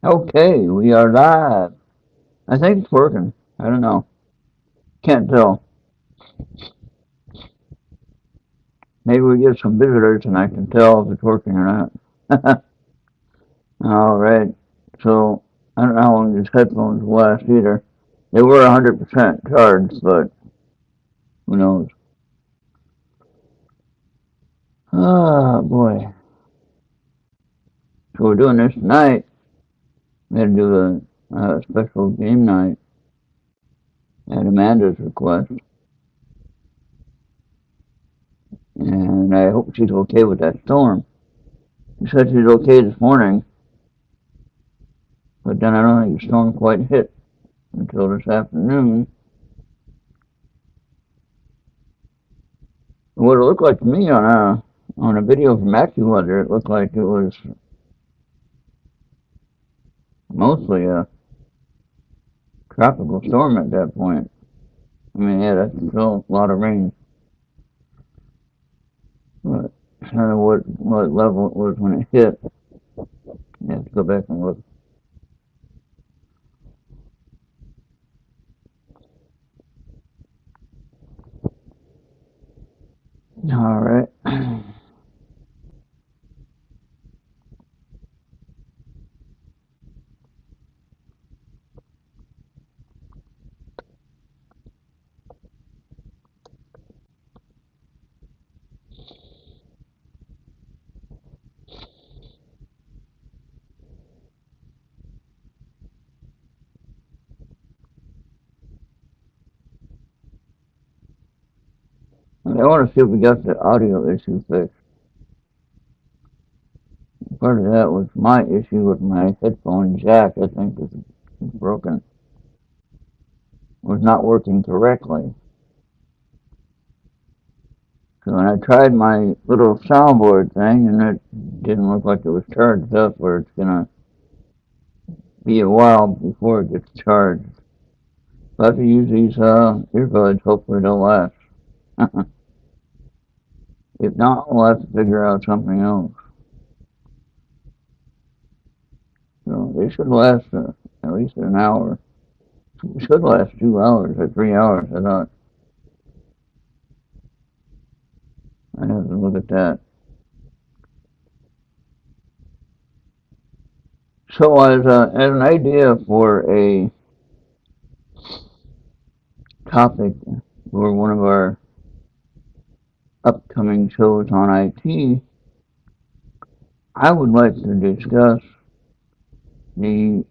Okay, we are live. I think it's working. I don't know. Can't tell. Maybe we get some visitors and I can tell if it's working or not. All right. So I don't know how long these headphones will last either. They were 100% charged, but who knows? Oh boy. So we're doing this tonight. We had to do a special game night at Amanda's request, and I hope she's okay with that storm. She said she's okay this morning, but then I don't think the storm quite hit until this afternoon. What it looked like to me on a video from AccuWeather, it looked like it was mostly a tropical storm at that point. I mean, yeah, that's still a lot of rain, but I don't know what level it was when it hit. You have to go back and look. All right. I want to see if we got the audio issue fixed. Part of that was my issue with my headphone jack. I think is broken. Was not working correctly. So when I tried my little soundboard thing, and it didn't look like it was charged up, where it's gonna be a while before it gets charged. So I have to use these earbuds. Hopefully they'll last. If not, we'll have to figure out something else. So they should last at least an hour. It should last 2 hours or 3 hours. I thought I'd have to look at that. So as an idea for a topic for one of our upcoming shows on IT, I would like to discuss the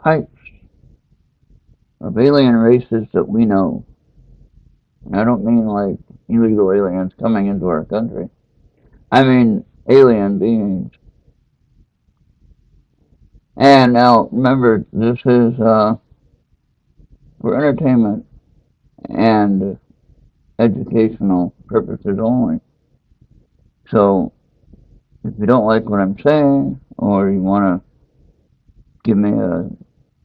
types of alien races that we know. And I don't mean like illegal aliens coming into our country. I mean alien beings. And now remember, this is for entertainment and educational purposes only. So if you don't like what I'm saying, or you want to give me a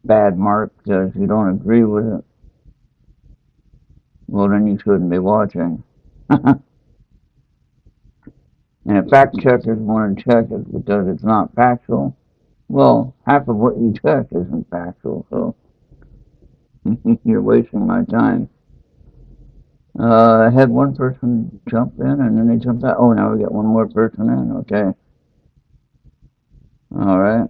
bad mark because you don't agree with it, well, then you shouldn't be watching. And if fact checkers want to check it because it's not factual, well, half of what you check isn't factual, so you're wasting my time. I had one person jump in and then they jumped out. Oh, now we got one more person in. Okay. All right.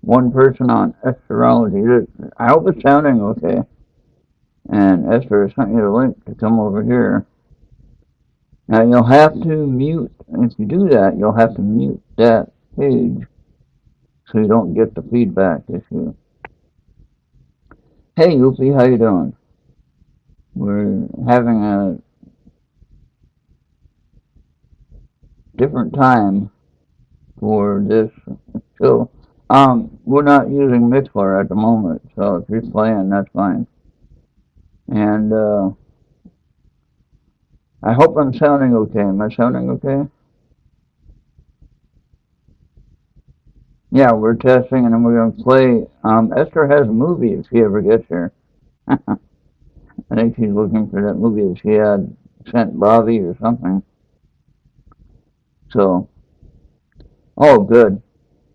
One person on astrology. I hope it's sounding okay. And Esther sent you the link to come over here. Now you'll have to mute, if you do that, you'll have to mute that page so you don't get the feedback issue. Hey Yuppie, how you doing? We're having a different time for this show. We're not using Mixler at the moment, so if you're playing, that's fine. And I hope I'm sounding okay. Am I sounding okay? Yeah, we're testing, and then we're going to play. Esther has a movie if she ever gets here. I think she's looking for that movie that she had sent Bobby or something. So, oh, good.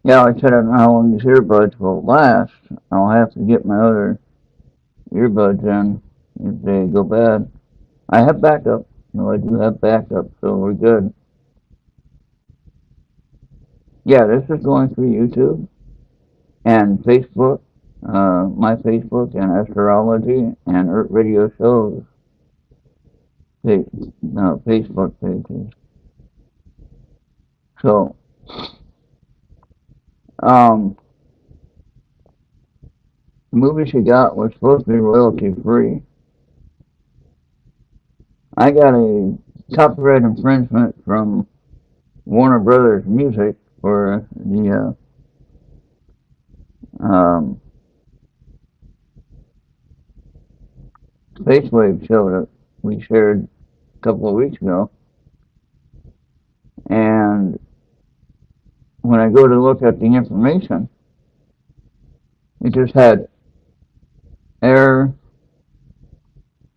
Yeah, I said I don't know how long these earbuds will last. I'll have to get my other earbuds in if they go bad. I have backup. No, I do have backup, so we're good. Yeah, this is going through YouTube and Facebook, my Facebook and astrology and Earth Radio shows, Facebook pages. So, um, the movie she got was supposed to be royalty free. I got a copyright infringement from Warner Brothers Music for the Space Wave show that we shared a couple of weeks ago. And when I go to look at the information, it just had error.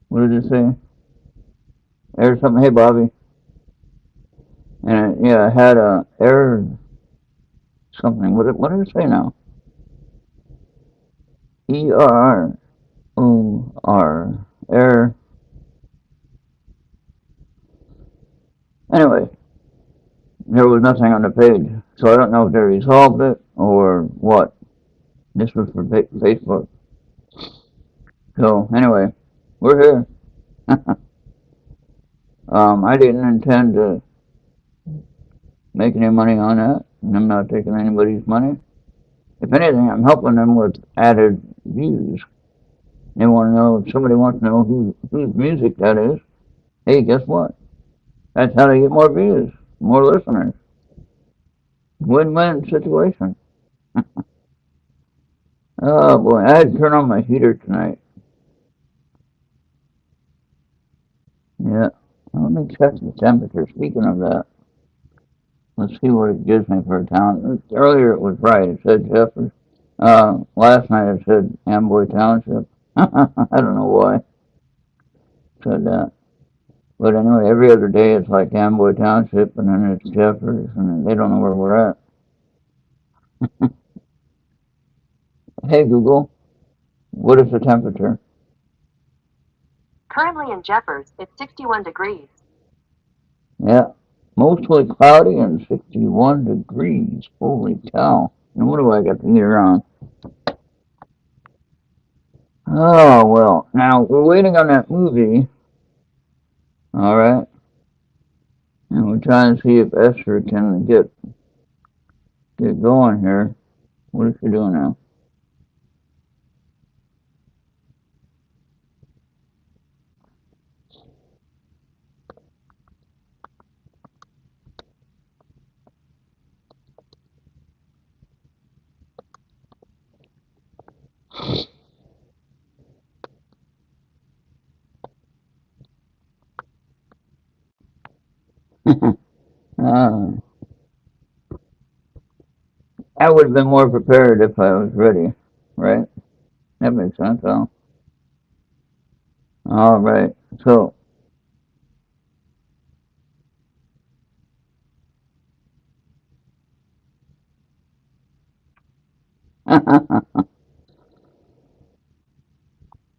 What did it say? Error something. Hey, Bobby. And it had a error something. What did it say now? ERRT. Error. Anyway, there was nothing on the page, so I don't know if they resolved it or what. This was for Facebook. So anyway, we're here. I didn't intend to make any money on that, and I'm not taking anybody's money. If anything, I'm helping them with added views. They want to know, if somebody wants to know whose music that is, hey, guess what? That's how they get more views, more listeners. Win-win situation. Oh boy, I had to turn on my heater tonight. Yeah, let me check the temperature. Speaking of that, let's see what it gives me for a town. Earlier it was right. It said Jeffers. Last night it said Amboy Township. I don't know why it said that. But anyway, every other day it's like Amboy Township, and then it's Jeffers, and they don't know where we're at. Hey Google, what is the temperature? Currently in Jeffers, it's 61 degrees. Yeah, mostly cloudy and 61 degrees. Holy cow. And what do I got the heater on? Oh, well, now we're waiting on that movie. All right. And we're trying to see if Esther can get going here. What is she doing now? uh, I would have been more prepared if I was ready, right? That makes sense, huh? All right. So,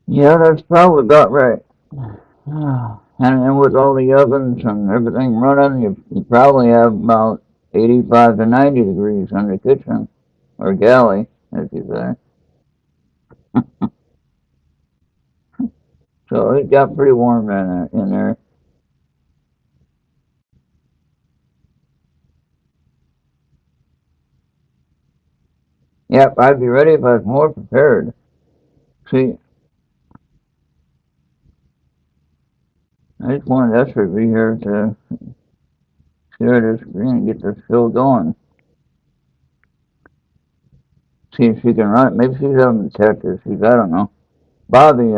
yeah, that's probably about right. And with all the ovens and everything running, you probably have about 85 to 90 degrees in the kitchen, or galley, as you say. So it got pretty warm in there. Yep, I'd be ready if I was more prepared. See, I just wanted Esther to be here to share this screen and get this show going. See if she can run it. Maybe she's having to tech issues. I don't know. Bobby,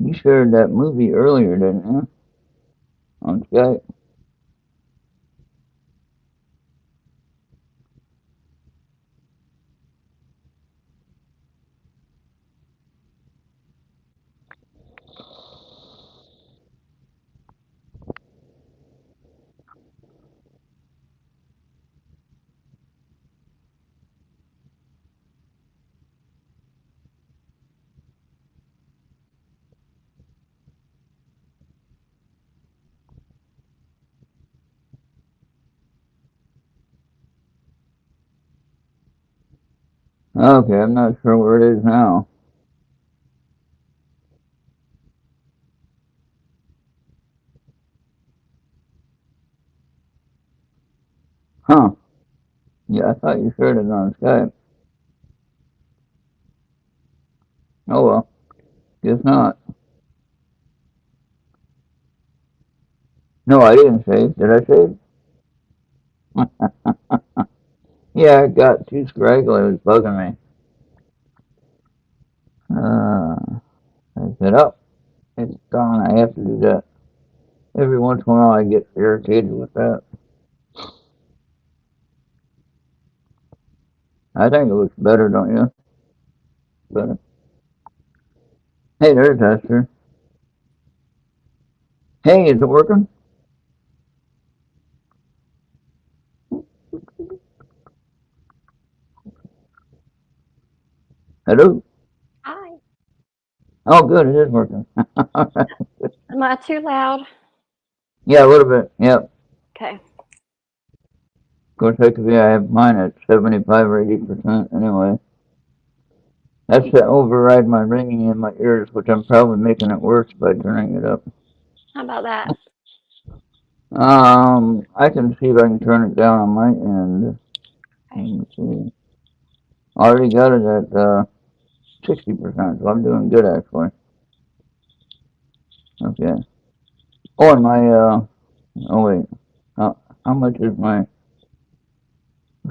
you shared that movie earlier, didn't you? On Skype. Okay, I'm not sure where it is now. Huh. Yeah, I thought you shared it on Skype. Oh well, guess not. No, I didn't save. Did I save? Yeah, it got too scraggly. It was bugging me. I said, oh, it's gone. I have to do that. Every once in a while I get irritated with that. I think it looks better, don't you? Better. Hey, there's Esther. Hey, is it working? Hello? Hi. Oh, good, it is working. Am I too loud? Yeah, a little bit. Yep. Okay. Of course, I could be. I have mine at 75 or 80% anyway. That's to override my ringing in my ears, which I'm probably making it worse by turning it up. How about that? I can see if I can turn it down on my end. Okay. Let me see. I already got it at 60%, so I'm doing good actually. Okay. Oh, and my oh wait, how much is my?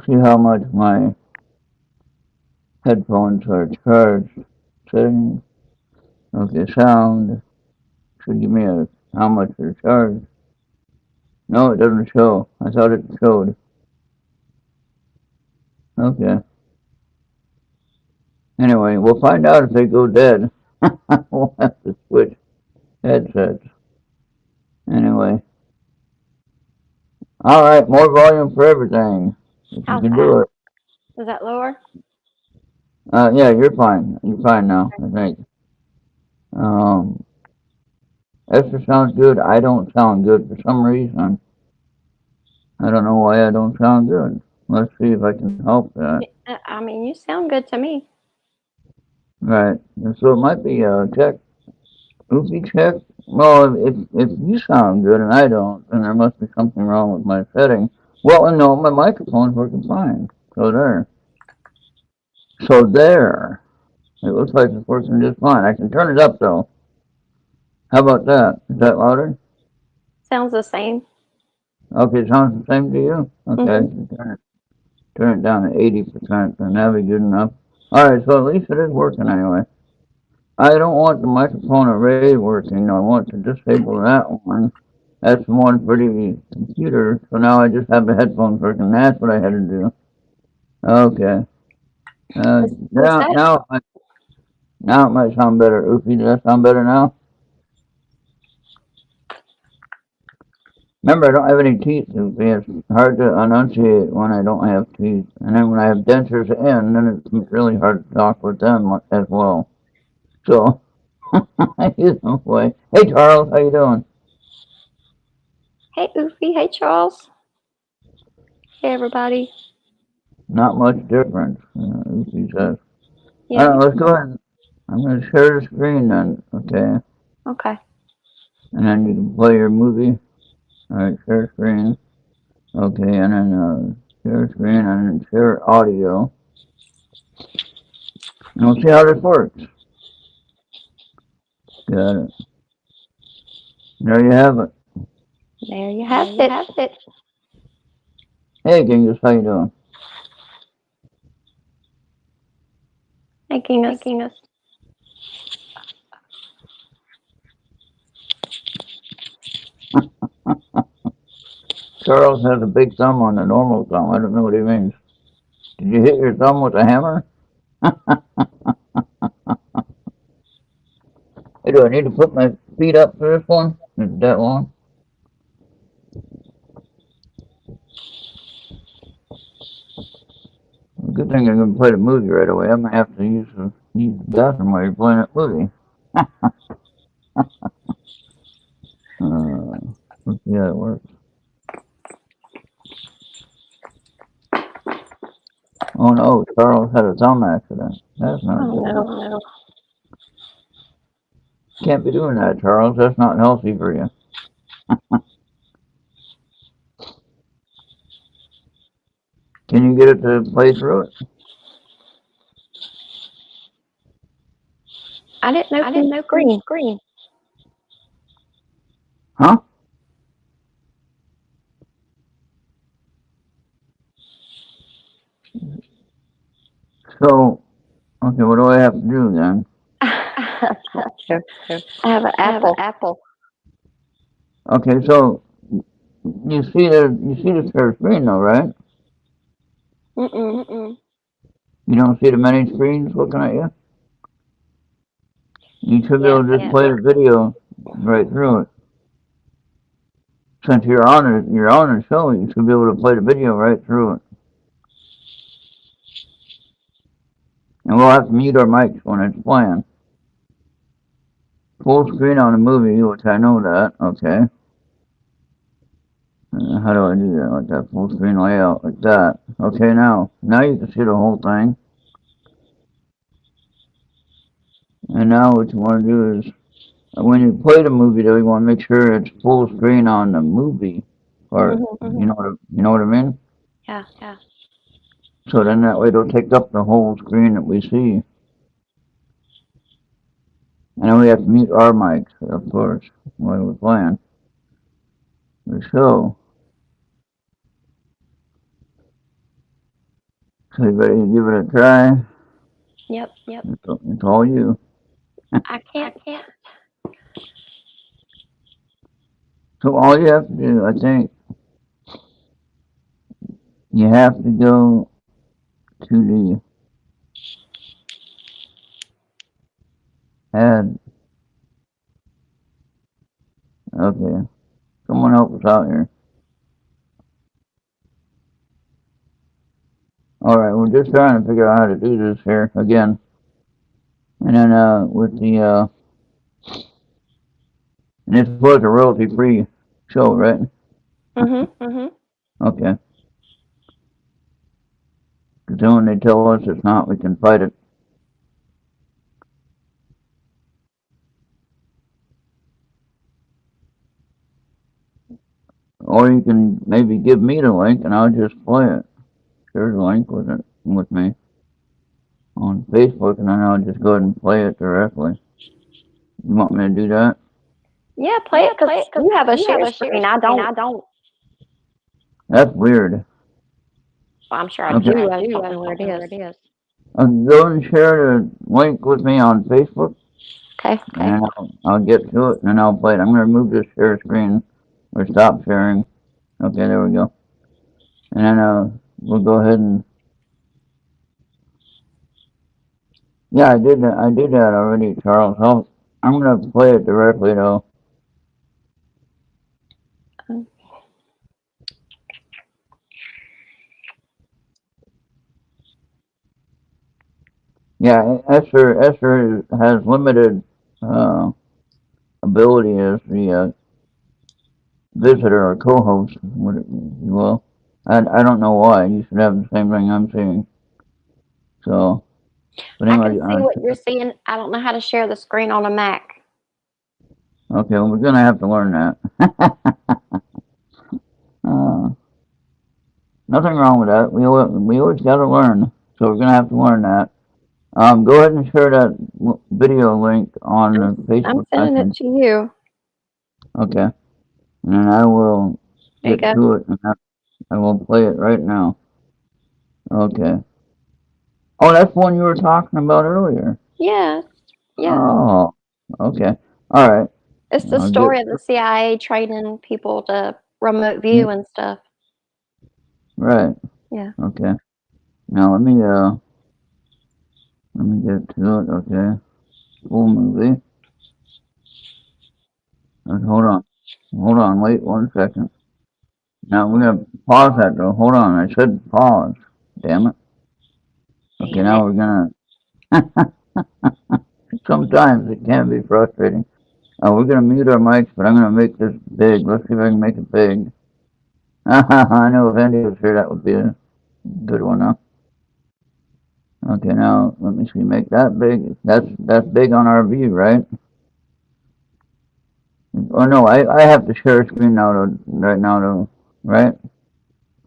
See how much my headphones are charged. Settings. Okay, sound. Should give me a how much they're charged. No, it doesn't show. I thought it showed. Okay. Anyway, we'll find out if they go dead. We'll have to switch headsets. Anyway. All right, more volume for everything. If you How's can that? do it. Is that lower? Yeah, you're fine. You're fine now, I think. Um, Esther sounds good. I don't sound good for some reason. I don't know why I don't sound good. Let's see if I can help that. I mean, you sound good to me. Right. So it might be a check. Oopie check. Well, if you sound good and I don't, then there must be something wrong with my setting. Well, no, my microphone's working fine. So there. So there. It looks like it's working just fine. I can turn it up though. How about that? Is that louder? Sounds the same. Okay, it sounds the same to you? Okay, Mm-hmm. turn it down to 80%, and that'll be good enough. Alright, so at least it is working anyway. I don't want the microphone array working. I want to disable that one. That's the one for the computer. So now I just have the headphones working. That's what I had to do. Okay. Is Now, that now it might sound better. Oopie, does that sound better now? Remember, I don't have any teeth, Oopie. It's hard to enunciate when I don't have teeth. And then when I have dentures in, then it's really hard to talk with them as well. So, either way. Hey, Charles, how you doing? Hey, Oofy. Hey, Charles. Hey, everybody. Not much difference, Oopie says. Yeah. Alright, let's go ahead. I'm going to share the screen then, okay? Okay. And then you can play your movie. Alright, share screen. Okay, and then share screen and then share audio. And we'll see how this works. Got it. There you have it. There you have it. Hey, Genghis, how you doing? Making us. Charles has a big thumb on the normal thumb. I don't know what he means. Did you hit your thumb with a hammer? Hey, do I need to put my feet up for this one? Is it that long? Good thing I can play the movie right away. I'm gonna have to use the bathroom while you're playing that movie. Let's see how it works. Oh no, Charles had a thumb accident. That's not Oh good. no. Can't be doing that, Charles. That's not healthy for you. Can you get it to play through it? I didn't know from the screen. Huh? So, okay, what do I have to do then? I have an apple. Okay, so you see the spare screen though, right? Mm-mm. You don't see the many screens looking at you? You should be able to just play the video right through it. Since you're on the show, you should be able to play the video right through it. And we'll have to mute our mics when it's playing. Full screen on the movie, which I know that, okay. How do I do that? Like that full screen layout, like that. Okay, now you can see the whole thing. And now what you want to do is, when you play the movie, though, you want to make sure it's full screen on the movie part. You know what I mean? Yeah. So then that way it'll take up the whole screen that we see. And then we have to mute our mics, of course, while we're playing the show. So you ready to give it a try? Yep. It's all you. I can't. So all you have to do, I think, you have to go to the ad. Okay. Someone help us out here. Alright, we're just trying to figure out how to do this here again. And then with the and this was a royalty free show, right? Okay. Because then when they tell us it's not, we can fight it. Or you can maybe give me the link and I'll just play it. Share the link with me on Facebook, and then I'll just go ahead and play it directly. You want me to do that? Yeah, play it because you have a share screen. I don't. That's weird. Well, I'm sure I do. I don't know where it is. Go and share the link with me on Facebook. Okay. And then I'll get to it and then I'll play it. I'm going to remove this share screen or stop sharing. Okay, there we go. And then we'll go ahead and. Yeah, I did that already, Charles. I'm going to play it directly though. Yeah, Esther has limited ability as the visitor or co-host, you will. I don't know why. You should have the same thing I'm seeing. So, but anyway, I can see what you're seeing. I don't know how to share the screen on a Mac. Okay, well, we're gonna have to learn that. Nothing wrong with that. We always got to learn, so we're gonna have to learn that. Go ahead and share that video link on Facebook. I'm sending it to you. Okay, and then I will get to it, and I will play it right now. Okay. Oh, that's one you were talking about earlier. Yeah. Oh, okay. All right. It's the story of the CIA training people to remote view and stuff. Right. Yeah. Okay. Now let me get to it. Okay. Full movie. Hold on. Wait 1 second. Now we're gonna pause that though. Hold on. I said pause. Damn it. Okay. Now we're gonna. Sometimes it can be frustrating. We're gonna mute our mics, but I'm gonna make this big. Let's see if I can make it big. I know if Andy was here, that would be a good one, huh? Okay, now let me see. Make that big. That's big on our view, right? Oh no, I have to share a screen now right now right?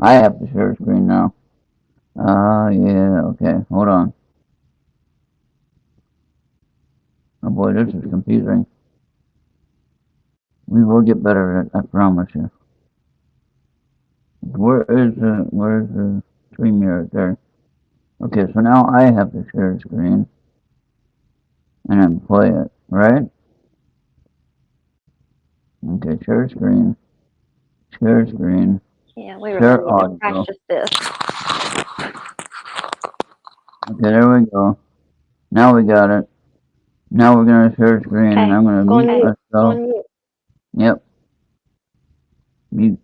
I have to share a screen now. Yeah. Okay, hold on. Oh boy, this is confusing. We will get better at it, I promise you. Where's the screen mirror there? Okay, so now I have to share a screen and then play it, right? Okay, share screen, share screen, Yeah, we really share need to audio. practice this. Okay, there we go. Now we got it. Now we're gonna share screen and Okay, I'm gonna go on mute mute. Go myself. on mute. Yep, mute.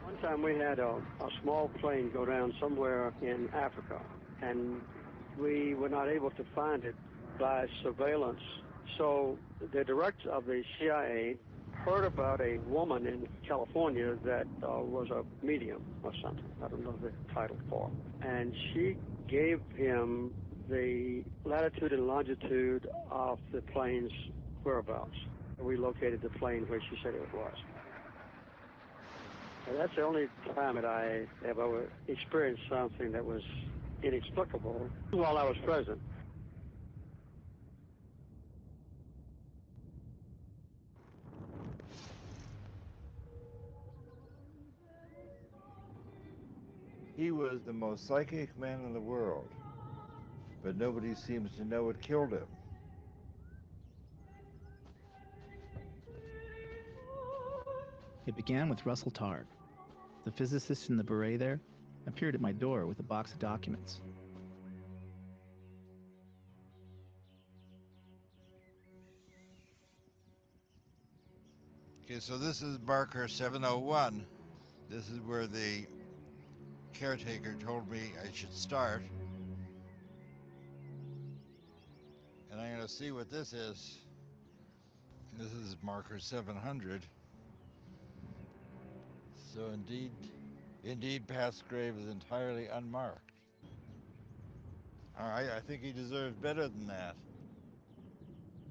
One time we had a small plane go down somewhere in Africa, and we were not able to find it by surveillance. So the director of the CIA heard about a woman in California that was a medium or something. I don't know the title for. And she gave him the latitude and longitude of the plane's whereabouts. We located the plane where she said it was. And that's the only time that I have ever experienced something that was inexplicable while I was present. He was the most psychic man in the world, but nobody seems to know what killed him. It began with Russell Targ. The physicist in the beret there appeared at my door with a box of documents. Okay, so this is marker 701. This is where the caretaker told me I should start. And I'm going to see what this is. This is marker 700. So indeed, Pat's grave is entirely unmarked. I think he deserves better than that.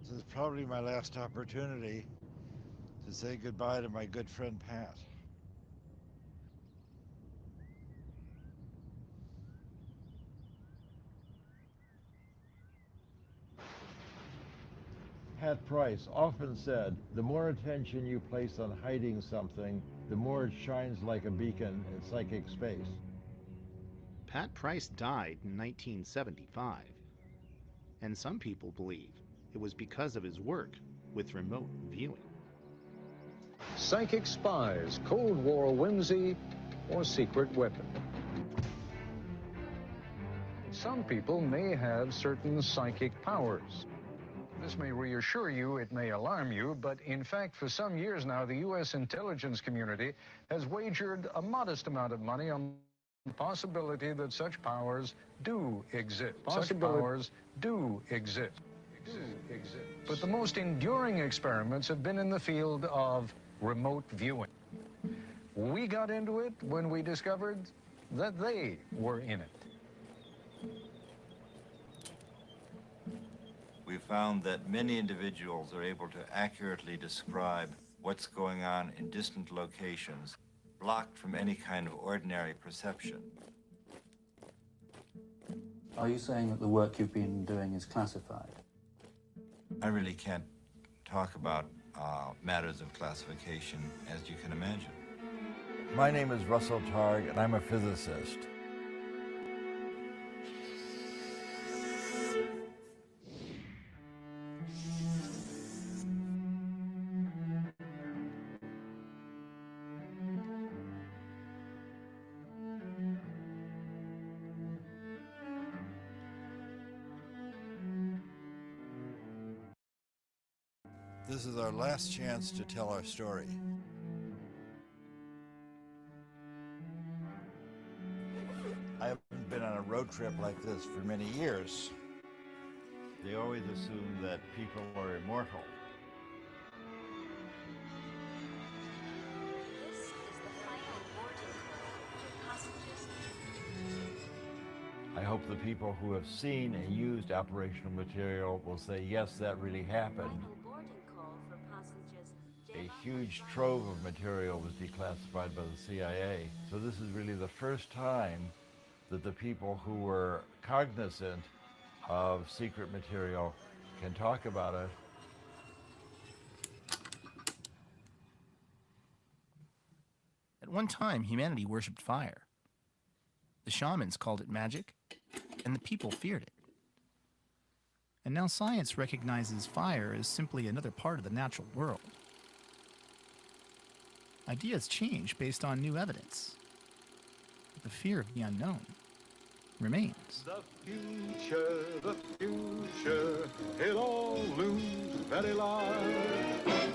This is probably my last opportunity to say goodbye to my good friend Pat. Pat Price often said, the more attention you place on hiding something, the more it shines like a beacon in psychic space. Pat Price died in 1975, and some people believe it was because of his work with remote viewing. Psychic spies, Cold War whimsy, or secret weapon. Some people may have certain psychic powers. This may reassure you, it may alarm you, but in fact, for some years now, the U.S. intelligence community has wagered a modest amount of money on the possibility that such powers do exist. Such powers do exist. But the most enduring experiments have been in the field of remote viewing. We got into it when we discovered that they were in it. We found that many individuals are able to accurately describe what's going on in distant locations, blocked from any kind of ordinary perception. Are you saying that the work you've been doing is classified? I really can't talk about matters of classification, as you can imagine. My name is Russell Targ, and I'm a physicist. This is our last chance to tell our story. I haven't been on a road trip like this for many years. They always assume that people are immortal. This is the final boarding call for passengers. I hope the people who have seen and used operational material will say, yes, that really happened. Final boarding call for passengers. A huge trove of material was declassified by the CIA. So this is really the first time that the people who were cognizant of secret material can talk about it. At one time, humanity worshipped fire. The shamans called it magic, and the people feared it. And now science recognizes fire as simply another part of the natural world. Ideas change based on new evidence, but the fear of the unknown remains. The future, it all looms very large.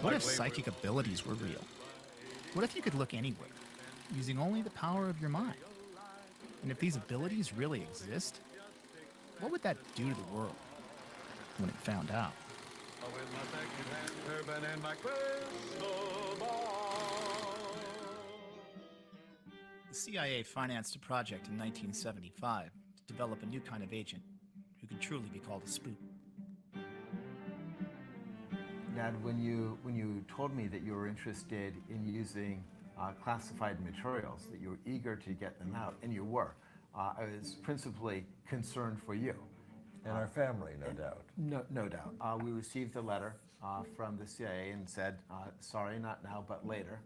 What if psychic abilities were real? What if you could look anywhere, using only the power of your mind? And if these abilities really exist, what would that do to the world when it found out? With my second-hand turban and my crystal ball. The CIA financed a project in 1975 to develop a new kind of agent who could truly be called a spook. Dad, when you told me that you were interested in using classified materials, that you were eager to get them out, and you were, I was principally concerned for you. And our family, no doubt. No doubt. We received a letter from the CIA and said, sorry, not now, but later. I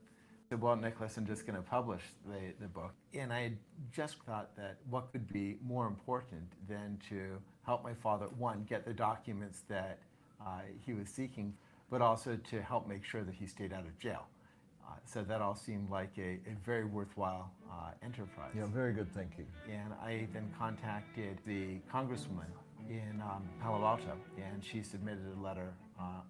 said, well, Nicholas, I'm just going to publish the book. And I just thought that what could be more important than to help my father, one, get the documents that he was seeking, but also to help make sure that he stayed out of jail. So that all seemed like a very worthwhile enterprise. Yeah, very good thinking. And I then contacted the congresswoman in Palo Alto, and she submitted a letter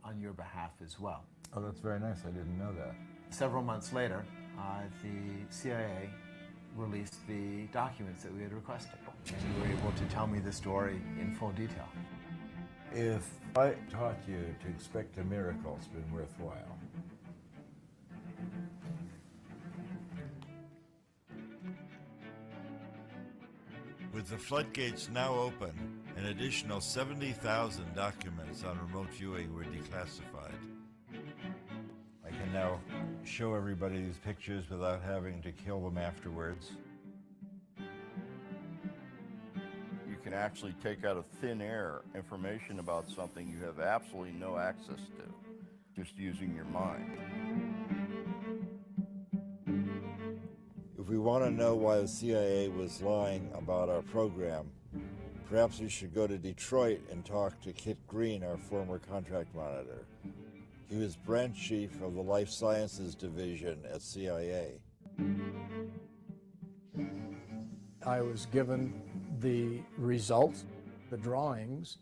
on your behalf as well. Oh, that's very nice. I didn't know that. Several months later, the CIA released the documents that we had requested, and you were able to tell me the story in full detail. If I taught you to expect a miracle, it's been worthwhile. With the floodgates now open, an additional 70,000 documents on remote viewing were declassified. I can now show everybody these pictures without having to kill them afterwards. You can actually take out of thin air information about something you have absolutely no access to, just using your mind. If we want to know why the CIA was lying about our program, perhaps we should go to Detroit and talk to Kit Green, our former contract monitor. He was branch chief of the Life Sciences Division at CIA. I was given the results. The drawings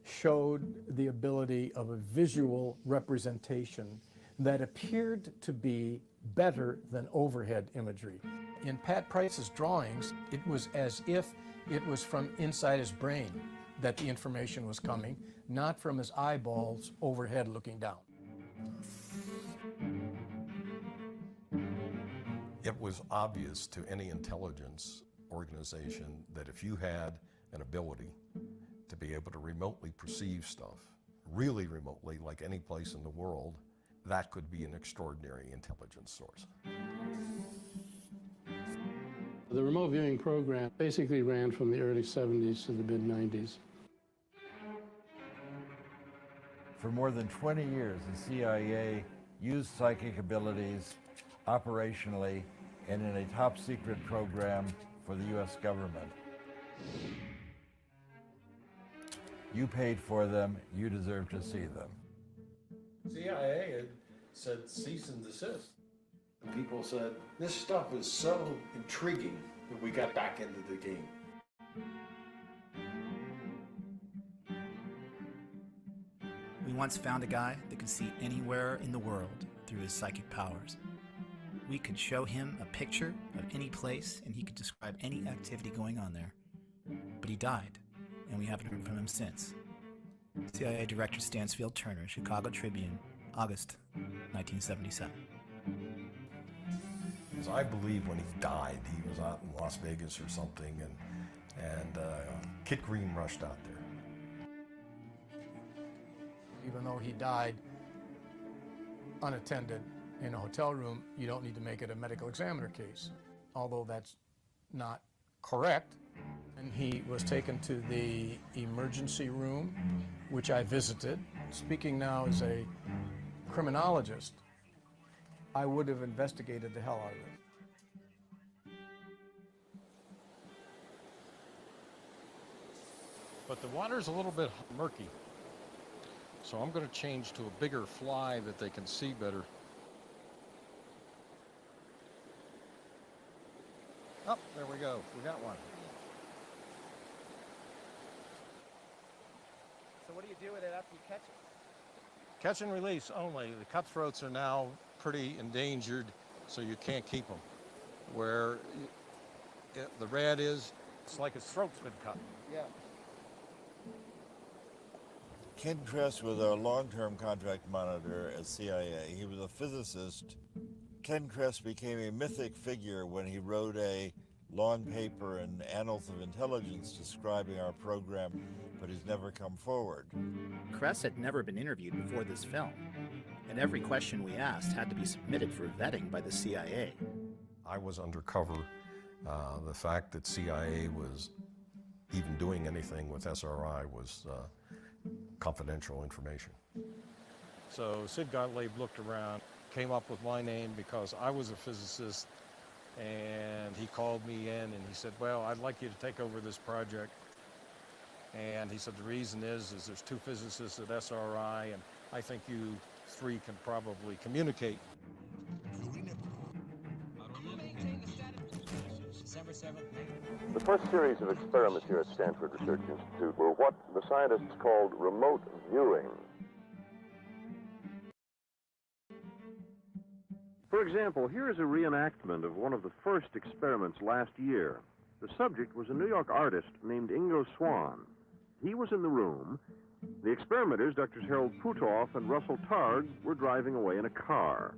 showed the ability of a visual representation that appeared to be better than overhead imagery. In Pat Price's drawings, it was as if it was from inside his brain that the information was coming, not from his eyeballs overhead looking down. It was obvious to any intelligence organization that if you had an ability to be able to remotely perceive stuff, really remotely, like any place in the world, that could be an extraordinary intelligence source. The remote viewing program basically ran from the early 70s to the mid-90s. For more than 20 years, the CIA used psychic abilities operationally and in a top secret program for the U.S. government. You paid for them, you deserve to see them. CIA had said cease and desist. And people said, this stuff is so intriguing that we got back into the game. We We once found a guy that could see anywhere in the world through his psychic powers. We could show him a picture of any place and he could describe any activity going on there. But he died, and we haven't heard from him since. CIA Director Stansfield Turner, Chicago Tribune, August 1977. Because I believe when he died, he was out in Las Vegas or something, and Kit Green rushed out there. Even though he died unattended in a hotel room, you don't need to make it a medical examiner case, although that's not correct. And he was taken to the emergency room, which I visited. Speaking now as a criminologist, I would have investigated the hell out of it. But the water's a little bit murky. So I'm going to change to a bigger fly that they can see better. Oh, there we go. We got one. So what do you do with it after you catch it? Catch and release only. The cutthroats are now pretty endangered, so you can't keep them. Where the red is, it's like his throat's been cut. Yeah. Ken Kress was our long-term contract monitor at CIA. He was a physicist. Ken Kress became a mythic figure when he wrote a long paper in Annals of Intelligence describing our program, but he's never come forward. Kress had never been interviewed before this film, and every question we asked had to be submitted for vetting by the CIA. I was undercover. The fact that CIA was even doing anything with SRI was confidential information. So Sid Gottlieb looked around, came up with my name because I was a physicist, and he called me in and he said, well, I'd like you to take over this project. And he said, the reason is there's two physicists at SRI, and I think you three can probably communicate. The first series of experiments here at Stanford Research Institute were what the scientists called remote viewing. For example, here is a reenactment of one of the first experiments last year. The subject was a New York artist named Ingo Swann. He was in the room. The experimenters, Drs. Harold Putoff and Russell Targ, were driving away in a car.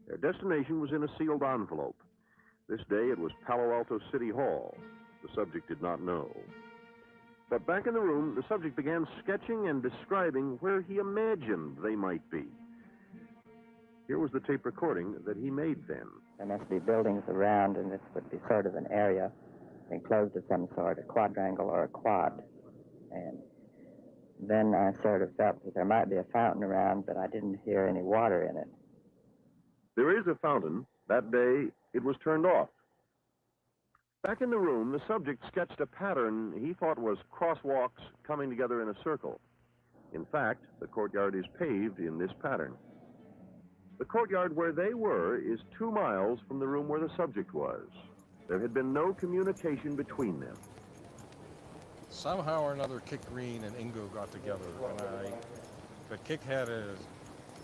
Their destination was in a sealed envelope. This day it was Palo Alto City Hall. The subject did not know. But back in the room, the subject began sketching and describing where he imagined they might be. Here was the tape recording that he made then. There must be buildings around, and this would be sort of an area enclosed of some sort, a quadrangle or a quad. And then I sort of felt that there might be a fountain around, but I didn't hear any water in it. There is a fountain. That day, it was turned off. Back in the room, the subject sketched a pattern he thought was crosswalks coming together in a circle. In fact, the courtyard is paved in this pattern. The courtyard where they were is 2 miles from the room where the subject was. There had been no communication between them. Somehow or another, Kit Green and Ingo got together, but Kit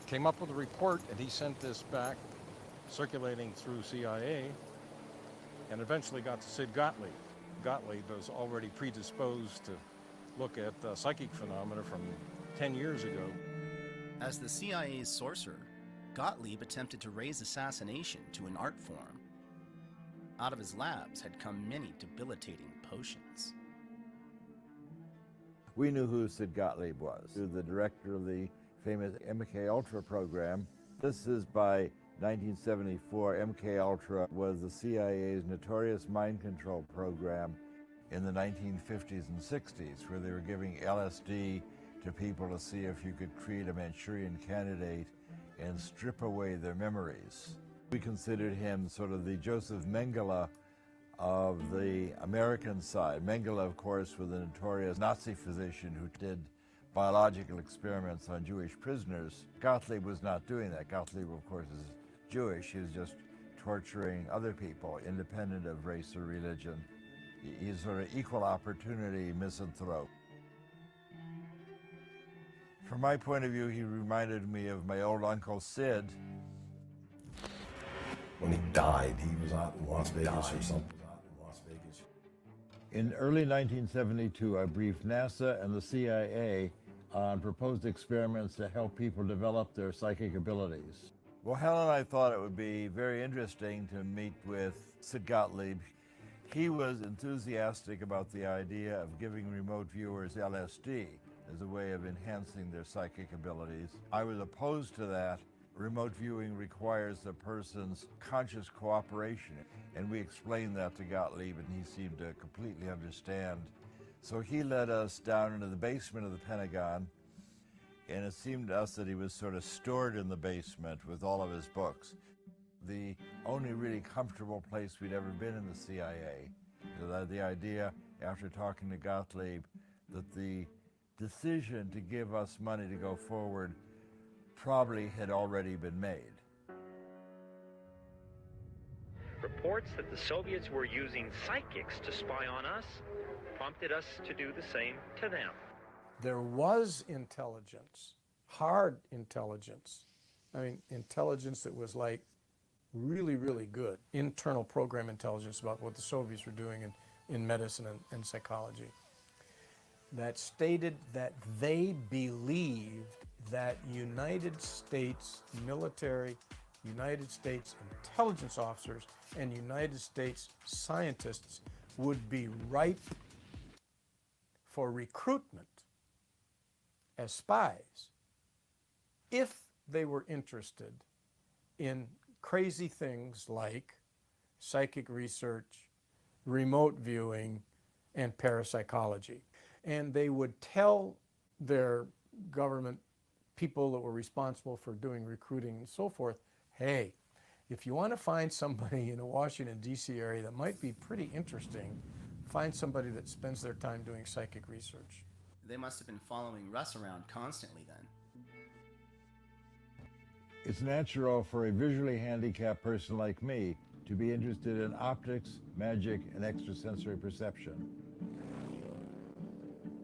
came up with a report, and he sent this back, circulating through CIA, and eventually got to Sid Gottlieb. Gottlieb was already predisposed to look at psychic phenomena from 10 years ago. As the CIA's sorcerer, Gottlieb attempted to raise assassination to an art form. Out of his labs had come many debilitating potions. We knew who Sid Gottlieb was, who was the director of the famous MK-Ultra program. This is by 1974. MK-Ultra was the CIA's notorious mind control program in the 1950s and 60s, where they were giving LSD to people to see if you could create a Manchurian candidate and strip away their memories. We considered him sort of the Joseph Mengele of the American side. Mengele, of course, was the notorious Nazi physician who did biological experiments on Jewish prisoners. Gottlieb was not doing that. Gottlieb, of course, is Jewish. He was just torturing other people, independent of race or religion. He's sort of equal opportunity misanthrope. From my point of view, he reminded me of my old Uncle Sid. When he died, he was out in Las Vegas or something. In early 1972, I briefed NASA and the CIA on proposed experiments to help people develop their psychic abilities. Well, Helen and I thought it would be very interesting to meet with Sid Gottlieb. He was enthusiastic about the idea of giving remote viewers LSD as a way of enhancing their psychic abilities. I was opposed to that. Remote viewing requires the person's conscious cooperation, and we explained that to Gottlieb, and he seemed to completely understand. So he led us down into the basement of the Pentagon, and it seemed to us that he was sort of stored in the basement with all of his books. The only really comfortable place we'd ever been in the CIA. The idea, after talking to Gottlieb, that the decision to give us money to go forward probably had already been made. Reports that the Soviets were using psychics to spy on us prompted us to do the same to them. There was intelligence, hard intelligence. I mean, intelligence that was like really, really good. Internal program intelligence about what the Soviets were doing in medicine and psychology. That stated that they believed that United States military, United States intelligence officers, and United States scientists would be ripe for recruitment as spies if they were interested in crazy things like psychic research, remote viewing, and parapsychology. And they would tell their government people that were responsible for doing recruiting and so forth, hey, if you want to find somebody in the Washington, D.C. area that might be pretty interesting, find somebody that spends their time doing psychic research. They must have been following Russ around constantly then. It's natural for a visually handicapped person like me to be interested in optics, magic, and extrasensory perception.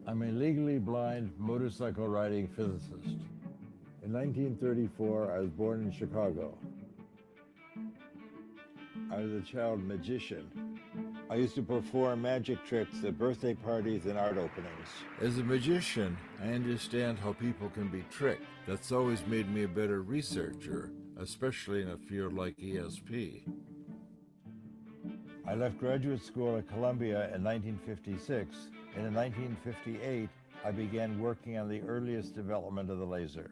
I'm a legally blind motorcycle riding physicist. In 1934, I was born in Chicago. I was a child magician. I used to perform magic tricks at birthday parties and art openings. As a magician, I understand how people can be tricked. That's always made me a better researcher, especially in a field like ESP. I left graduate school at Columbia in 1956, and in 1958, I began working on the earliest development of the laser.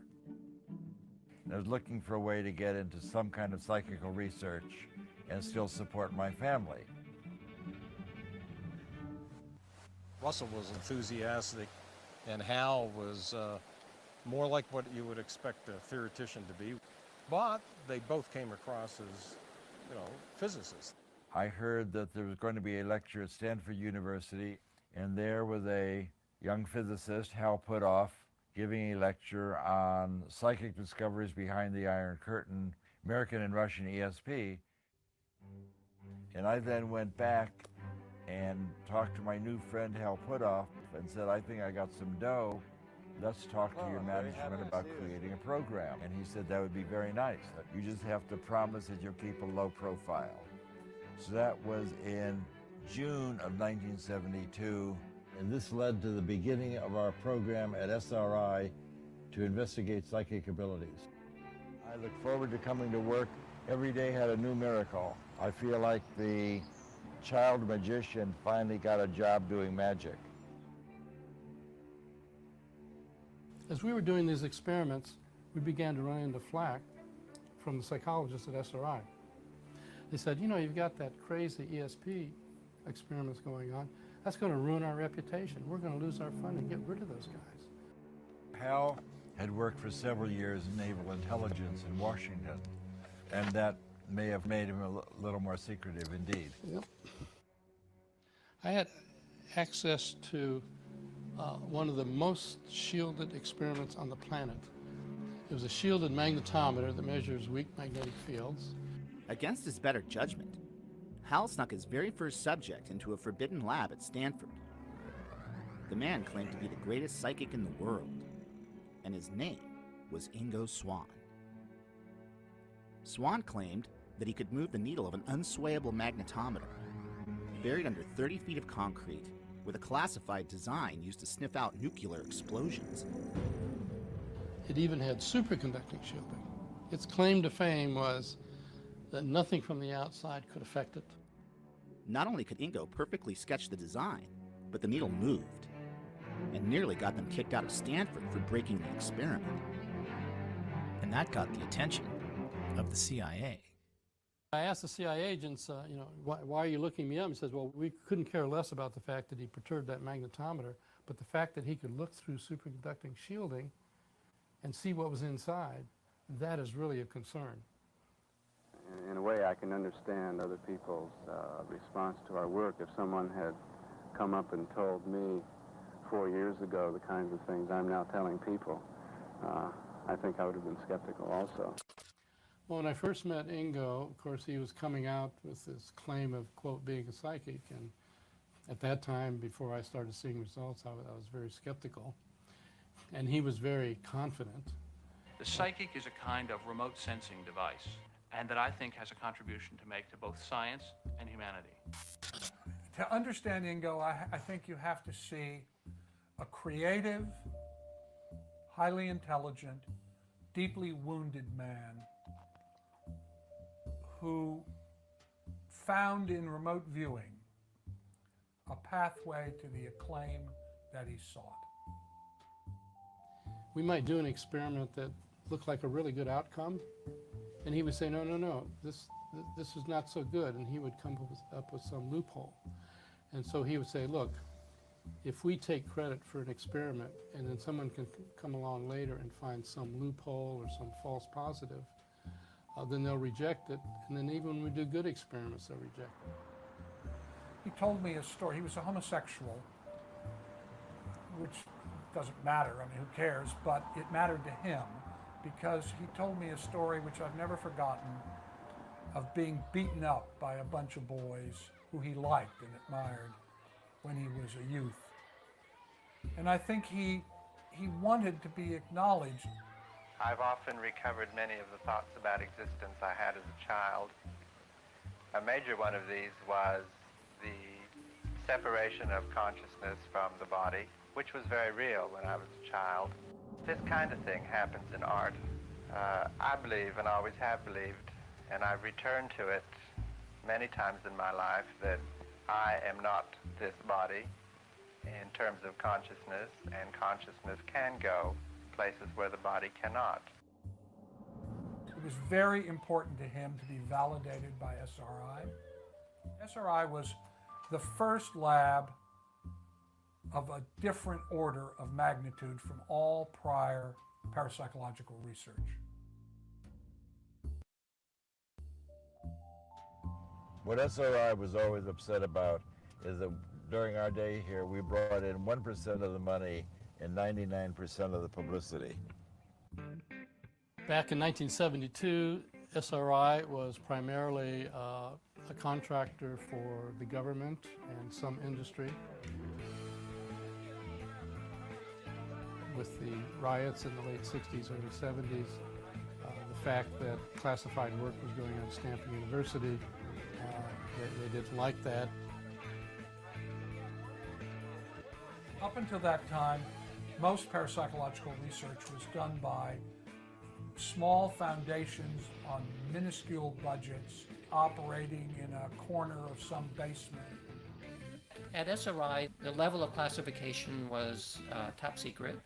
I was looking for a way to get into some kind of psychical research and still support my family. Russell was enthusiastic, and Hal was more like what you would expect a theoretician to be. But they both came across as, physicists. I heard that there was going to be a lecture at Stanford University, and there was a young physicist, Hal Puthoff, giving a lecture on psychic discoveries behind the Iron Curtain, American and Russian ESP. And I then went back and talked to my new friend Hal Puthoff and said, I think I got some dough. Let's talk to your management about creating a program. And he said, that would be very nice. You just have to promise that you'll keep a low profile. So that was in June of 1972. And this led to the beginning of our program at SRI to investigate psychic abilities. I look forward to coming to work. Every day had a new miracle. I feel like the child magician finally got a job doing magic. As we were doing these experiments, we began to run into flack from the psychologists at SRI. They said, you've got that crazy ESP experiments going on. That's going to ruin our reputation. We're going to lose our funding. Get rid of those guys. Hal had worked for several years in naval intelligence in Washington, and that may have made him a little more secretive indeed. Yep. I had access to one of the most shielded experiments on the planet. It was a shielded magnetometer that measures weak magnetic fields. Against his better judgment, Hal snuck his very first subject into a forbidden lab at Stanford. The man claimed to be the greatest psychic in the world, and his name was Ingo Swann. Swann claimed that he could move the needle of an unswayable magnetometer, buried under 30 feet of concrete, with a classified design used to sniff out nuclear explosions. It even had superconducting shielding. Its claim to fame was that nothing from the outside could affect it. Not only could Ingo perfectly sketch the design, but the needle moved, and nearly got them kicked out of Stanford for breaking the experiment. And that got the attention of the CIA. I asked the CIA agents, why are you looking me up? He says, well, we couldn't care less about the fact that he perturbed that magnetometer, but the fact that he could look through superconducting shielding and see what was inside, that is really a concern. In a way, I can understand other people's response to our work. If someone had come up and told me 4 years ago the kinds of things I'm now telling people, I think I would have been skeptical also. Well, when I first met Ingo, of course, he was coming out with this claim of, quote, being a psychic, and at that time, before I started seeing results, I was very skeptical, and he was very confident. The psychic is a kind of remote sensing device, and that I think has a contribution to make to both science and humanity. To understand Ingo, I think you have to see a creative, highly intelligent, deeply wounded man who found in remote viewing a pathway to the acclaim that he sought. We might do an experiment that looked like a really good outcome, and he would say, no, this is not so good, and he would come up with some loophole. And so he would say, look, if we take credit for an experiment and then someone can come along later and find some loophole or some false positive, then they'll reject it, and then even when we do good experiments, they'll reject it. He told me a story. He was a homosexual, which doesn't matter, I mean, who cares, but it mattered to him because he told me a story which I've never forgotten of being beaten up by a bunch of boys who he liked and admired when he was a youth. And I think he wanted to be acknowledged. I've often recovered many of the thoughts about existence I had as a child. A major one of these was the separation of consciousness from the body, which was very real when I was a child. This kind of thing happens in art. I believe, and always have believed, and I've returned to it many times in my life, that I am not this body in terms of consciousness, and consciousness can go places where the body cannot. It was very important to him to be validated by SRI. SRI was the first lab of a different order of magnitude from all prior parapsychological research. What SRI was always upset about is that during our day here, we brought in 1% of the money and 99% of the publicity. Back in 1972, SRI was primarily a contractor for the government and some industry. With the riots in the late 60s, early 70s, the fact that classified work was going on at Stanford University, they didn't like that. Up until that time, most parapsychological research was done by small foundations on minuscule budgets operating in a corner of some basement. At SRI, the level of classification was top secret.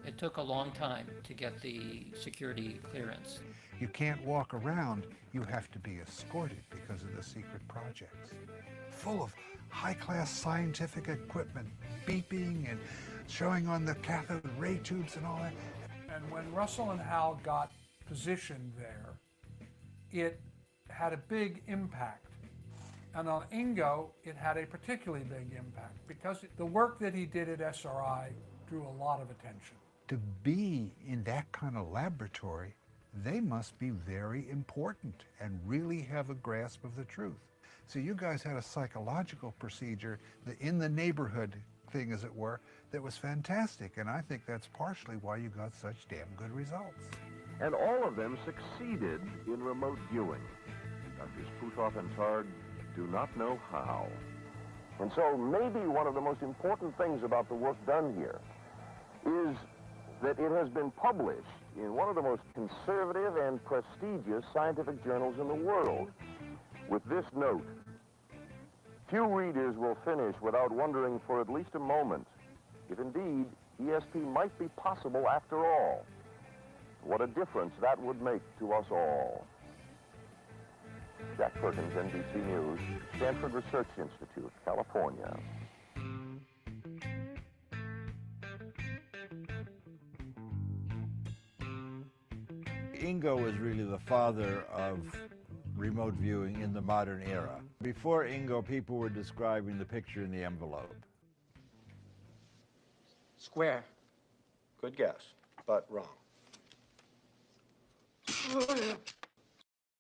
It took a long time to get the security clearance. You can't walk around, you have to be escorted because of the secret projects. Full of high-class scientific equipment, beeping and showing on the cathode ray tubes and all that. And when Russell and Hal got positioned there, it had a big impact. And on Ingo, it had a particularly big impact because the work that he did at SRI drew a lot of attention. To be in that kind of laboratory, they must be very important and really have a grasp of the truth. So you guys had a psychological procedure that in the neighborhood thing, as it were, that was fantastic. And I think that's partially why you got such damn good results. And all of them succeeded in remote viewing. Drs. Puthoff and Tard do not know how. And so maybe one of the most important things about the work done here is that it has been published in one of the most conservative and prestigious scientific journals in the world. With this note, few readers will finish without wondering for at least a moment if indeed ESP might be possible after all. What a difference that would make to us all. Jack Perkins, NBC News, Stanford Research Institute, California. Ingo was really the father of remote viewing in the modern era. Before Ingo, people were describing the picture in the envelope. Square. Good guess, but wrong.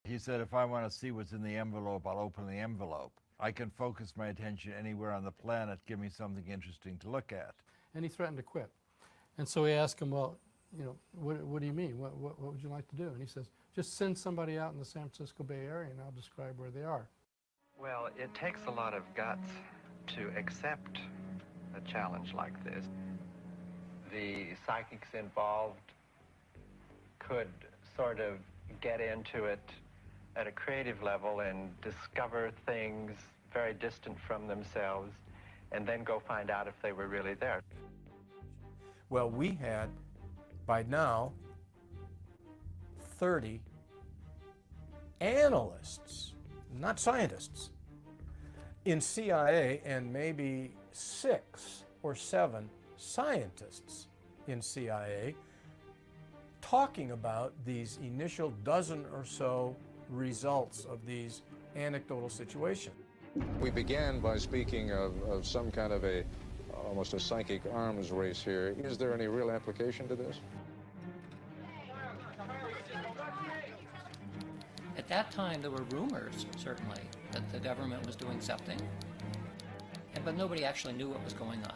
He said, if I want to see what's in the envelope, I'll open the envelope. I can focus my attention anywhere on the planet, give me something interesting to look at. And he threatened to quit. And so we asked him, well, you know, what do you mean? What would you like to do? And he says, just send somebody out in the San Francisco Bay Area and I'll describe where they are. Well, it takes a lot of guts to accept a challenge like this. The psychics involved could sort of get into it at a creative level and discover things very distant from themselves and then go find out if they were really there. Well, we had, by now, 30 analysts, not scientists, in CIA, and maybe 6 or 7 scientists in CIA talking about these initial dozen or so results of these anecdotal situations. We began by speaking of some kind of almost a psychic arms race here. Is there any real application to this? At that time, there were rumors, certainly, that the government was doing something, but nobody actually knew what was going on.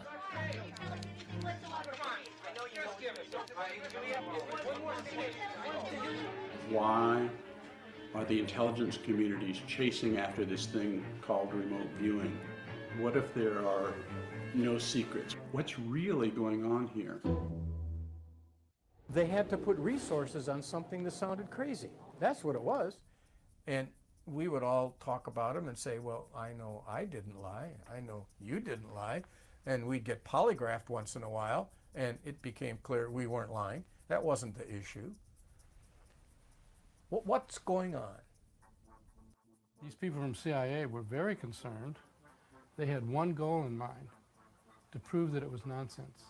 Why are the intelligence communities chasing after this thing called remote viewing? What if there are no secrets? What's really going on here? They had to put resources on something that sounded crazy. That's what it was. And we would all talk about them and say, well, I know I didn't lie. I know you didn't lie. And we'd get polygraphed once in a while, and it became clear we weren't lying. That wasn't the issue. What's going on? These people from CIA were very concerned. They had one goal in mind, to prove that it was nonsense.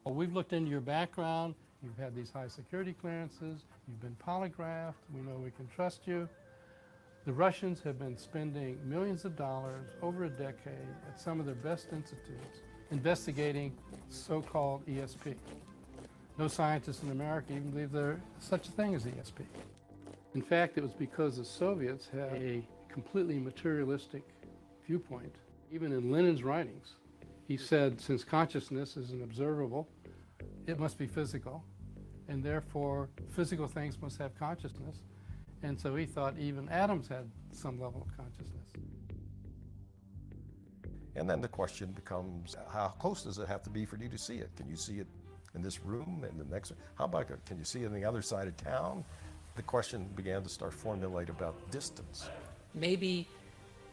Well, we've looked into your background. You've had these high security clearances. You've been polygraphed. We know we can trust you. The Russians have been spending millions of dollars over a decade at some of their best institutes investigating so-called ESP. No scientists in America even believe there's such a thing as ESP. In fact, it was because the Soviets had a completely materialistic viewpoint. Even in Lenin's writings, he said, since consciousness is an observable, it must be physical, and therefore physical things must have consciousness. And so he thought even atoms had some level of consciousness. And then the question becomes, how close does it have to be for you to see it? Can you see it in this room, in the next? How about, can you see it on the other side of town? The question began to start formulate about distance. Maybe,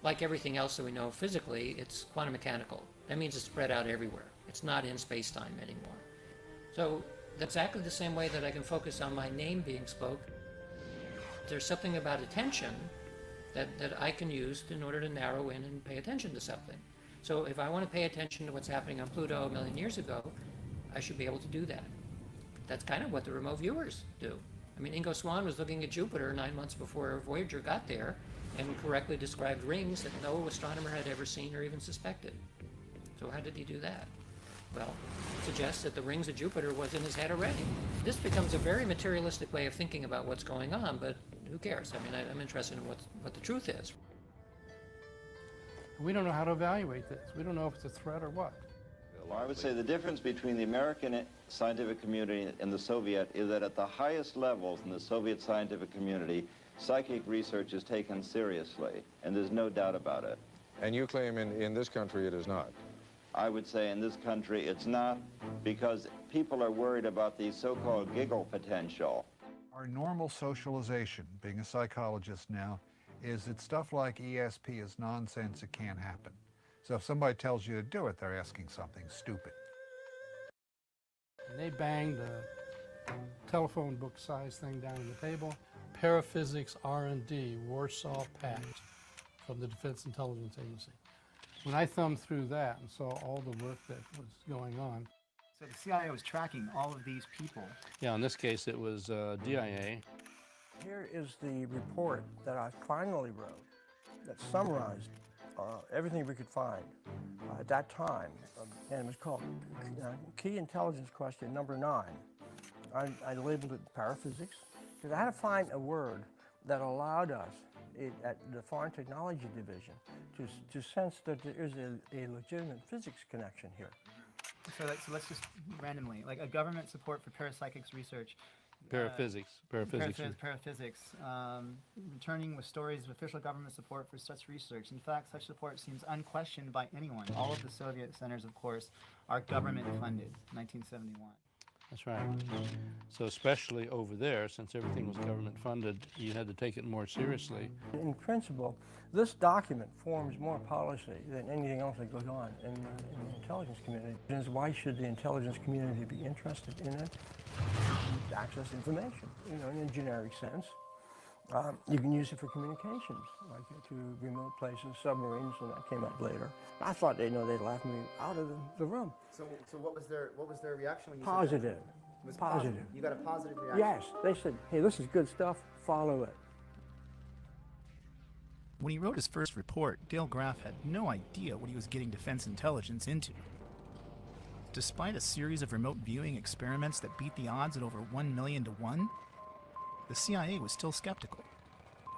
like everything else that we know physically, it's quantum mechanical. That means it's spread out everywhere. It's not in space-time anymore. So that's exactly the same way that I can focus on my name being spoke. There's something about attention that I can use in order to narrow in and pay attention to something. So if I want to pay attention to what's happening on Pluto 1 million years ago, I should be able to do that. That's kind of what the remote viewers do. I mean, Ingo Swann was looking at Jupiter 9 months before Voyager got there and correctly described rings that no astronomer had ever seen or even suspected. So how did he do that? Well, it suggests that the rings of Jupiter was in his head already. This becomes a very materialistic way of thinking about what's going on, but who cares? I mean, I'm interested in what the truth is. We don't know how to evaluate this. We don't know if it's a threat or what. I would say the difference between the American scientific community and the Soviet is that at the highest levels in the Soviet scientific community, psychic research is taken seriously, and there's no doubt about it. And you claim in this country it is not? I would say in this country it's not, because people are worried about the so-called giggle potential. Our normal socialization, being a psychologist now, is that stuff like ESP is nonsense, it can't happen. So if somebody tells you to do it, they're asking something stupid. And they banged a telephone book size thing down on the table. Paraphysics R&D, Warsaw Pact, from the Defense Intelligence Agency. When I thumbed through that and saw all the work that was going on. So the CIA was tracking all of these people. Yeah, in this case it was DIA. Here is the report that I finally wrote that summarized everything we could find at that time. And it was called Key Intelligence Question number 9. I labeled it paraphysics, because I had to find a word that allowed us at the Foreign Technology Division to sense that there is a legitimate physics connection here. So let's just randomly, like a government support for parapsychics research. Paraphysics. Paraphysics. Returning with stories of official government support for such research. In fact, such support seems unquestioned by anyone. All of the Soviet centers, of course, are government funded. 1971. That's right. So especially over there, since everything was government funded, you had to take it more seriously. In principle, this document forms more policy than anything else that goes on in the intelligence community. Why should the intelligence community be interested in it? Access information, in a generic sense. You can use it for communications, like to remote places, submarines, and that came up later. I thought they'd laugh me out of the room. So what was their reaction when you Positive. said that? It was positive. You got a positive reaction? Yes. They said, hey, this is good stuff, follow it. When he wrote his first report, Dale Graff had no idea what he was getting defense intelligence into. Despite a series of remote viewing experiments that beat the odds at over 1 million to 1, the CIA was still skeptical.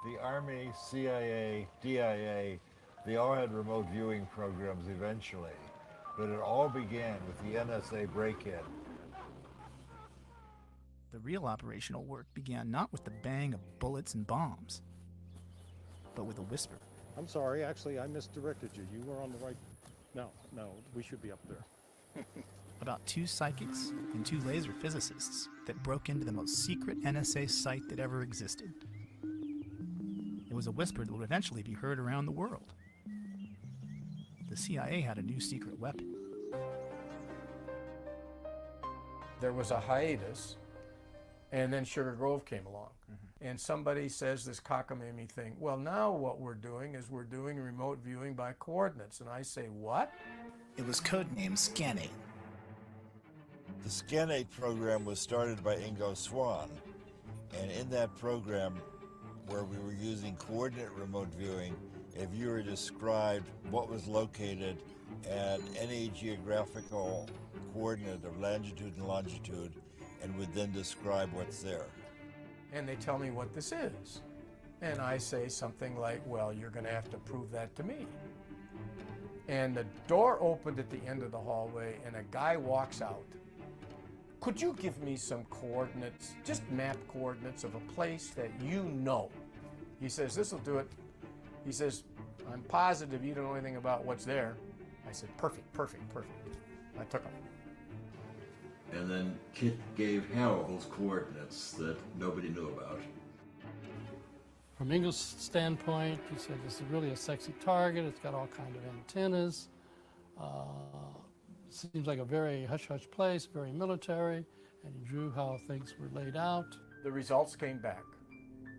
The Army, CIA, DIA, they all had remote viewing programs eventually, but it all began with the NSA break-in. The real operational work began not with the bang of bullets and bombs, but with a whisper. I'm sorry, actually I misdirected you. You were on the right. No, we should be up there. About 2 psychics and 2 laser physicists that broke into the most secret NSA site that ever existed. It was a whisper that would eventually be heard around the world. The CIA had a new secret weapon. There was a hiatus, and then Sugar Grove came along. And somebody says this cockamamie thing, well, now what we're doing is we're doing remote viewing by coordinates. And I say, what? It was codenamed Scanate. The Scanate program was started by Ingo Swann, and in that program, where we were using coordinate remote viewing, a viewer described what was located at any geographical coordinate of latitude and longitude, and would then describe what's there. And they tell me what this is. And I say something like, well, you're going to have to prove that to me. And the door opened at the end of the hallway, and a guy walks out. Could you give me some coordinates, just map coordinates of a place that you know? He says, this will do it. He says, I'm positive you don't know anything about what's there. I said, perfect. I took them. And then Kit gave Hal those coordinates that nobody knew about. From Ingalls' standpoint, he said this is really a sexy target. It's got all kinds of antennas. Seems like a very hush-hush place, very military, and he drew how things were laid out. The results came back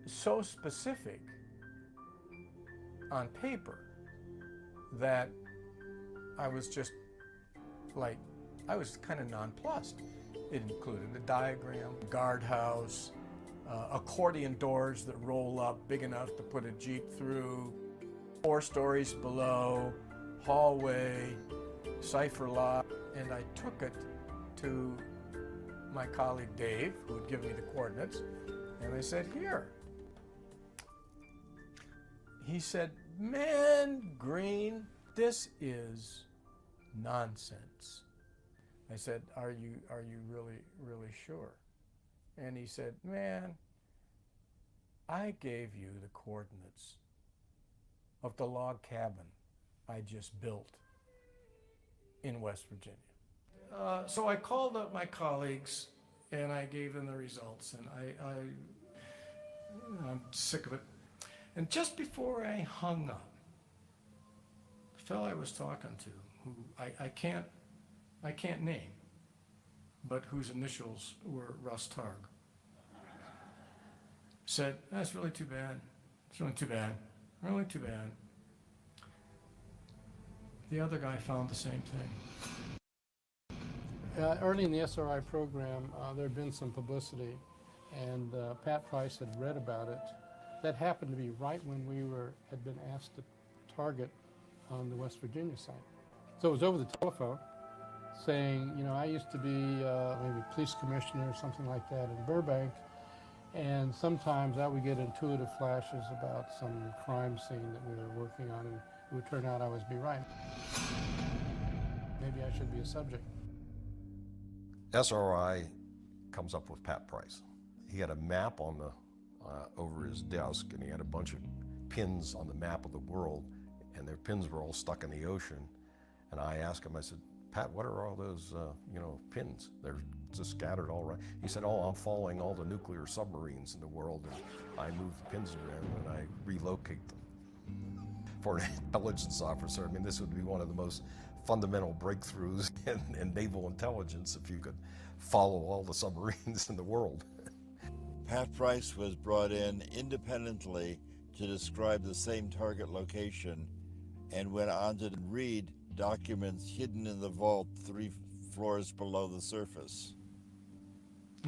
so specific on paper that I was just like, I was kind of nonplussed. It included a diagram, guardhouse, accordion doors that roll up big enough to put a Jeep through, 4 stories below, hallway, cipher lock, and I took it to my colleague Dave, who had given me the coordinates, and I said, here. He said, man, Green, this is nonsense. I said, are you really sure? And he said, man, I gave you the coordinates of the log cabin I just built in West Virginia. So I called up my colleagues and I gave them the results, and I'm sick of it. And just before I hung up, the fellow I was talking to, who I can't name, but whose initials were Russ Targ, said, "That's really too bad. It's really too bad. Really too bad." The other guy found the same thing. Early in the SRI program, there had been some publicity, and Pat Price had read about it. That happened to be right when we had been asked to target on the West Virginia site. So it was over the telephone, saying, you know, I used to be maybe police commissioner or something like that in Burbank, and sometimes I would get intuitive flashes about some crime scene that we were working on, and it would turn out I was be right. Maybe I should be a subject. SRI comes up with Pat Price. He had a map on the over his desk, and he had a bunch of pins on the map of the world, and their pins were all stuck in the ocean. And I asked him, I said, Pat, what are all those pins? They're just scattered all right. He said, oh, I'm following all the nuclear submarines in the world, and I move the pins around and I relocate them. For an intelligence officer, I mean, this would be one of the most fundamental breakthroughs in naval intelligence if you could follow all the submarines in the world. Pat Price was brought in independently to describe the same target location and went on to read documents hidden in the vault 3 floors below the surface.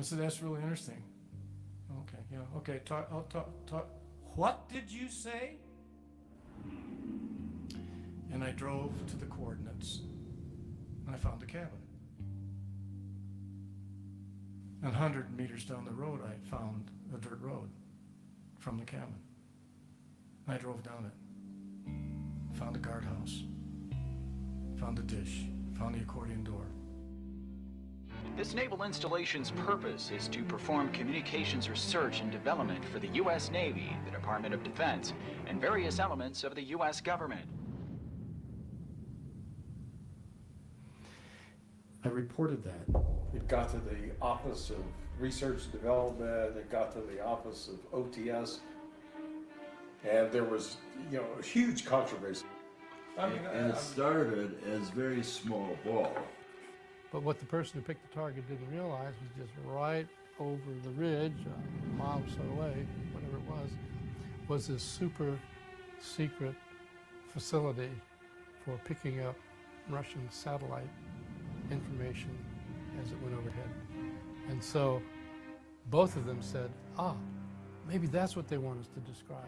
So that's really interesting. Okay, yeah, okay, I'll talk. What did you say? And I drove to the coordinates, and I found the cabin. And 100 meters down the road, I found a dirt road from the cabin. I drove down it, found the guardhouse, found the dish, found the accordion door. This naval installation's purpose is to perform communications research and development for the U.S. Navy, the Department of Defense, and various elements of the U.S. government. I reported that. It got to the Office of Research and Development, it got to the Office of OTS, and there was, a huge controversy. And it started as very small ball. But what the person who picked the target didn't realize was just right over the ridge, a mile or so away, whatever it was this super secret facility for picking up Russian satellite information as it went overhead. And so both of them said, maybe that's what they want us to describe.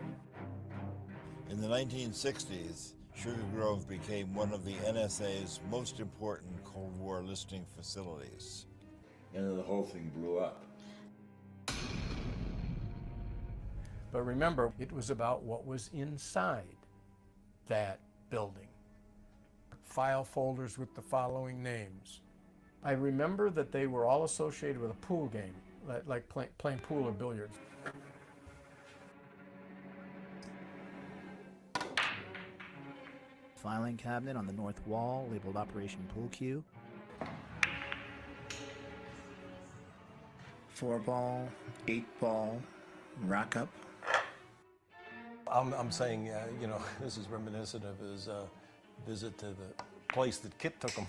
In the 1960s, Sugar Grove became one of the NSA's most important Cold War listening facilities. And then the whole thing blew up. But remember, it was about what was inside that building. File folders with the following names. I remember that they were all associated with a pool game, like playing pool or billiards. Filing cabinet on the north wall labeled Operation Pool Cue. 4-ball, 8-ball, rack up. I'm saying, this is reminiscent of his visit to the place that Kit took him.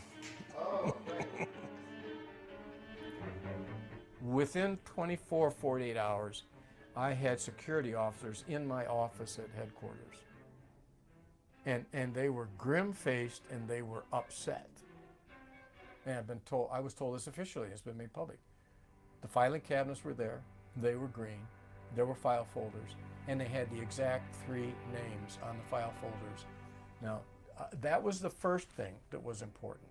Within 48 hours, I had security officers in my office at headquarters. And they were grim-faced and they were upset. And I was told this officially, it's been made public. The filing cabinets were there, they were green, there were file folders, and they had the exact 3 names on the file folders. Now, that was the first thing that was important,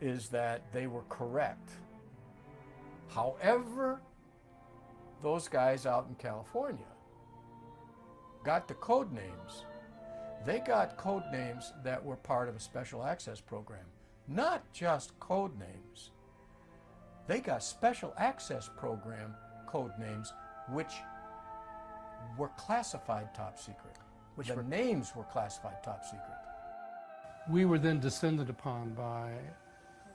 is that they were correct. However, those guys out in California got the code names. They got code names that were part of a special access program, not just code names. They got special access program code names which were classified top secret. The names were classified top secret. We were then descended upon by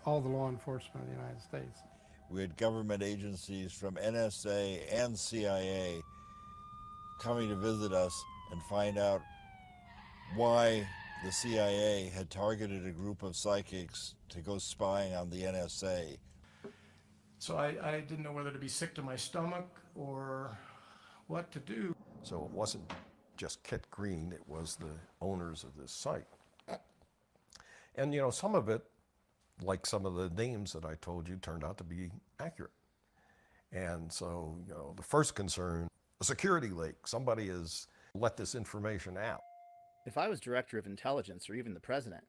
all the law enforcement of the United States. We had government agencies from NSA and CIA coming to visit us and find out why the CIA had targeted a group of psychics to go spying on the NSA. So I didn't know whether to be sick to my stomach or what to do. So it wasn't just Kit Green, it was the owners of this site. And you know, some of it, like some of the names that I told you, turned out to be accurate. And so, you know, the first concern, a security leak. Somebody has let this information out. If I was director of intelligence or even the president,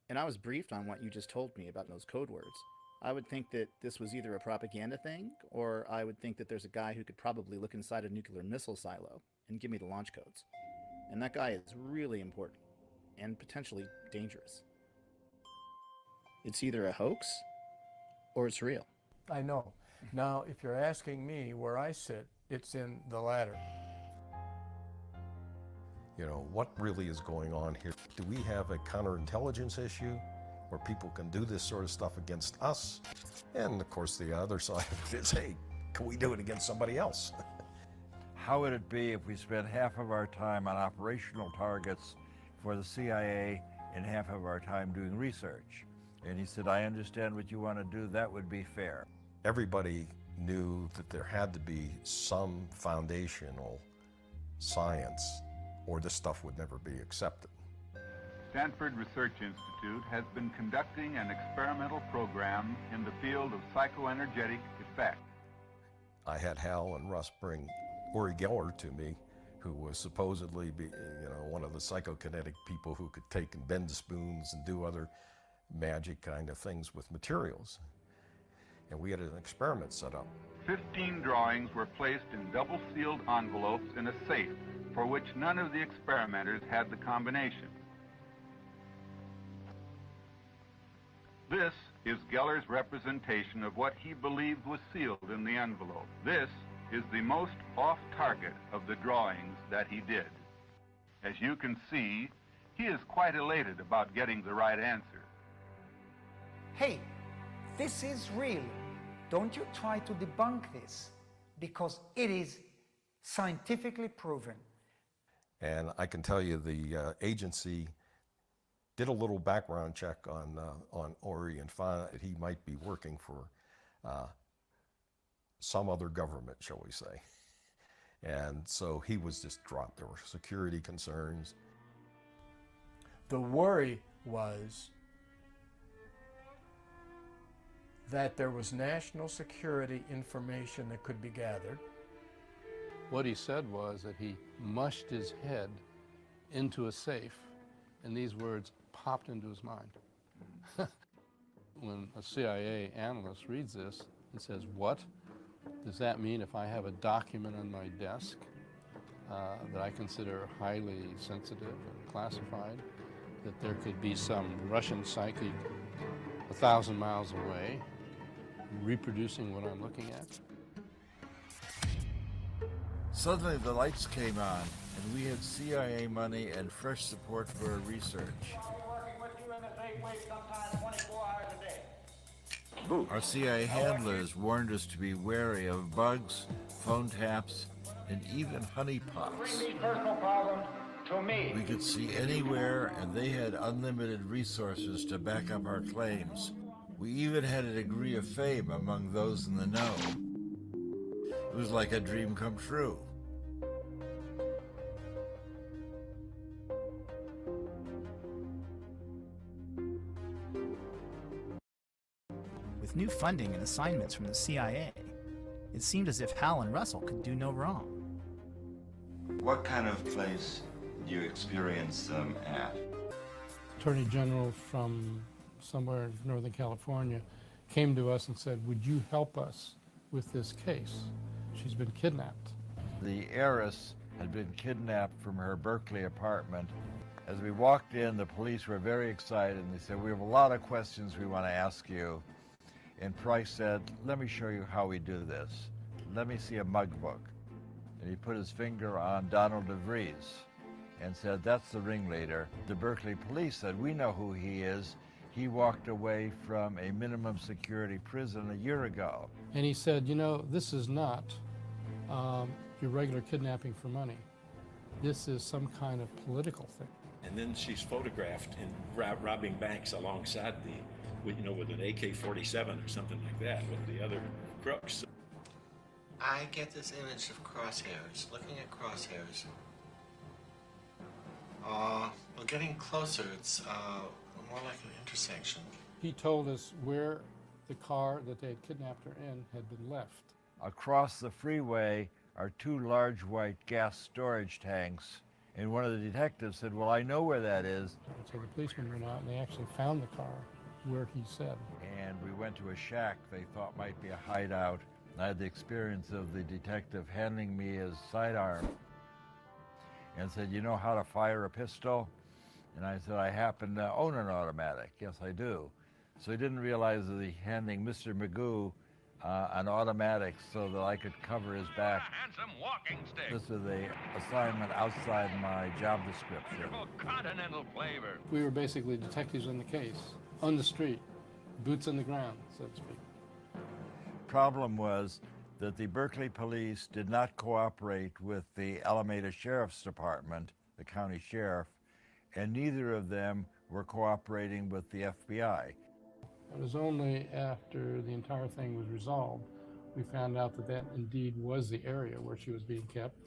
and I was briefed on what you just told me about those code words, I would think that this was either a propaganda thing, or I would think that there's a guy who could probably look inside a nuclear missile silo and give me the launch codes. And that guy is really important and potentially dangerous. It's either a hoax or it's real. I know. Now, if you're asking me where I sit, it's in the latter. You know, what really is going on here? Do we have a counterintelligence issue where people can do this sort of stuff against us? And of course, the other side of it is, hey, can we do it against somebody else? How would it be if we spent half of our time on operational targets for the CIA and half of our time doing research? And he said, I understand what you want to do. That would be fair. Everybody knew that there had to be some foundational science or this stuff would never be accepted. Stanford Research Institute has been conducting an experimental program in the field of psychoenergetic effect. I had Hal and Russ bring Uri Geller to me, who was supposedly one of the psychokinetic people who could take and bend spoons and do other magic kind of things with materials. And we had an experiment set up. 15 drawings were placed in double-sealed envelopes in a safe for which none of the experimenters had the combination. This is Geller's representation of what he believed was sealed in the envelope. This is the most off-target of the drawings that he did. As you can see, he is quite elated about getting the right answer. Hey, this is real. Don't you try to debunk this, because it is scientifically proven. And I can tell you the agency did a little background check on Uri and found that he might be working for some other government, shall we say. And so he was just dropped. There were security concerns. The worry was that there was national security information that could be gathered. What he said was that he mushed his head into a safe, and these words popped into his mind. When a CIA analyst reads this and says, what? Does that mean if I have a document on my desk that I consider highly sensitive and classified, that there could be some Russian psychic 1,000 miles away reproducing what I'm looking at? Suddenly the lights came on, and we had CIA money and fresh support for our research. Our CIA handlers warned us to be wary of bugs, phone taps, and even honeypots. We could see anywhere, and they had unlimited resources to back up our claims. We even had a degree of fame among those in the know. It was like a dream come true. With new funding and assignments from the CIA, it seemed as if Hal and Russell could do no wrong. What kind of place do you experience them at? Attorney General from somewhere in Northern California came to us and said, would you help us with this case? She's been kidnapped. The heiress had been kidnapped from her Berkeley apartment As we walked in, the police were very excited, and they said, "We have a lot of questions we want to ask you." And Price said, "Let me show you how we do this. Let me see a mug book." And he put his finger on Donald DeVries and said, "That's the ringleader." The Berkeley police said, "We know who he is. He walked away from a minimum security prison a year ago." And he said, you know, this is not your regular kidnapping for money. This is some kind of political thing. And then she's photographed in robbing banks alongside with an AK-47 or something like that with the other crooks. I get this image of crosshairs, looking at crosshairs. Well, getting closer, it's more like an intersection. He told us where the car that they had kidnapped her in had been left. Across the freeway are two large white gas storage tanks. And one of the detectives said, "Well, I know where that is." So the policemen went out and they actually found the car where he said. And we went to a shack they thought might be a hideout. I had the experience of the detective handing me his sidearm and said, "You know how to fire a pistol?" And I said, "I happen to own an automatic." "Yes, I do." So he didn't realize that he handing Mr. Magoo an automatic so that I could cover his back. And some walking sticks. This is the assignment outside my job description. Continental flavor. We were basically detectives on the case, on the street, boots on the ground, so to speak. Problem was that the Berkeley police did not cooperate with the Alameda Sheriff's Department, the county sheriff, and neither of them were cooperating with the FBI. It was only after the entire thing was resolved we found out that that indeed was the area where she was being kept,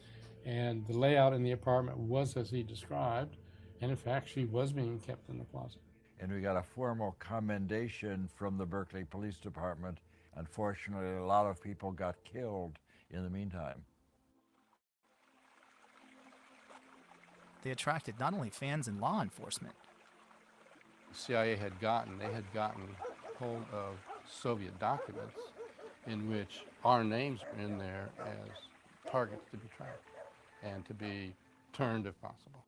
and the layout in the apartment was as he described, and in fact she was being kept in the closet. And we got a formal commendation from the Berkeley Police Department. Unfortunately, a lot of people got killed in the meantime. They attracted not only fans and law enforcement. The CIA had gotten hold of Soviet documents in which our names were in there as targets to be tracked and to be turned if possible.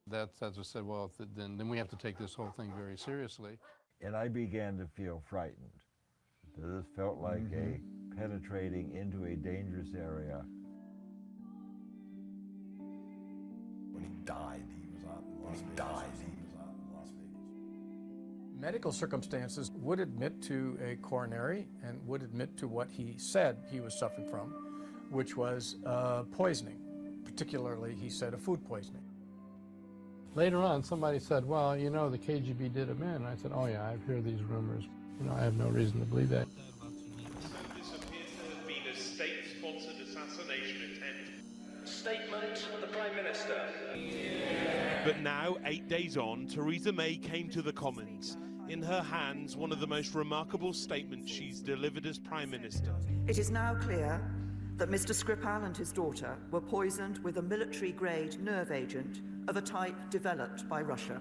That's as I said, well, then we have to take this whole thing very seriously. And I began to feel frightened. This felt like a penetrating into a dangerous area. When he died, he was out in Las Vegas. Medical circumstances would admit to a coronary and would admit to what he said he was suffering from, which was poisoning. Particularly, he said, a food poisoning. Later on, somebody said, well, you know, the KGB did him in. I said, oh yeah, I've heard these rumors. You know, I have no reason to believe that. This appears to have been a state-sponsored assassination attempt. Statement of the Prime Minister. But now, 8 days on, Theresa May came to the Commons. In her hands, one of the most remarkable statements she's delivered as Prime Minister. It is now clear that Mr. Skripal and his daughter were poisoned with a military-grade nerve agent of a type developed by Russia.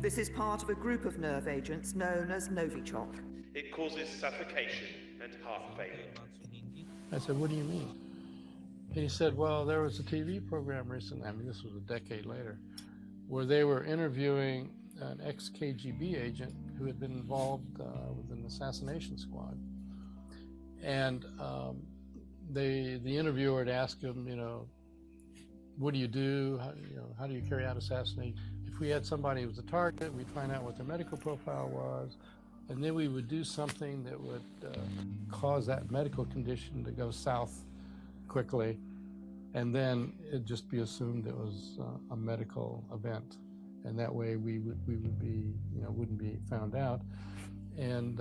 This is part of a group of nerve agents known as Novichok. It causes suffocation and heart failure. I said, what do you mean? And he said, well, there was a TV program recently, I mean, this was a decade later, where they were interviewing an ex-KGB agent who had been involved with an assassination squad. And the interviewer had asked him, you know, what do you do? How do you carry out assassination? If we had somebody who was a target, we'd find out what their medical profile was, and then we would do something that would cause that medical condition to go south quickly, and then it'd just be assumed it was a medical event, and that way we would be, you know, wouldn't be found out. And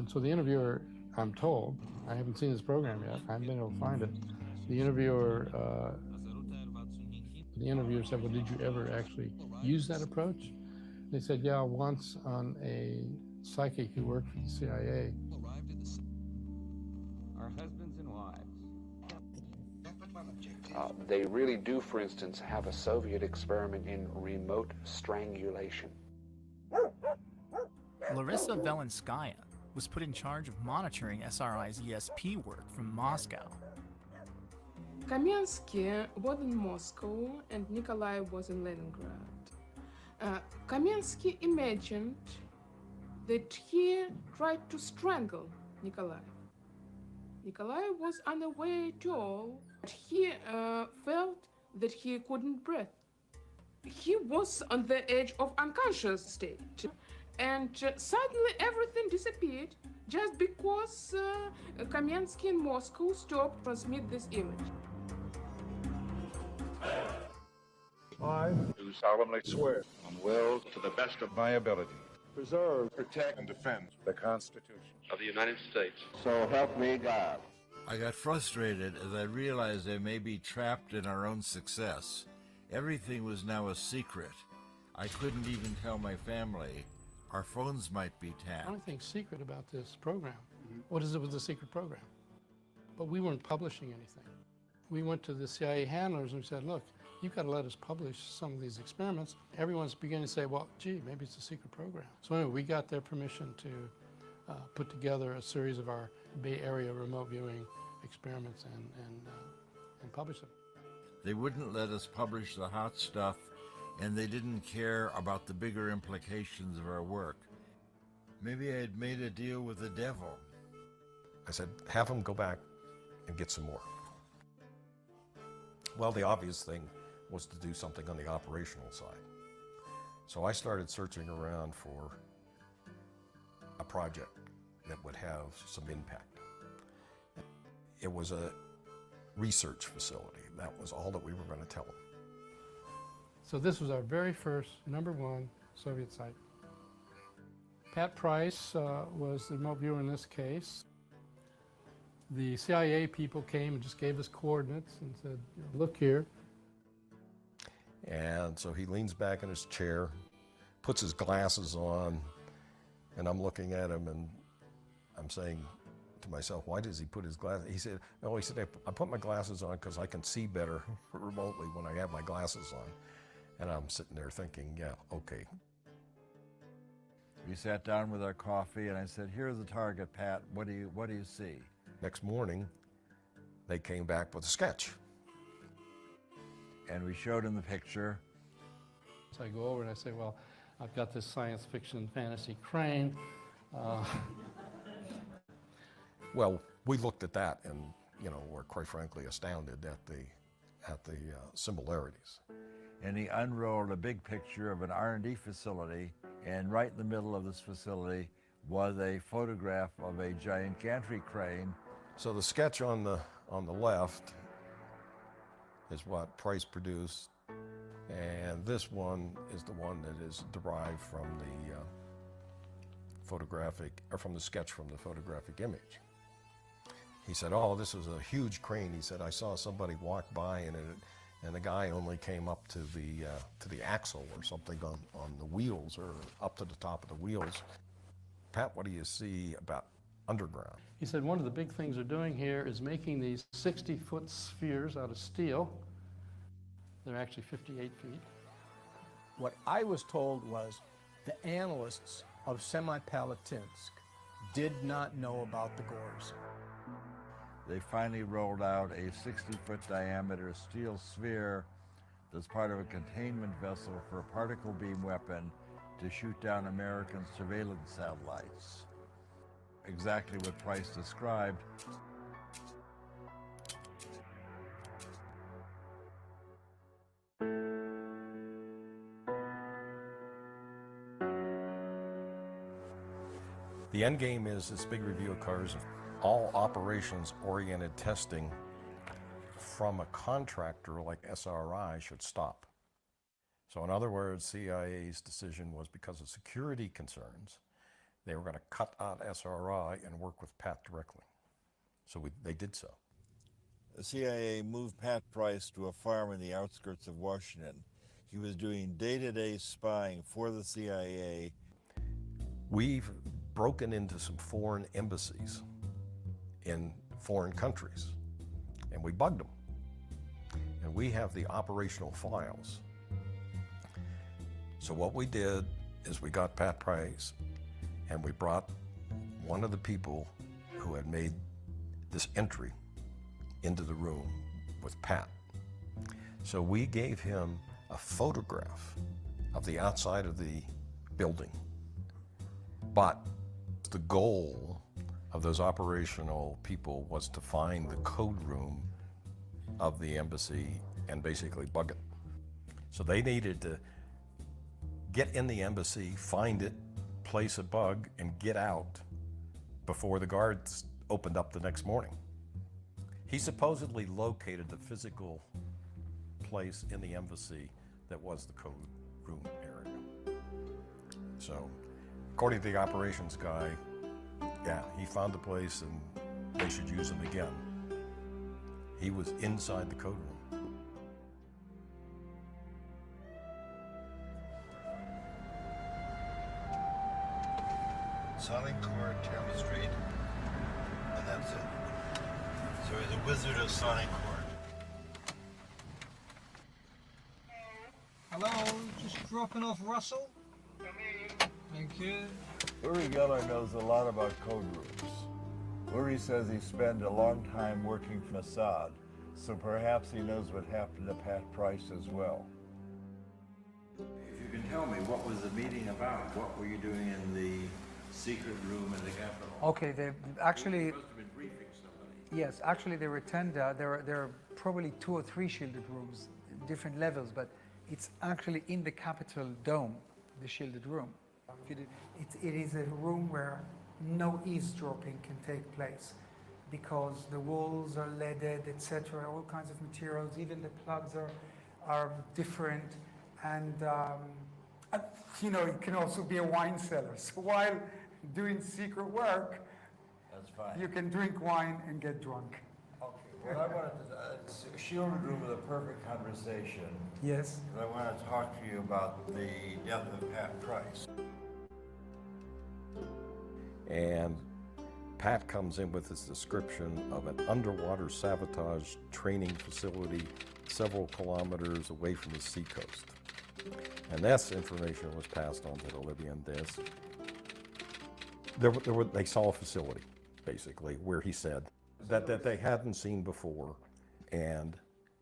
so the interviewer, I'm told, I haven't seen this program yet, I haven't been able to find it. The interviewer said, well, did you ever actually use that approach? They said, yeah, once on a psychic who worked for the CIA. Our husbands and wives. They really do, for instance, have a Soviet experiment in remote strangulation. Larissa Velenskaya was put in charge of monitoring SRI's ESP work from Moscow. Kamiansky was in Moscow and Nikolai was in Leningrad. Kamensky imagined that he tried to strangle Nikolai. Nikolai was unaware at all. He felt that he couldn't breathe. He was on the edge of unconscious state. And suddenly everything disappeared just because Kamensky in Moscow stopped transmit this image. I do solemnly swear and will, to the best of my ability, preserve, protect, and defend the Constitution of the United States. So help me God. I got frustrated as I realized I may be trapped in our own success. Everything was now a secret. I couldn't even tell my family. Our phones might be tapped. The only thing secret about this program, what is it with the secret program? But we weren't publishing anything. We went to the CIA handlers and we said, look, you've got to let us publish some of these experiments. Everyone's beginning to say, well, gee, maybe it's a secret program. So anyway, we got their permission to put together a series of our Bay Area remote viewing experiments and publish them. They wouldn't let us publish the hot stuff, and they didn't care about the bigger implications of our work. Maybe I had made a deal with the devil. I said, have them go back and get some more. Well, the obvious thing was to do something on the operational side. So I started searching around for a project that would have some impact. It was a research facility. That was all that we were going to tell them. So this was our very first #1 Soviet site. Pat Price was the remote viewer in this case. The CIA people came and just gave us coordinates and said, look here. And so he leans back in his chair, puts his glasses on, and I'm looking at him and I'm saying to myself, why does he put his glasses? He said, I put my glasses on because I can see better remotely when I have my glasses on. And I'm sitting there thinking, yeah, okay. We sat down with our coffee and I said, here's the target, Pat. What do you see? Next morning, they came back with a sketch. And we showed him the picture. So I go over and I say, well, I've got this science fiction fantasy crane. Well, we looked at that and, were quite frankly astounded at the similarities. And he unrolled a big picture of an R&D facility, and right in the middle of this facility was a photograph of a giant gantry crane. So the sketch on the left is what Price produced, and this one is the one that is derived from the from the sketch from the photographic image. He said, oh, this is a huge crane. He said, I saw somebody walk by and the guy only came up to the axle or something on the wheels, or up to the top of the wheels. Pat, what do you see about underground? He said one of the big things they're doing here is making these 60-foot spheres out of steel. They're actually 58 feet. What I was told was the analysts of Semipalatinsk did not know about the gores. They finally rolled out a 60-foot diameter steel sphere that's part of a containment vessel for a particle beam weapon to shoot down American surveillance satellites. Exactly what Price described. The end game is this big review occurs of all operations-oriented testing from a contractor like SRI should stop. So in other words, CIA's decision was because of security concerns, they were going to cut out SRI and work with Pat directly. So they did so. The CIA moved Pat Price to a farm in the outskirts of Washington. He was doing day-to-day spying for the CIA. We've broken into some foreign embassies in foreign countries, and we bugged them. And we have the operational files. So what we did is we got Pat Price, and we brought one of the people who had made this entry into the room with Pat. So we gave him a photograph of the outside of the building. But the goal of those operational people was to find the code room of the embassy and basically bug it. So they needed to get in the embassy, find it, place a bug, and get out before the guards opened up the next morning. He supposedly located the physical place in the embassy that was the code room area. So, according to the operations guy, yeah, he found the place and they should use him again. He was inside the code room. Sonic Core, Tampa Street, and that's it. So he's a wizard of Sonic Core. Hello, just dropping off Russell. Thank you. Uri Geller knows a lot about code rooms. Uri says he spent a long time working for Mossad, so perhaps he knows what happened to Pat Price as well. If you can tell me, what was the meeting about? What were you doing in the secret room in the Capitol? Okay, they actually. You must have been briefing somebody. Yes, actually there were 10. There are probably 2 or 3 shielded rooms, different levels, but it's actually in the Capitol dome, the shielded room. It is a room where no eavesdropping can take place because the walls are leaded, etc. All kinds of materials, even the plugs are different, and you know, it can also be a wine cellar. So while doing secret work, that's fine. You can drink wine and get drunk. Okay. Well, I wanted to, it's a shielded room with a perfect conversation. Yes. I want to talk to you about the death of Pat Price. And Pat comes in with his description of an underwater sabotage training facility several kilometers away from the seacoast. And this information was passed on to the Libyan desk. They saw a facility, basically, where he said that they hadn't seen before. And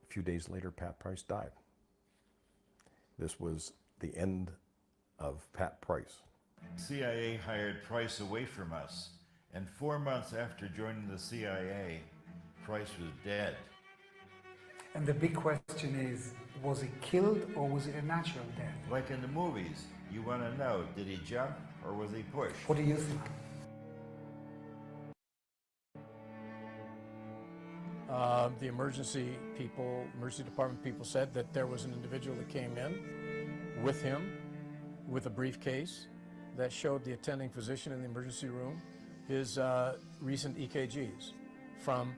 a few days later, Pat Price died. This was the end of Pat Price. CIA hired Price away from us, and 4 months after joining the CIA, Price was dead. And the big question is, was he killed or was it a natural death? Like in the movies, you want to know, did he jump or was he pushed? What do you think? The emergency department people said that there was an individual that came in with him with a briefcase that showed the attending physician in the emergency room his recent EKGs from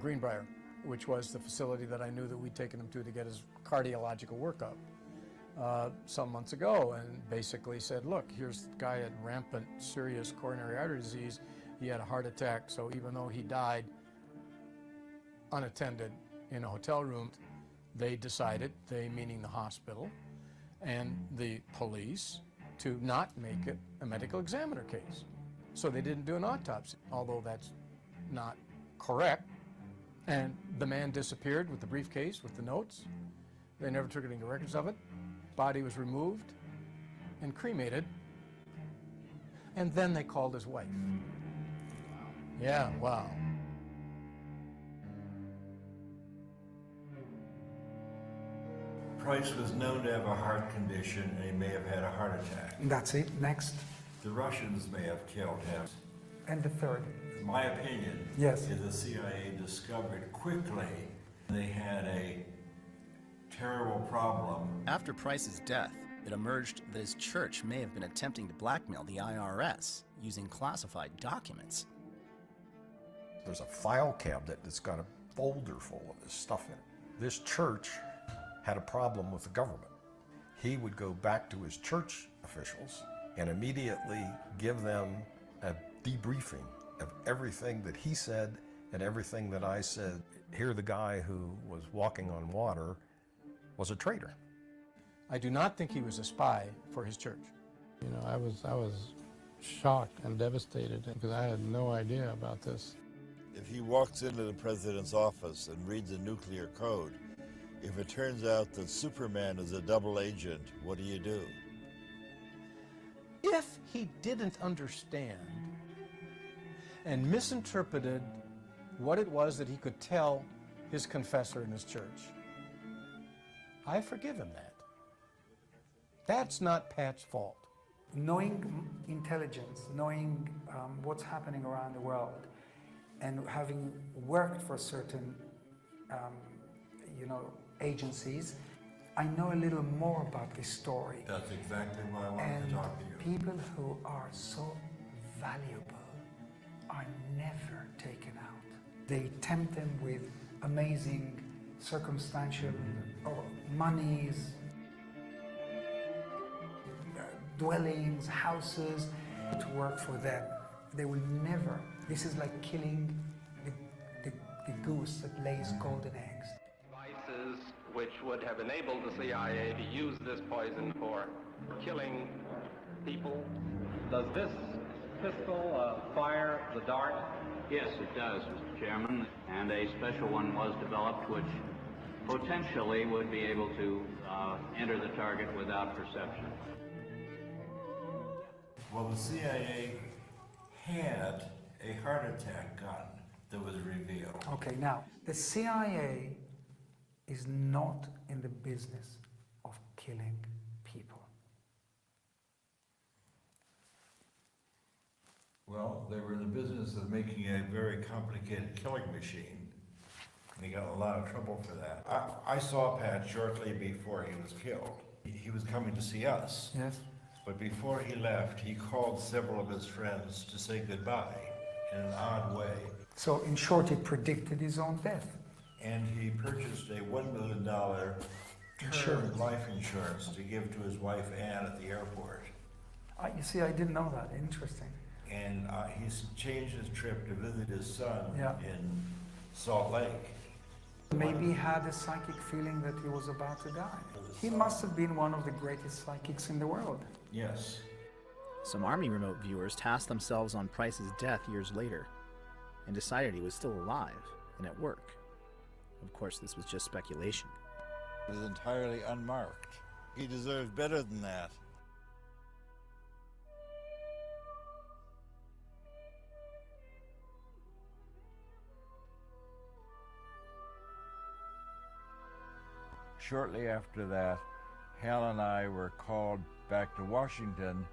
Greenbrier, which was the facility that I knew that we'd taken him to get his cardiological workup some months ago, and basically said, look, here's the guy had rampant serious coronary artery disease. He had a heart attack, so even though he died unattended in a hotel room, they decided, they meaning the hospital and the police, to not make it a medical examiner case. So they didn't do an autopsy, although that's not correct. And the man disappeared with the briefcase, with the notes. They never took any records of it. Body was removed and cremated. And then they called his wife. Yeah, wow. Price was known to have a heart condition and he may have had a heart attack. That's it. Next. The Russians may have killed him. And the third. In my opinion, yes, is the CIA discovered quickly they had a terrible problem. After Price's death, it emerged that his church may have been attempting to blackmail the IRS using classified documents. There's a file cabinet that's got a folder full of this stuff in it. This church had a problem with the government. He would go back to his church officials and immediately give them a debriefing of everything that he said and everything that I said. Here, the guy who was walking on water was a traitor. I do not think he was a spy for his church. You know, I was shocked and devastated because I had no idea about this. If he walks into the president's office and reads a nuclear code, If it turns out that Superman is a double agent, what do you do? If he didn't understand and misinterpreted what it was that he could tell his confessor in his church, I forgive him that. That's not Pat's fault. Knowing intelligence, knowing what's happening around the world, and having worked for certain, agencies, I know a little more about this story. That's exactly why I wanted to talk to you. People who are so valuable are never taken out. They tempt them with amazing circumstantial or monies, dwellings, houses, to work for them. They will never. This is like killing the goose that lays golden eggs. Devices which would have enabled the CIA to use this poison for killing people. Does this pistol fire the dart? Yes, it does, Mr. Chairman, and a special one was developed which potentially would be able to enter the target without perception. Well, the CIA had a heart attack gun that was revealed. Okay, now, the CIA is not in the business of killing people. Well, they were in the business of making a very complicated killing machine. And he got in a lot of trouble for that. I saw Pat shortly before he was killed. He was coming to see us. Yes. But before he left, he called several of his friends to say goodbye in an odd way. So, in short, he predicted his own death. And he purchased a $1 million term life insurance to give to his wife Ann at the airport. You see, I didn't know that. Interesting. And he's changed his trip to visit his son Yeah. in Salt Lake. Maybe he had a psychic feeling that he was about to die. He must have been one of the greatest psychics in the world. Yes. Some Army remote viewers tasked themselves on Price's death years later and decided he was still alive and at work. Of course, this was just speculation. It was entirely unmarked. He deserved better than that. Shortly after that, Hal and I were called back to Washington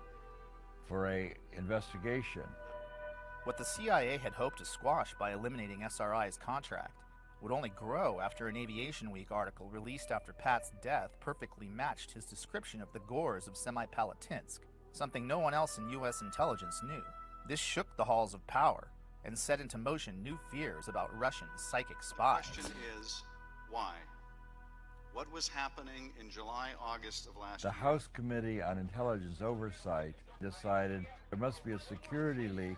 for an investigation. What the CIA had hoped to squash by eliminating SRI's contract would only grow after an Aviation Week article released after Pat's death perfectly matched his description of the gores of Semipalatinsk, something no one else in U.S. intelligence knew. This shook the halls of power and set into motion new fears about Russian psychic spies. The question is, why? What was happening in July, August of last The year? House Committee on Intelligence Oversight decided there must be a security leak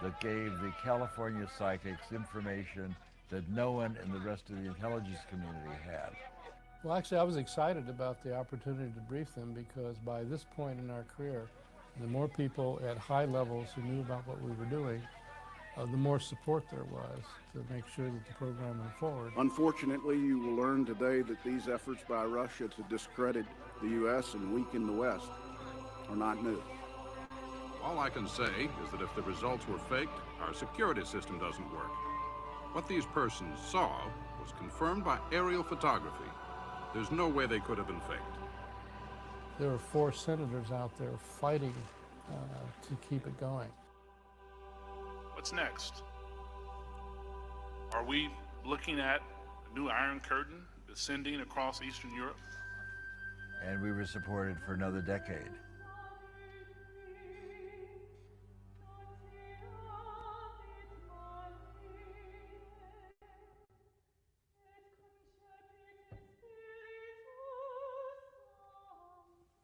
that gave the California psychics information that no one in the rest of the intelligence community had. Well, actually, I was excited about the opportunity to brief them because by this point in our career, the more people at high levels who knew about what we were doing, the more support there was to make sure that the program went forward. Unfortunately, you will learn today that these efforts by Russia to discredit the U.S. and weaken the West are not new. All I can say is that if the results were faked, our security system doesn't work. What these persons saw was confirmed by aerial photography. There's no way they could have been faked. There were 4 senators out there fighting to keep it going. What's next? Are we looking at a new Iron Curtain descending across Eastern Europe? And we were supported for another decade.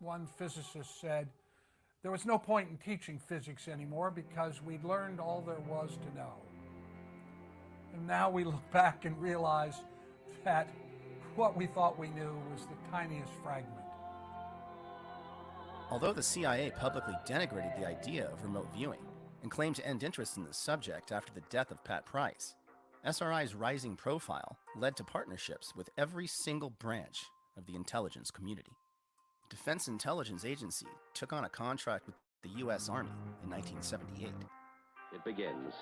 One physicist said, there was no point in teaching physics anymore because we'd learned all there was to know. And now we look back and realize that what we thought we knew was the tiniest fragment. Although the CIA publicly denigrated the idea of remote viewing and claimed to end interest in the subject after the death of Pat Price, SRI's rising profile led to partnerships with every single branch of the intelligence community. Defense Intelligence Agency took on a contract with the U.S. Army in 1978. It begins.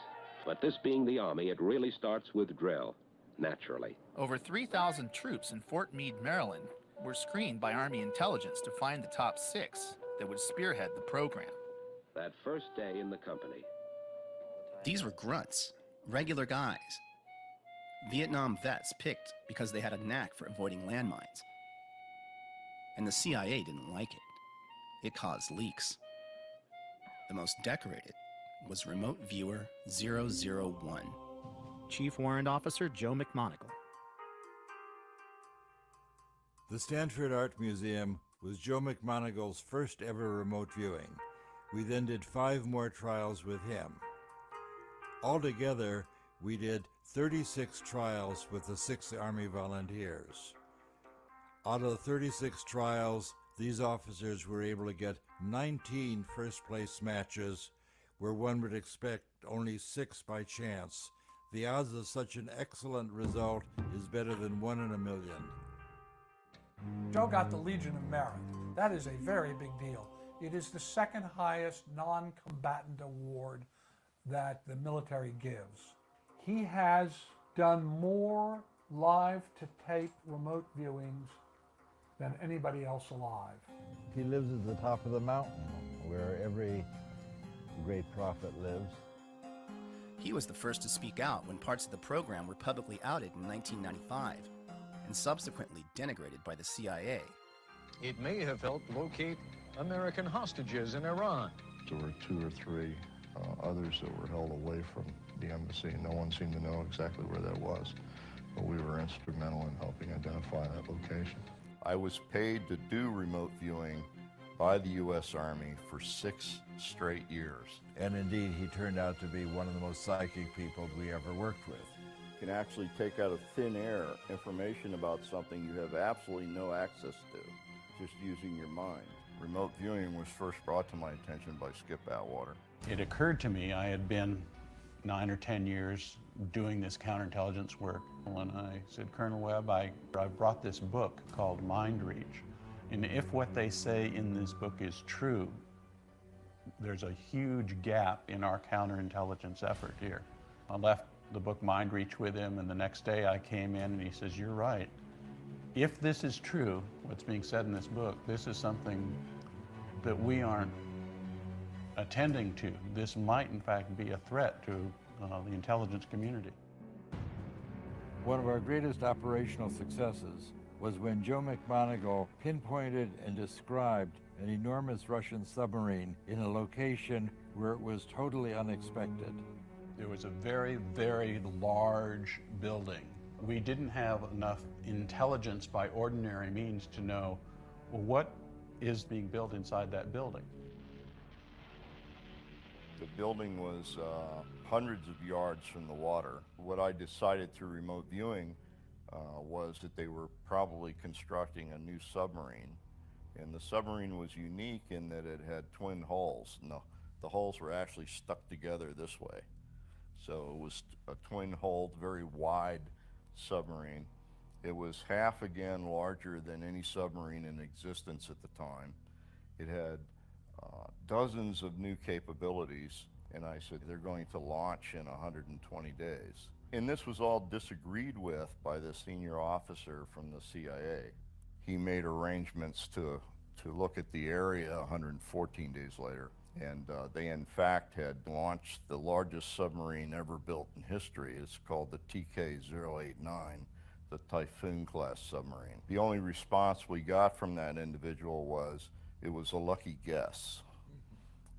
But this being the Army, it really starts with drill, naturally. Over 3,000 troops in Fort Meade, Maryland, were screened by Army intelligence to find the top 6 that would spearhead the program. That first day in the company. These were grunts, regular guys. Vietnam vets picked because they had a knack for avoiding landmines. And the CIA didn't like it. It caused leaks. The most decorated was Remote Viewer 001. Chief Warrant Officer Joe McMonagle. The Stanford Art Museum was Joe McMonagle's first ever remote viewing. We then did 5 more trials with him. Altogether, we did 36 trials with the 6 Army volunteers. Out of the 36 trials, these officers were able to get 19 first-place matches, where one would expect only 6 by chance. The odds of such an excellent result is better than 1 in a million. Joe got the Legion of Merit. That is a very big deal. It is the second highest non-combatant award that the military gives. He has done more live-to-tape remote viewings than anybody else alive. He lives at the top of the mountain, where every great prophet lives. He was the first to speak out when parts of the program were publicly outed in 1995 and subsequently denigrated by the CIA. It may have helped locate American hostages in Iran. There were 2 or 3 others that were held away from the embassy. No one seemed to know exactly where that was, but we were instrumental in helping identify that location. I was paid to do remote viewing by the U.S. Army for 6 straight years. And indeed, he turned out to be one of the most psychic people we ever worked with. You can actually take out of thin air information about something you have absolutely no access to, just using your mind. Remote viewing was first brought to my attention by Skip Atwater. It occurred to me I had been 9 or 10 years doing this counterintelligence work when I said, Colonel Webb, I brought this book called Mind Reach. And if what they say in this book is true, there's a huge gap in our counterintelligence effort here. I left the book Mind Reach with him, and the next day I came in and he says, you're right. If this is true, what's being said in this book, this is something that we aren't attending to. This might, in fact, be a threat to the intelligence community. One of our greatest operational successes was when Joe McMonagle pinpointed and described an enormous Russian submarine in a location where it was totally unexpected. There was a very, very large building. We didn't have enough intelligence by ordinary means to know, well, what is being built inside that building. The building was hundreds of yards from the water. What I decided through remote viewing was that they were probably constructing a new submarine. And the submarine was unique in that it had twin hulls. And the hulls were actually stuck together this way. So it was a twin-hulled, very wide submarine. It was half again larger than any submarine in existence at the time. It had dozens of new capabilities, and I said they're going to launch in 120 days. And this was all disagreed with by the senior officer from the CIA. He made arrangements to look at the area 114 days later. And they, in fact, had launched the largest submarine ever built in history. It's called the TK-089, the Typhoon-class submarine. The only response we got from that individual was, it was a lucky guess.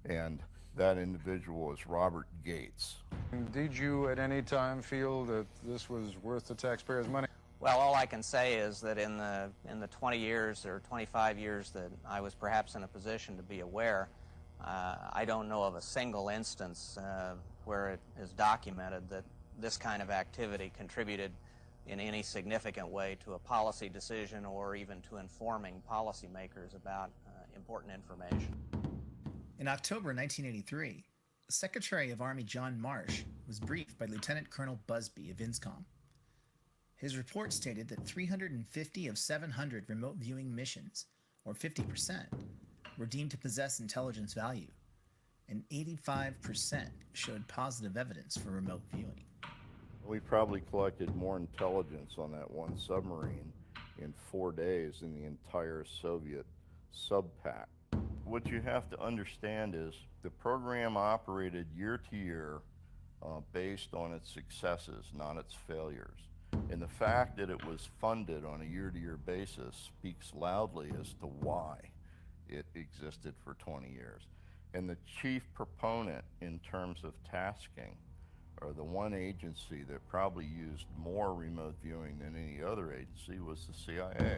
And that individual was Robert Gates. Did you at any time feel that this was worth the taxpayers' money? Well, all I can say is that in the 20 years or 25 years that I was perhaps in a position to be aware, I don't know of a single instance where it is documented that this kind of activity contributed in any significant way to a policy decision or even to informing policymakers about important information. In October 1983, Secretary of Army John Marsh was briefed by Lieutenant Colonel Busby of INSCOM. His report stated that 350 of 700 remote viewing missions, or 50%, were deemed to possess intelligence value, and 85% showed positive evidence for remote viewing. We probably collected more intelligence on that one submarine in 4 days than the entire Soviet sub-pack. What you have to understand is the program operated year to year based on its successes, not its failures. And the fact that it was funded on a year-to-year basis speaks loudly as to why it existed for 20 years. And the chief proponent in terms of tasking, or the one agency that probably used more remote viewing than any other agency, was the CIA.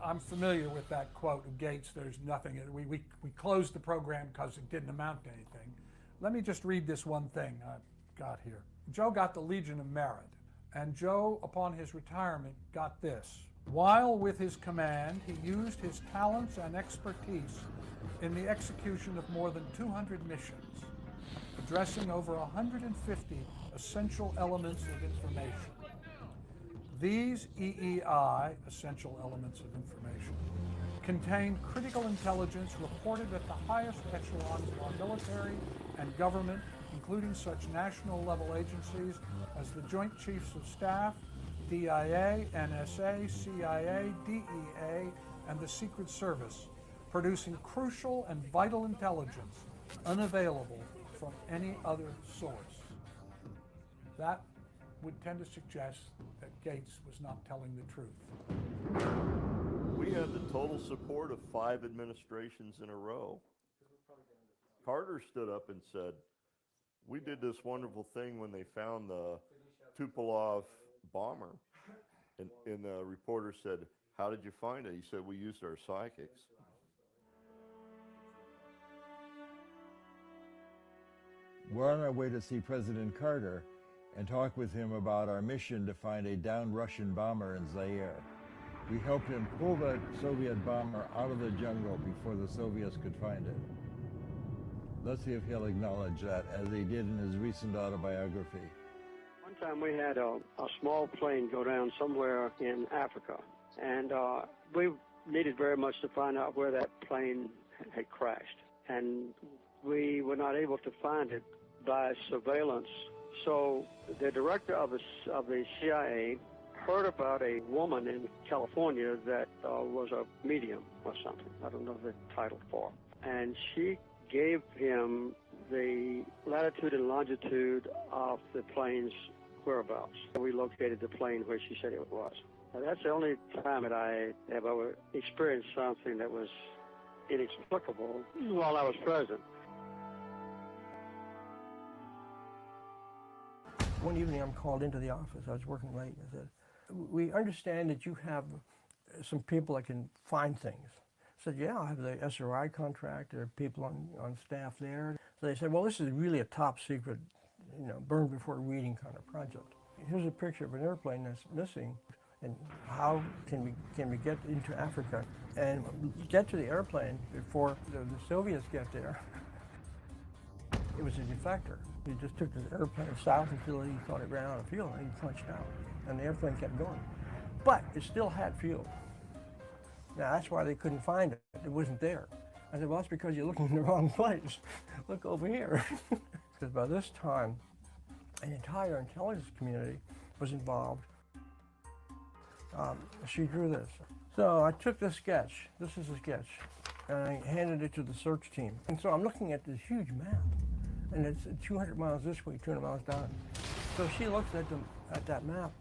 I'm familiar with that quote of Gates, there's nothing, we closed the program because it didn't amount to anything. Let me just read this one thing I've got here. Joe got the Legion of Merit, and Joe, upon his retirement, got this. While with his command, he used his talents and expertise in the execution of more than 200 missions, addressing over 150 essential elements of information. These EEI, essential elements of information, contain critical intelligence reported at the highest echelons of our military and government, including such national level agencies as the Joint Chiefs of Staff, DIA, NSA, CIA, DEA, and the Secret Service, producing crucial and vital intelligence unavailable from any other source. That would tend to suggest that Gates was not telling the truth. We had the total support of 5 administrations in a row. Carter stood up and said, we did this wonderful thing when they found the Tupolev bomber. And the reporter said, how did you find it? He said, we used our psychics. We're on our way to see President Carter and talk with him about our mission to find a downed Russian bomber in Zaire. We helped him pull the Soviet bomber out of the jungle before the Soviets could find it. Let's see if he'll acknowledge that, as he did in his recent autobiography. One time we had a small plane go down somewhere in Africa, and we needed very much to find out where that plane had crashed. And we were not able to find it by surveillance. So the director of the CIA heard about a woman in California that was a medium or something. I don't know the title for. And she gave him the latitude and longitude of the plane's whereabouts. We located the plane where she said it was. Now, that's the only time that I have ever experienced something that was inexplicable while I was present. One evening I'm called into the office. I was working late. I said, we understand that you have some people that can find things. I said, yeah, I have the SRI contract. There are people on staff there. So they said, well, this is really a top secret, burn before reading kind of project. Here's a picture of an airplane that's missing, and how can we get into Africa and get to the airplane before the Soviets get there? It was a defector. He just took the airplane south until he thought it ran out of fuel, and he punched out, and the airplane kept going. But it still had fuel. Now, that's why they couldn't find it. It wasn't there. I said, well, that's because you're looking in the wrong place. Look over here. Because by this time, an entire intelligence community was involved. She drew this. So I took this sketch. This is a sketch. And I handed it to the search team. And so I'm looking at this huge map. And it's 200 miles this way, 200 miles down. So she looks at that map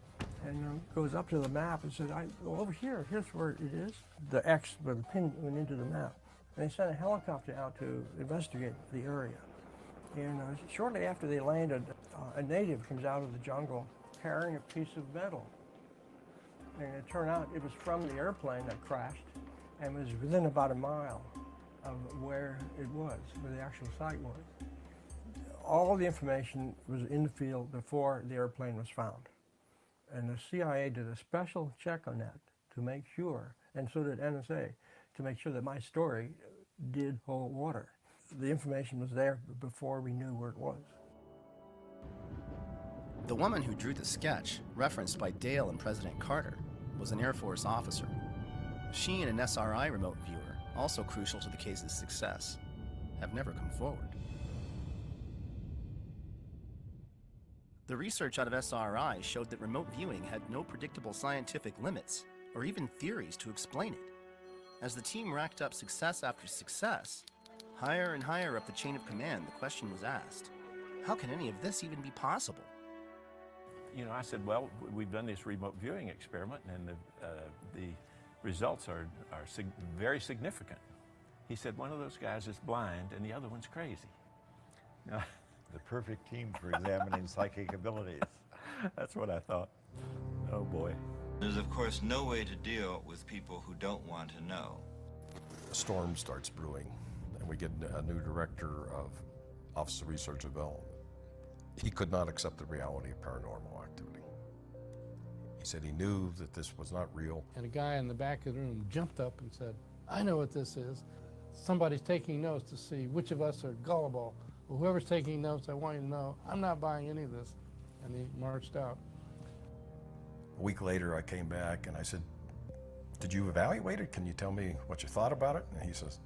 and goes up to the map and says, well, over here, here's where it is. The X, where the pin went into the map. And they sent a helicopter out to investigate the area. And shortly after they landed, a native comes out of the jungle carrying a piece of metal. And it turned out it was from the airplane that crashed and was within about a mile of where it was, where the actual site was. All the information was in the field before the airplane was found. And the CIA did a special check on that to make sure, and so did NSA, to make sure that my story did hold water. The information was there before we knew where it was. The woman who drew the sketch, referenced by Dale and President Carter, was an Air Force officer. She and an SRI remote viewer, also crucial to the case's success, have never come forward. The research out of SRI showed that remote viewing had no predictable scientific limits, or even theories to explain it. As the team racked up success after success, higher and higher up the chain of command, the question was asked, how can any of this even be possible? You know, I said, well, we've done this remote viewing experiment, and the results are very significant. He said, one of those guys is blind, and the other one's crazy. The perfect team for examining psychic abilities. That's what I thought. Oh, boy. There's, of course, no way to deal with people who don't want to know. A storm starts brewing, and we get a new director of Office of Research and Development. He could not accept the reality of paranormal activity. He said he knew that this was not real. And a guy in the back of the room jumped up and said, I know what this is. Somebody's taking notes to see which of us are gullible. Well, whoever's taking notes, I want you to know, I'm not buying any of this. And he marched out. A week later, I came back and I said, did you evaluate it? Can you tell me what you thought about it? And he said,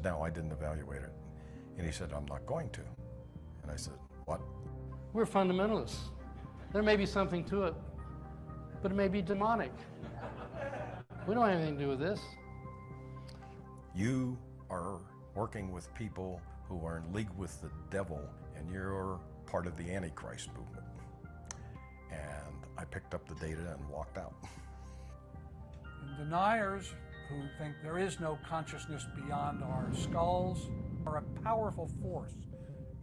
no, I didn't evaluate it. And he said, I'm not going to. And I said, what? We're fundamentalists. There may be something to it, but it may be demonic. We don't have anything to do with this. You are working with people who are in league with the devil, and you're part of the Antichrist movement. And I picked up the data and walked out. And deniers who think there is no consciousness beyond our skulls are a powerful force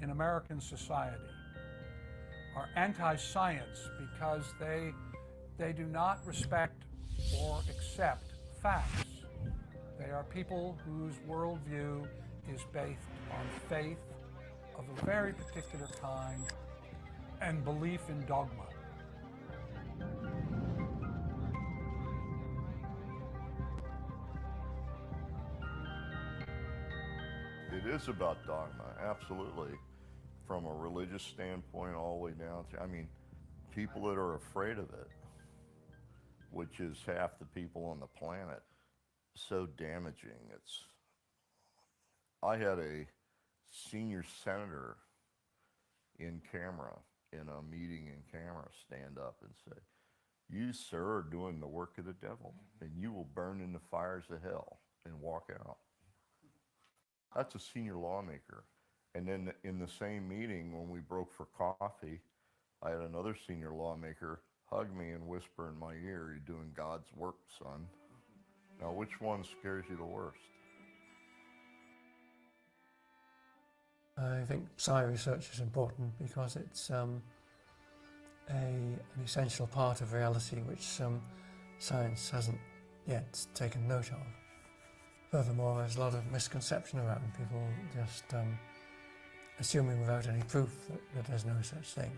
in American society. Are anti-science because they do not respect or accept facts. They are people whose worldview is based on faith of a very particular kind and belief in dogma. It is about dogma, absolutely. From a religious standpoint all the way down to, I mean, people that are afraid of it, which is half the people on the planet, so damaging. I had a senior senator in camera, in a meeting in camera, stand up and say, you, sir, are doing the work of the devil, and you will burn in the fires of hell, and walk out. That's a senior lawmaker. And then in the same meeting, when we broke for coffee, I had another senior lawmaker hug me and whisper in my ear, you're doing God's work, son. Now, which one scares you the worst? I think psi research is important because it's an essential part of reality which science hasn't yet taken note of. Furthermore, there's a lot of misconception around people just assuming without any proof that there's no such thing.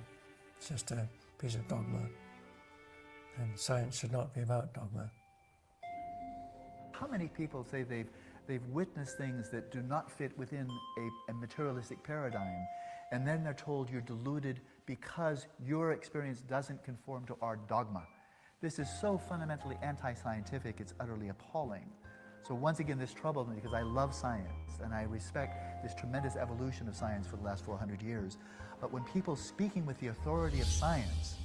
It's just a piece of dogma, and science should not be about dogma. How many people say they've witnessed things that do not fit within a materialistic paradigm, and then they're told you're deluded because your experience doesn't conform to our dogma? This is so fundamentally anti-scientific, it's utterly appalling. So once again, this troubled me because I love science and I respect this tremendous evolution of science for the last 400 years. But when people speaking with the authority of science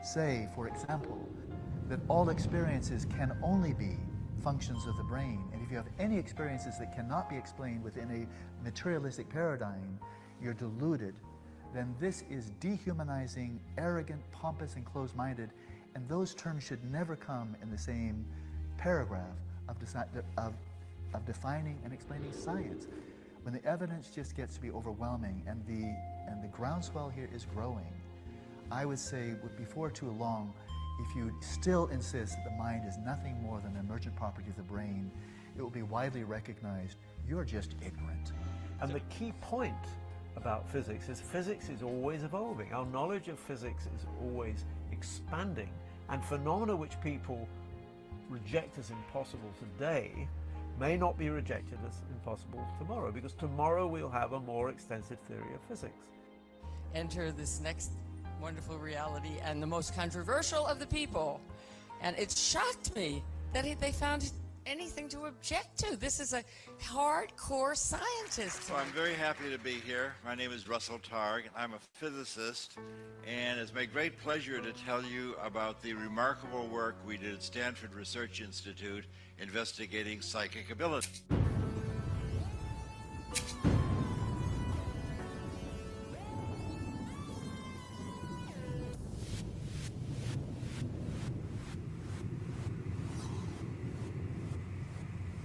say, for example, that all experiences can only be functions of the brain, and if you have any experiences that cannot be explained within a materialistic paradigm, you're deluded, then this is dehumanizing, arrogant, pompous, and closed-minded, and those terms should never come in the same paragraph of defining and explaining science. When the evidence just gets to be overwhelming and the groundswell here is growing, I would say before too long, if you still insist that the mind is nothing more than an emergent property of the brain, it will be widely recognized you're just ignorant. And the key point about physics is always evolving. Our knowledge of physics is always expanding, and phenomena which people reject as impossible today may not be rejected as impossible tomorrow, because tomorrow we'll have a more extensive theory of physics. Enter this next wonderful reality and the most controversial of the people. And it shocked me that they found anything to object to. This is a hardcore scientist. Well, I'm very happy to be here. My name is Russell Targ. I'm a physicist, and it's my great pleasure to tell you about the remarkable work we did at Stanford Research Institute investigating psychic ability.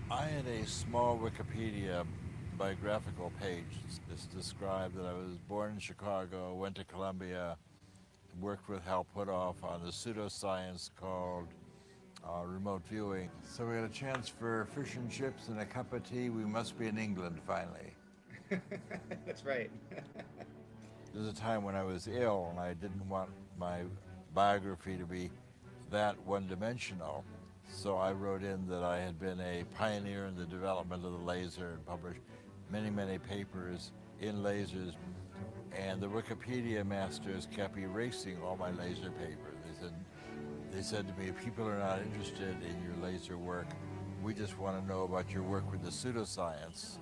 I had a small Wikipedia biographical page. This described that I was born in Chicago, went to Columbia, worked with Hal Puthoff on the pseudoscience called remote viewing. So we had a chance for fish and chips and a cup of tea. We must be in England finally. That's right. There was a time when I was ill and I didn't want my biography to be that one-dimensional. So I wrote in that I had been a pioneer in the development of the laser and published many, many papers in lasers. And the Wikipedia masters kept erasing all my laser papers. They said to me, if people are not interested in your laser work, we just want to know about your work with the pseudoscience.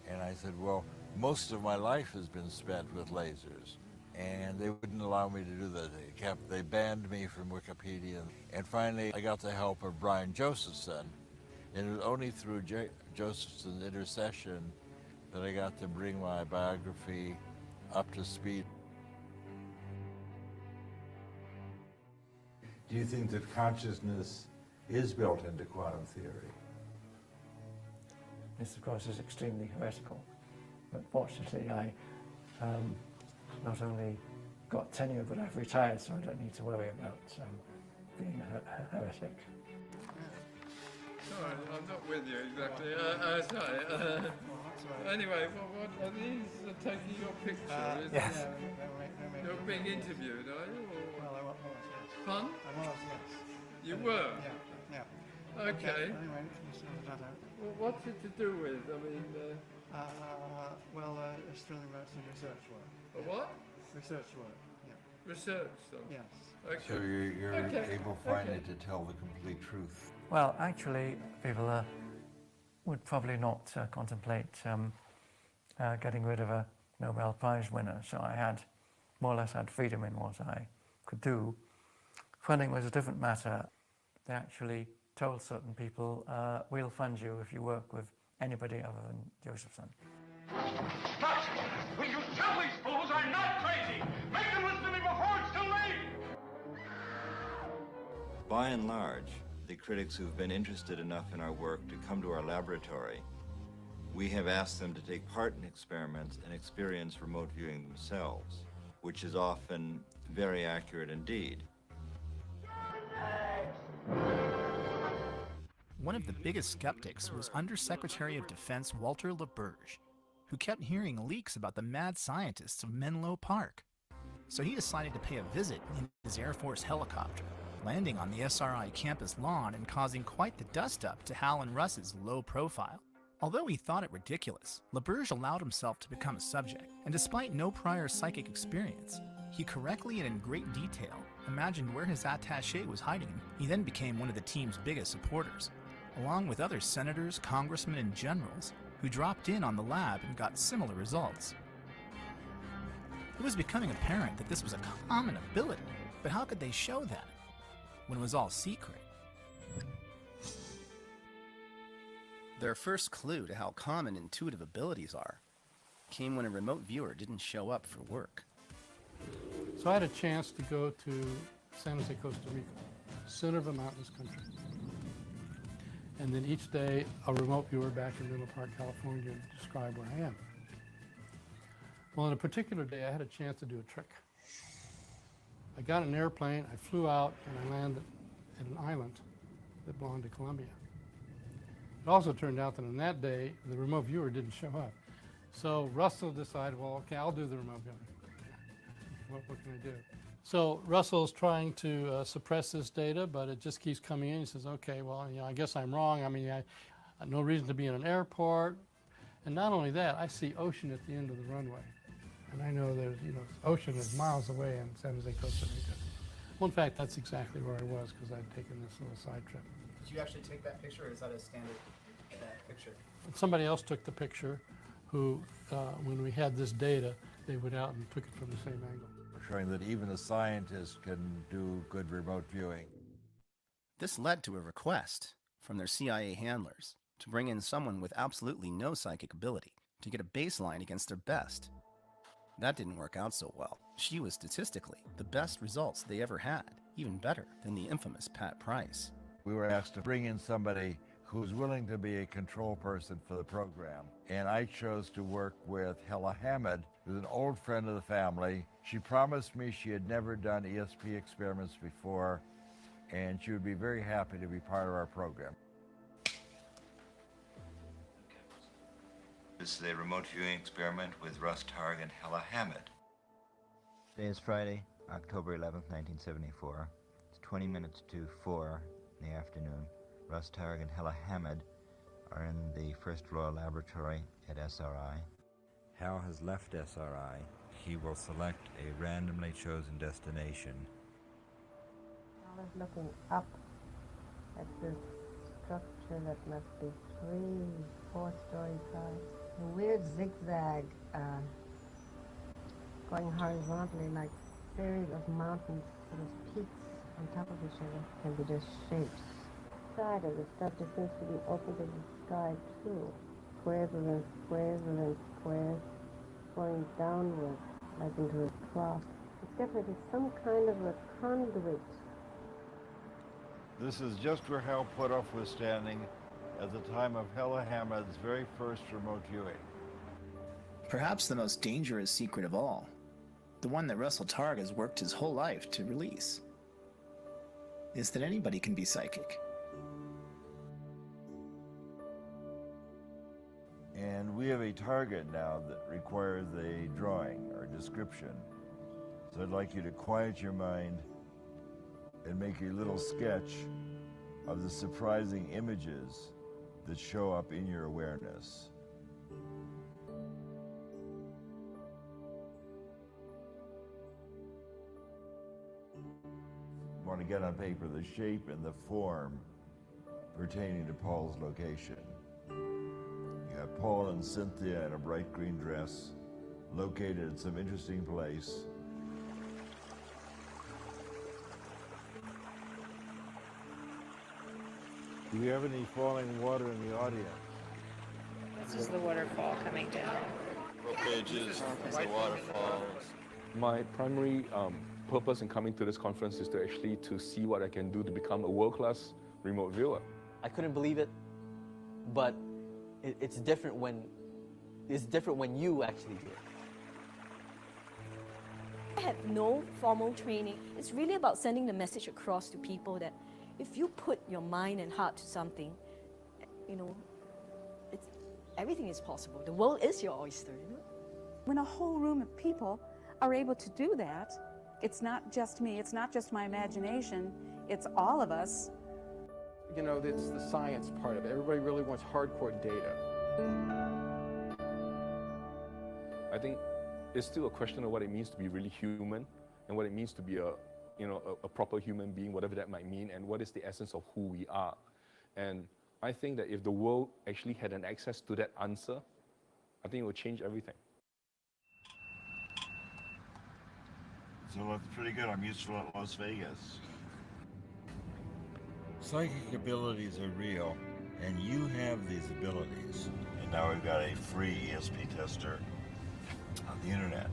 And I said, well, most of my life has been spent with lasers. And they wouldn't allow me to do that. They banned me from Wikipedia. And finally, I got the help of Brian Josephson. And it was only through Josephson's intercession that I got to bring my biography up to speed. Do you think that consciousness is built into quantum theory? This, of course, is extremely heretical. But fortunately, I not only got tenure, but I've retired, so I don't need to worry about being a heretic. Sorry, I'm not with you exactly. Sorry. Anyway, what are these taking your picture? Yes. You're being interviewed, are you? Well, I was, yes. Fun? I was, yes. You were? Yeah. Okay. Anyway, that out. Well, what's it to do with? I mean, it's really about some research work. A what? Research work, yeah. Research stuff? Yes. Okay. So you're Okay. able finally to tell the complete truth. Well, actually, people would probably not contemplate getting rid of a Nobel Prize winner, so I had more or less had freedom in what I could do. Funding was a different matter. They actually told certain people, we'll fund you if you work with anybody other than Josephson. But will you tell these fools I'm not crazy? Make them listen to me before it's too late! By and large, the critics who've been interested enough in our work to come to our laboratory, we have asked them to take part in experiments and experience remote viewing themselves, which is often very accurate indeed. One of the biggest skeptics was Undersecretary of Defense Walter LaBerge, who kept hearing leaks about the mad scientists of Menlo Park. So he decided to pay a visit in his Air Force helicopter, landing on the SRI campus lawn and causing quite the dust-up to Hal and Russ's low profile. Although he thought it ridiculous, LaBerge allowed himself to become a subject, and despite no prior psychic experience, he correctly and in great detail imagined where his attaché was hiding. He then became one of the team's biggest supporters, along with other senators, congressmen, and generals who dropped in on the lab and got similar results. It was becoming apparent that this was a common ability, but how could they show that when it was all secret? Their first clue to how common intuitive abilities are came when a remote viewer didn't show up for work. So I had a chance to go to San Jose, Costa Rica, center of a mountainous country. And then each day, a remote viewer back in Menlo Park, California, would describe where I am. Well, on a particular day, I had a chance to do a trick. I got an airplane, I flew out, and I landed at an island that belonged to Colombia. It also turned out that on that day, the remote viewer didn't show up. So Russell decided, well, okay, I'll do the remote viewing. What can I do? So Russell's trying to suppress this data, but it just keeps coming in. He says, okay, well, I guess I'm wrong. I mean, I no reason to be in an airport. And not only that, I see ocean at the end of the runway. And I know there's, ocean is miles away in San Jose, Costa Rica. Well, in fact, that's exactly where I was because I'd taken this little side trip. Did you actually take that picture, or is that a standard picture? Somebody else took the picture who, when we had this data, they went out and took it from the same angle. Showing that even a scientist can do good remote viewing. This led to a request from their CIA handlers to bring in someone with absolutely no psychic ability to get a baseline against their best. That didn't work out so well. She was statistically the best results they ever had, even better than the infamous Pat Price. We were asked to bring in somebody who's willing to be a control person for the program. And I chose to work with Hella Hamid, who's an old friend of the family. She promised me she had never done ESP experiments before, and she would be very happy to be part of our program. This is a remote viewing experiment with Russ Targ and Hella Hamid. Today is Friday, October 11th, 1974. It's 20 minutes to 4 in the afternoon. Russ Targ and Hella Hamid are in the first floor laboratory at SRI. Hal has left SRI. He will select a randomly chosen destination. Hal is looking up at this structure that must be 3-4 stories high. A weird zigzag going horizontally like a series of mountains, sort of peaks on top of each other, can be just shapes. The side of the structure seems to be open to the sky too. Squares within squares within squares, going downward like into a trough. It's definitely some kind of a conduit. This is just where Hal Puthoff was standing at the time of Hella Hamid's very first remote viewing. Perhaps the most dangerous secret of all, the one that Russell Targ has worked his whole life to release, is that anybody can be psychic. And we have a target now that requires a drawing or description. So I'd like you to quiet your mind and make a little sketch of the surprising images that show up in your awareness. You want to get on paper the shape and the form pertaining to Paul's location. You have Paul and Cynthia in a bright green dress, located at some interesting place. Do we have any falling water in the audience? This is the waterfall coming down. Pages, the waterfalls. My primary purpose in coming to this conference is to actually to see what I can do to become a world-class remote viewer. I couldn't believe it, but it's different when you actually do it. I had no formal training. It's really about sending the message across to people that if you put your mind and heart to something, everything is possible. The world is your oyster, When a whole room of people are able to do that, it's not just me, it's not just my imagination, it's all of us. It's the science part of it. Everybody really wants hardcore data. I think it's still a question of what it means to be really human and what it means to be a proper human being, whatever that might mean, and what is the essence of who we are. And I think that if the world actually had an access to that answer, I think it would change everything. So that's pretty good. I'm used to it in Las Vegas. Psychic abilities are real, and you have these abilities. And now we've got a free ESP tester on the internet. By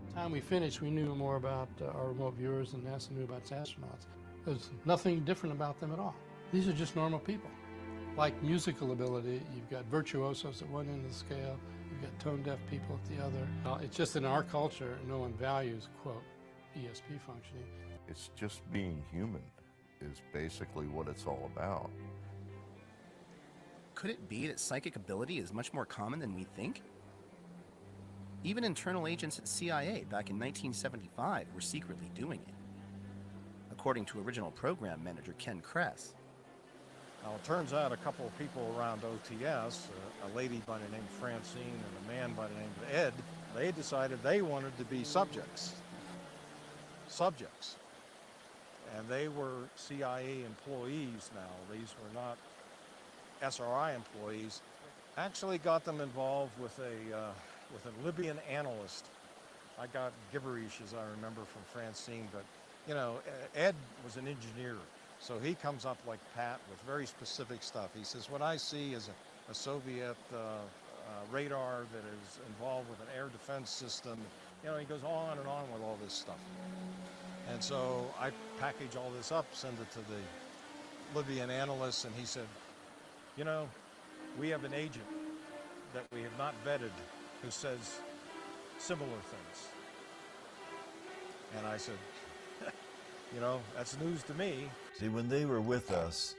the time we finished, we knew more about our remote viewers than NASA knew about its astronauts. There's nothing different about them at all. These are just normal people. Like musical ability, you've got virtuosos at one end of the scale, you've got tone-deaf people at the other. It's just in our culture, no one values, quote, ESP functioning. It's just being human is basically what it's all about. Could it be that psychic ability is much more common than we think? Even internal agents at CIA back in 1975 were secretly doing it. According to original program manager Ken Kress, Now, it turns out a couple of people around OTS, a lady by the name of Francine and a man by the name of Ed, they decided they wanted to be subjects. And they were CIA employees now. These were not SRI employees. Actually got them involved with a Libyan analyst. I got gibberish, as I remember, from Francine, but you know, Ed was an engineer, so he comes up like Pat with very specific stuff. He says, what I see is a Soviet radar that is involved with an air defense system. You know, he goes on and on with all this stuff. And so I package all this up, send it to the Libyan analyst, and he said, you know, we have an agent that we have not vetted who says similar things. And I said, you know, that's news to me. See, when they were with us,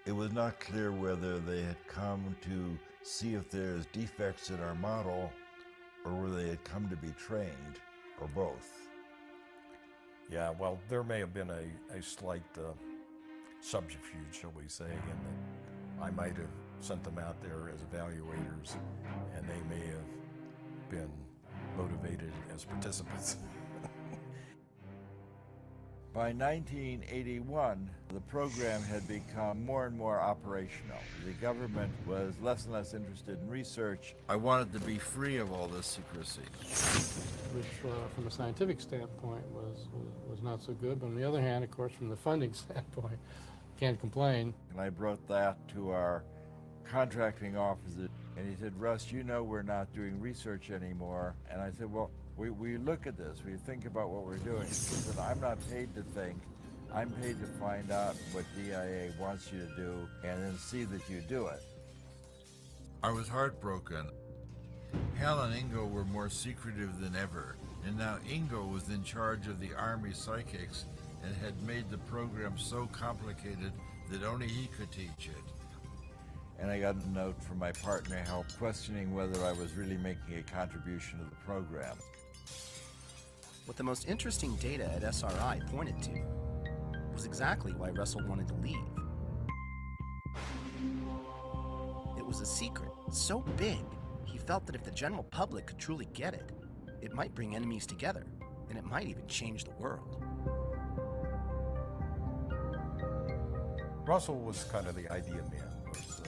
it was not clear whether they had come to see if there's defects in our model or whether they had come to be trained, or both. Yeah, well, there may have been a slight subterfuge, shall we say, in that I might have sent them out there as evaluators, and they may have been motivated as participants. By 1981, the program had become more and more operational. The government was less and less interested in research. I wanted to be free of all this secrecy. Which, from a scientific standpoint, was not so good. But on the other hand, of course, from the funding standpoint, can't complain. And I brought that to our contracting officer, and he said, Russ, you know we're not doing research anymore. And I said, well, we look at this, we think about what we're doing. He said, I'm not paid to think, I'm paid to find out what DIA wants you to do and then see that you do it. I was heartbroken. Hal and Ingo were more secretive than ever, and now Ingo was in charge of the Army psychics and had made the program so complicated that only he could teach it. And I got a note from my partner, Hal, questioning whether I was really making a contribution to the program. What the most interesting data at SRI pointed to was exactly why Russell wanted to leave. It was a secret so big, he felt that if the general public could truly get it, it might bring enemies together, and it might even change the world. Russell was kind of the idea man, was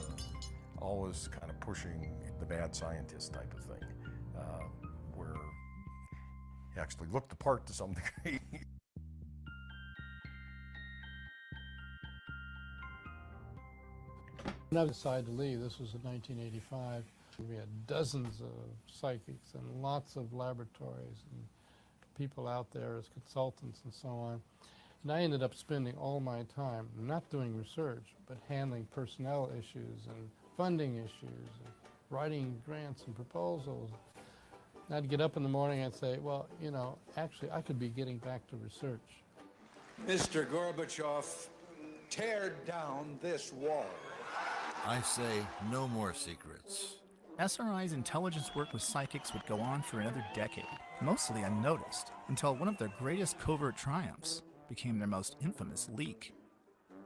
always kind of pushing the bad scientist type of thing, where he actually looked the part to some degree. When I decided to leave, this was in 1985, we had dozens of psychics and lots of laboratories and people out there as consultants and so on. And I ended up spending all my time not doing research, but handling personnel issues and funding issues and writing grants and proposals. And I'd get up in the morning and say, well, you know, actually I could be getting back to research. Mr. Gorbachev, tear down this wall. I say no more secrets. SRI's intelligence work with psychics would go on for another decade, mostly unnoticed, until one of their greatest covert triumphs became their most infamous leak.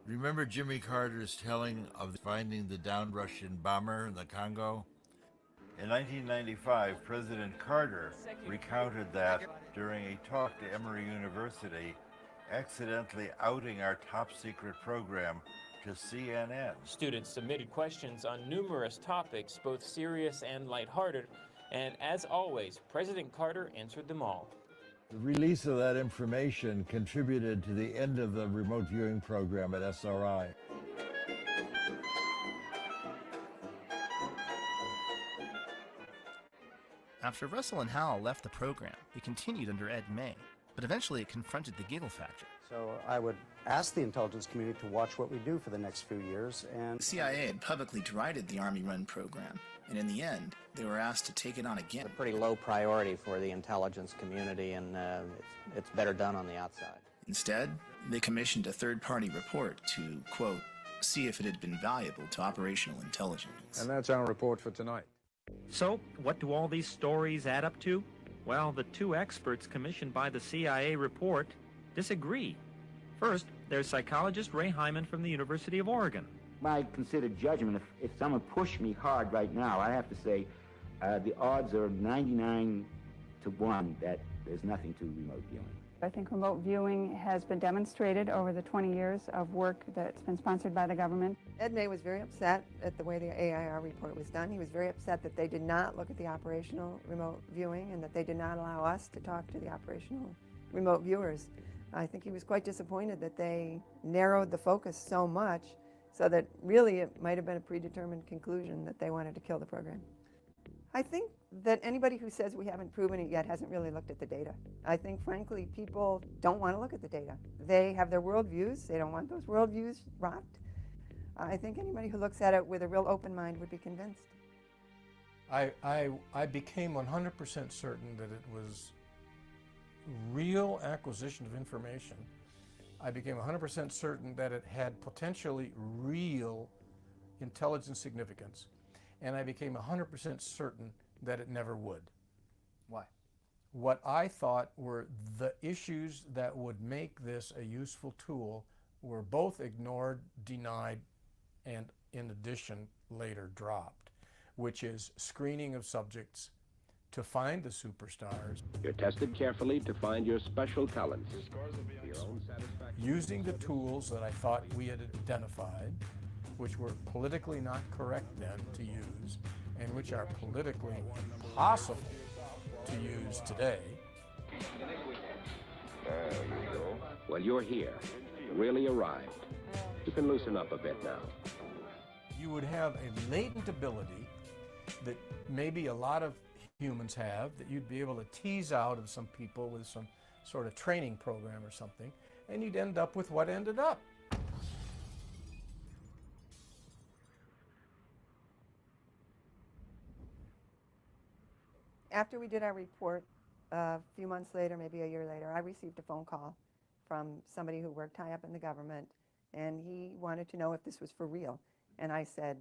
Remember Jimmy Carter's telling of finding the downed Russian bomber in the Congo? In 1995, President Carter recounted that during a talk to Emory University, accidentally outing our top secret program to CNN. Students submitted questions on numerous topics, both serious and lighthearted, and as always, President Carter answered them all. The release of that information contributed to the end of the remote viewing program at SRI. After Russell and Hal left the program, it continued under Ed May, but eventually it confronted the giggle factor. So I would ask the intelligence community to watch what we do for the next few years. And The CIA had publicly derided the Army-run program, and in the end, they were asked to take it on again. It's a pretty low priority for the intelligence community, and it's better done on the outside. Instead, they commissioned a third-party report to, quote, see if it had been valuable to operational intelligence. And that's our report for tonight. So, what do all these stories add up to? Well, the two experts commissioned by the CIA report disagree. First, there's psychologist Ray Hyman from the University of Oregon. My considered judgment, if someone pushed me hard right now, I have to say the odds are 99 to 1 that there's nothing to remote viewing. I think remote viewing has been demonstrated over the 20 years of work that's been sponsored by the government. Ed May was very upset at the way the AIR report was done. He was very upset that they did not look at the operational remote viewing and that they did not allow us to talk to the operational remote viewers. I think he was quite disappointed that they narrowed the focus so much so that really it might have been a predetermined conclusion that they wanted to kill the program. I think that anybody who says we haven't proven it yet hasn't really looked at the data. I think, frankly, people don't want to look at the data. They have their worldviews. They don't want those worldviews rocked. I think anybody who looks at it with a real open mind would be convinced. I became 100% certain that it was real acquisition of information. I became 100% certain that it had potentially real intelligence significance. And I became 100% certain that it never would. Why? What I thought were the issues that would make this a useful tool were both ignored, denied, and in addition later dropped, which is screening of subjects to find the superstars. You're tested carefully to find your special talents. Your own satisfaction. Using the tools that I thought we had identified, which were politically not correct then to use, and which are politically impossible to use today. There you go. Well, you're here. Really arrived. You can loosen up a bit now. You would have a latent ability that maybe a lot of humans have, that you'd be able to tease out of some people with some sort of training program or something, and you'd end up with what ended up. After we did our report, a few months later, maybe a year later, I received a phone call from somebody who worked high up in the government, and he wanted to know if this was for real. And I said,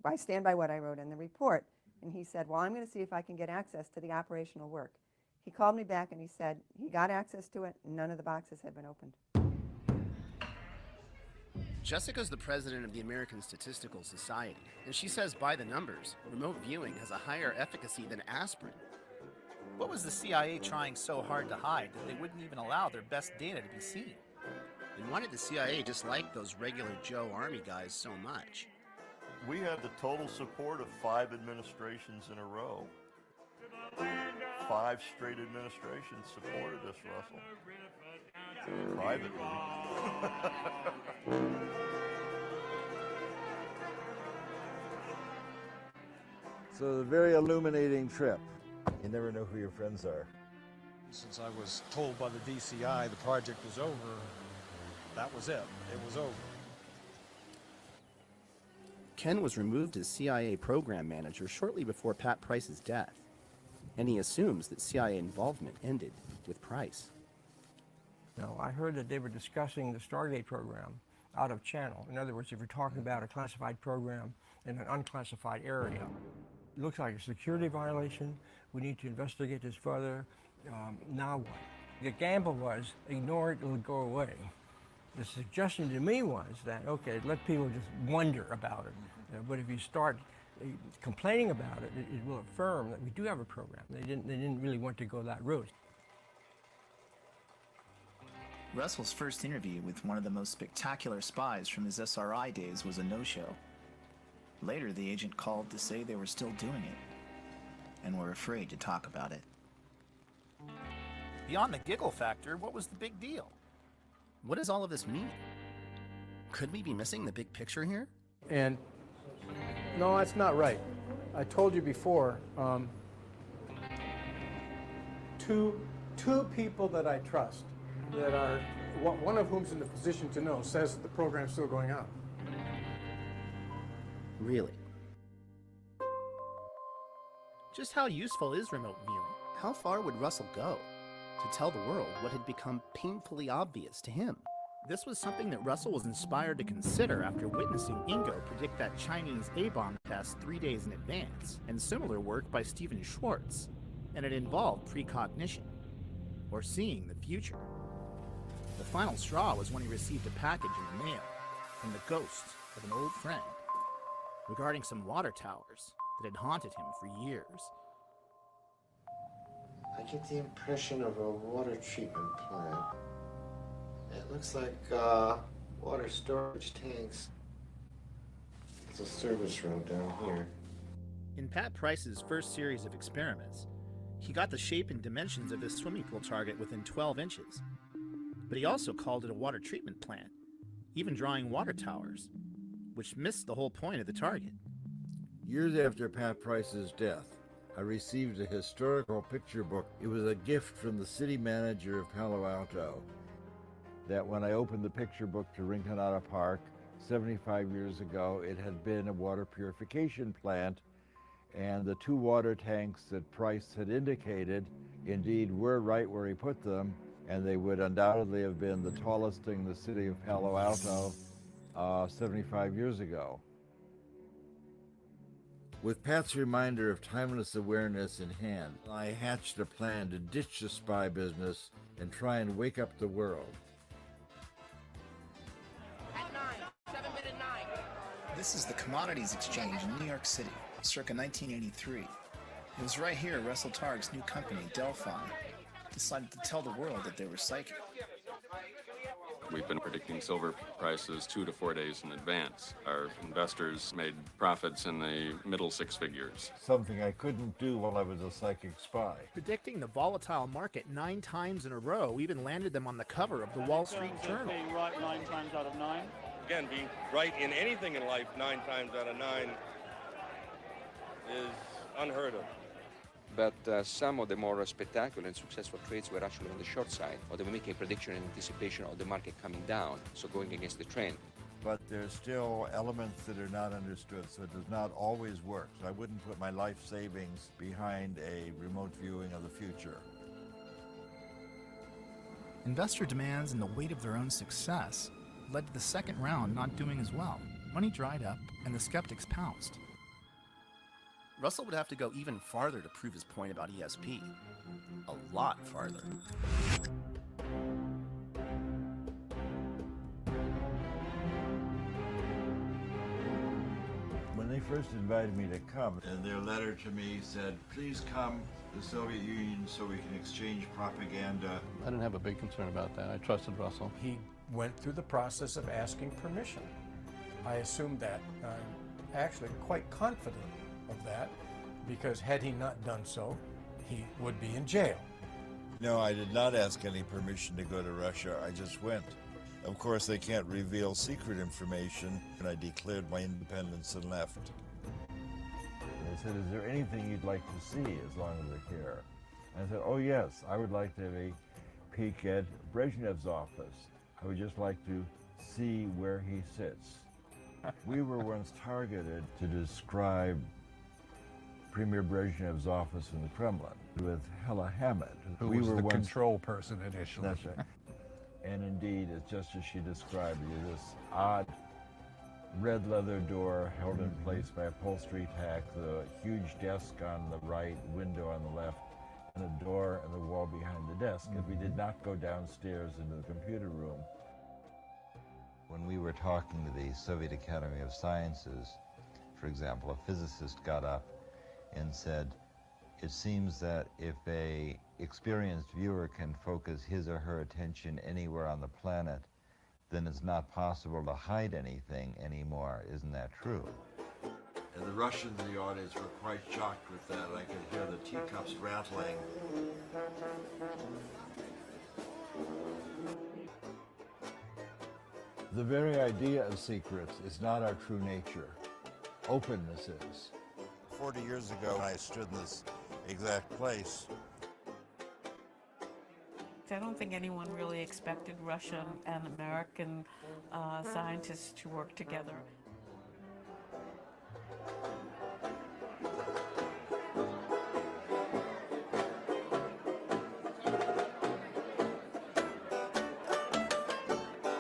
I stand by what I wrote in the report. And he said, well, I'm going to see if I can get access to the operational work. He called me back and he said he got access to it, and none of the boxes had been opened. Jessica's the president of the American Statistical Society, and she says by the numbers, remote viewing has a higher efficacy than aspirin. What was the CIA trying so hard to hide that they wouldn't even allow their best data to be seen? And why did the CIA dislike those regular Joe Army guys so much? We had the total support of 5 administrations in a row. 5 straight administrations supported us, Russell. Privately. So a very illuminating trip. You never know who your friends are. Since I was told by the DCI the project was over, that was it. It was over. Ken was removed as CIA program manager shortly before Pat Price's death, and he assumes that CIA involvement ended with Price. No, I heard that they were discussing the Stargate program out of channel. In other words, if you're talking about a classified program in an unclassified area, it looks like a security violation. We need to investigate this further. Now what? The gamble was ignore it, it'll go away. The suggestion to me was that, okay, let people just wonder about it. But if you start complaining about it, it will affirm that we do have a program. They didn't really want to go that route. Russell's first interview with one of the most spectacular spies from his SRI days was a no-show. Later, the agent called to say they were still doing it, and were afraid to talk about it. Beyond the giggle factor, what was the big deal? What does all of this mean? Could we be missing the big picture here? And no, that's not right. I told you before, two people that I trust, that are, one of whom's in the position to know, says that the program's still going on. Really? Just how useful is remote viewing? How far would Russell go to tell the world what had become painfully obvious to him? This was something that Russell was inspired to consider after witnessing Ingo predict that Chinese A-bomb test 3 days in advance, and similar work by Stephen Schwartz, and it involved precognition, or seeing the future. The final straw was when he received a package in the mail. and the ghost of an old friend regarding some water towers that had haunted him for years. I get the impression of a water treatment plant. It looks like water storage tanks. There's a service road down here. In Pat Price's first series of experiments, he got the shape and dimensions of his swimming pool target within 12 inches. But he also called it a water treatment plant, even drawing water towers, which missed the whole point of the target. Years after Pat Price's death, I received a historical picture book. It was a gift from the city manager of Palo Alto. That when I opened the picture book to Rinconada Park 75 years ago, it had been a water purification plant, and the 2 water tanks that Price had indicated indeed were right where he put them, and they would undoubtedly have been the tallest thing in the city of Palo Alto 75 years ago. With Pat's reminder of timeless awareness in hand, I hatched a plan to ditch the spy business and try and wake up the world. At 9, 7 minute 9. This is the Commodities Exchange in New York City, circa 1983. It was right here Russell Targ's new company, Delphi, decided to tell the world that they were psychic. We've been predicting silver prices 2 to 4 days in advance. Our investors made profits in the middle 6 figures. Something I couldn't do while I was a psychic spy. Predicting the volatile market 9 times in a row even landed them on the cover of the Wall Street Journal. Being right 9 times out of 9. Again, being right in anything in life 9 times out of 9 is unheard of. But some of the more spectacular and successful trades were actually on the short side, or they were making a prediction in anticipation of the market coming down, so going against the trend. But there's still elements that are not understood, so it does not always work. So I wouldn't put my life savings behind a remote viewing of the future. Investor demands and the weight of their own success led to the second round not doing as well. Money dried up, and the skeptics pounced. Russell would have to go even farther to prove his point about ESP. A lot farther. When they first invited me to come, and their letter to me said, please come to the Soviet Union so we can exchange propaganda. I didn't have a big concern about that. I trusted Russell. He went through the process of asking permission. I assumed that. I'm actually quite confident of that, because had he not done so, he would be in jail. No, I did not ask any permission to go to Russia. I just went. Of course, they can't reveal secret information, and I declared my independence and left. They said, is there anything you'd like to see as long as we're here? And I said, oh yes, I would like to have a peek at Brezhnev's office. I would just like to see where he sits. We were once targeted to describe Premier Brezhnev's office in the Kremlin with Hella Hammett. Who was the control person initially. That's right. And indeed, it's just as she described it, this odd red leather door held in place by upholstery tack, the huge desk on the right, window on the left, and a door in the wall behind the desk. And we did not go downstairs into the computer room. When we were talking to the Soviet Academy of Sciences, for example, a physicist got up and said, it seems that if a experienced viewer can focus his or her attention anywhere on the planet, then it's not possible to hide anything anymore. Isn't that true? And the Russians in the audience were quite shocked with that. I could hear the teacups rattling. The very idea of secrets is not our true nature. Openness is. 40 years ago, when I stood in this exact place, I don't think anyone really expected Russian and American scientists to work together.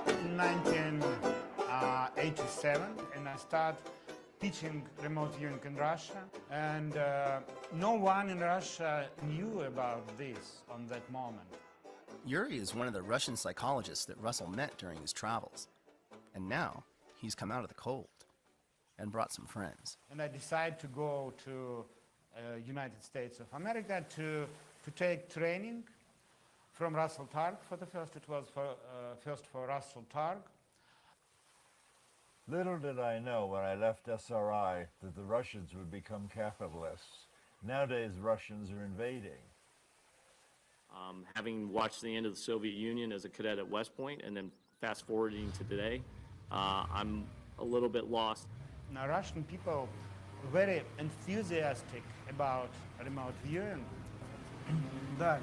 In 1987, and I started teaching remote viewing in Russia, and no one in Russia knew about this on that moment. Yuri is one of the Russian psychologists that Russell met during his travels. And now, he's come out of the cold and brought some friends. And I decided to go to United States of America to take training from Russell Targ for the first. It was first for Russell Targ. Little did I know when I left SRI that the Russians would become capitalists. Nowadays, Russians are invading. Having watched the end of the Soviet Union as a cadet at West Point and then fast forwarding to today, I'm a little bit lost. Now, Russian people are very enthusiastic about remote viewing. Да,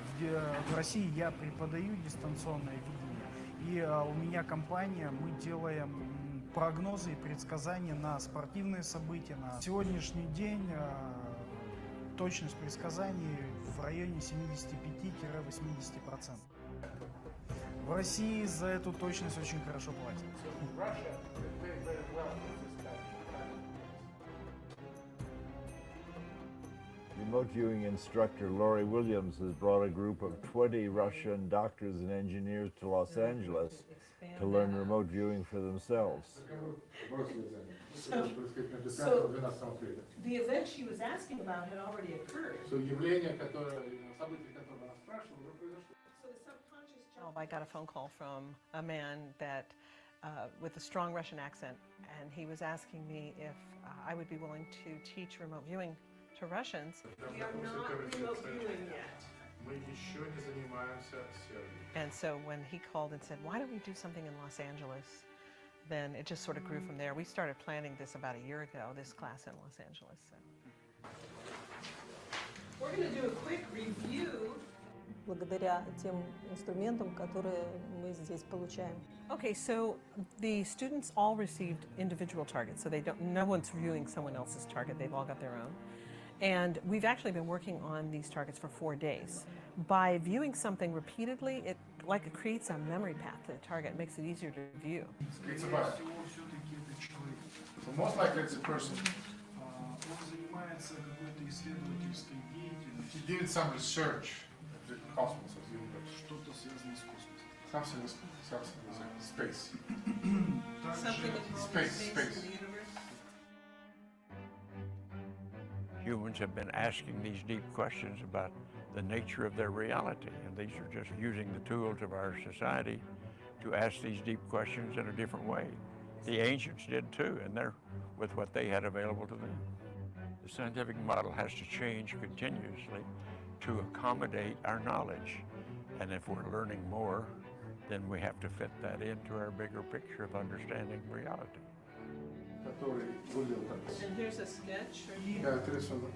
в России я преподаю дистанционное видение, и у меня компания, мы делаем прогнозы и предсказания на спортивные события. На сегодняшний день точность предсказаний в районе 75-80%. В России за эту точность очень хорошо платят. Remote viewing instructor Lori Williams has brought a group of 20 Russian doctors and engineers to Los Angeles to learn remote viewing for themselves. So the event she was asking about had already occurred. I got a phone call from a man that with a strong Russian accent, and he was asking me if I would be willing to teach remote viewing to Russians. We are not remote viewing yet. And so when he called and said, why don't we do something in Los Angeles, then it just sort of grew from there. We started planning this about a year ago, this class in Los Angeles. So. We're going to do a quick review. Благодаря тем инструментам, которые мы здесь получаем. Okay, so the students all received individual targets, so no one's viewing someone else's target. They've all got their own. And we've actually been working on these targets for 4 days. By viewing something repeatedly, it creates a memory path to the target. It makes it easier to view. It's about. So most likely it's a person. He did some research in the cosmos, as you know. Something with space. Something involving space in the universe? Humans have been asking these deep questions about the nature of their reality, and these are just using the tools of our society to ask these deep questions in a different way. The ancients did too, and they're with what they had available to them. The scientific model has to change continuously to accommodate our knowledge, and if we're learning more, then we have to fit that into our bigger picture of understanding reality. And here's a sketch. Да, это рисунок.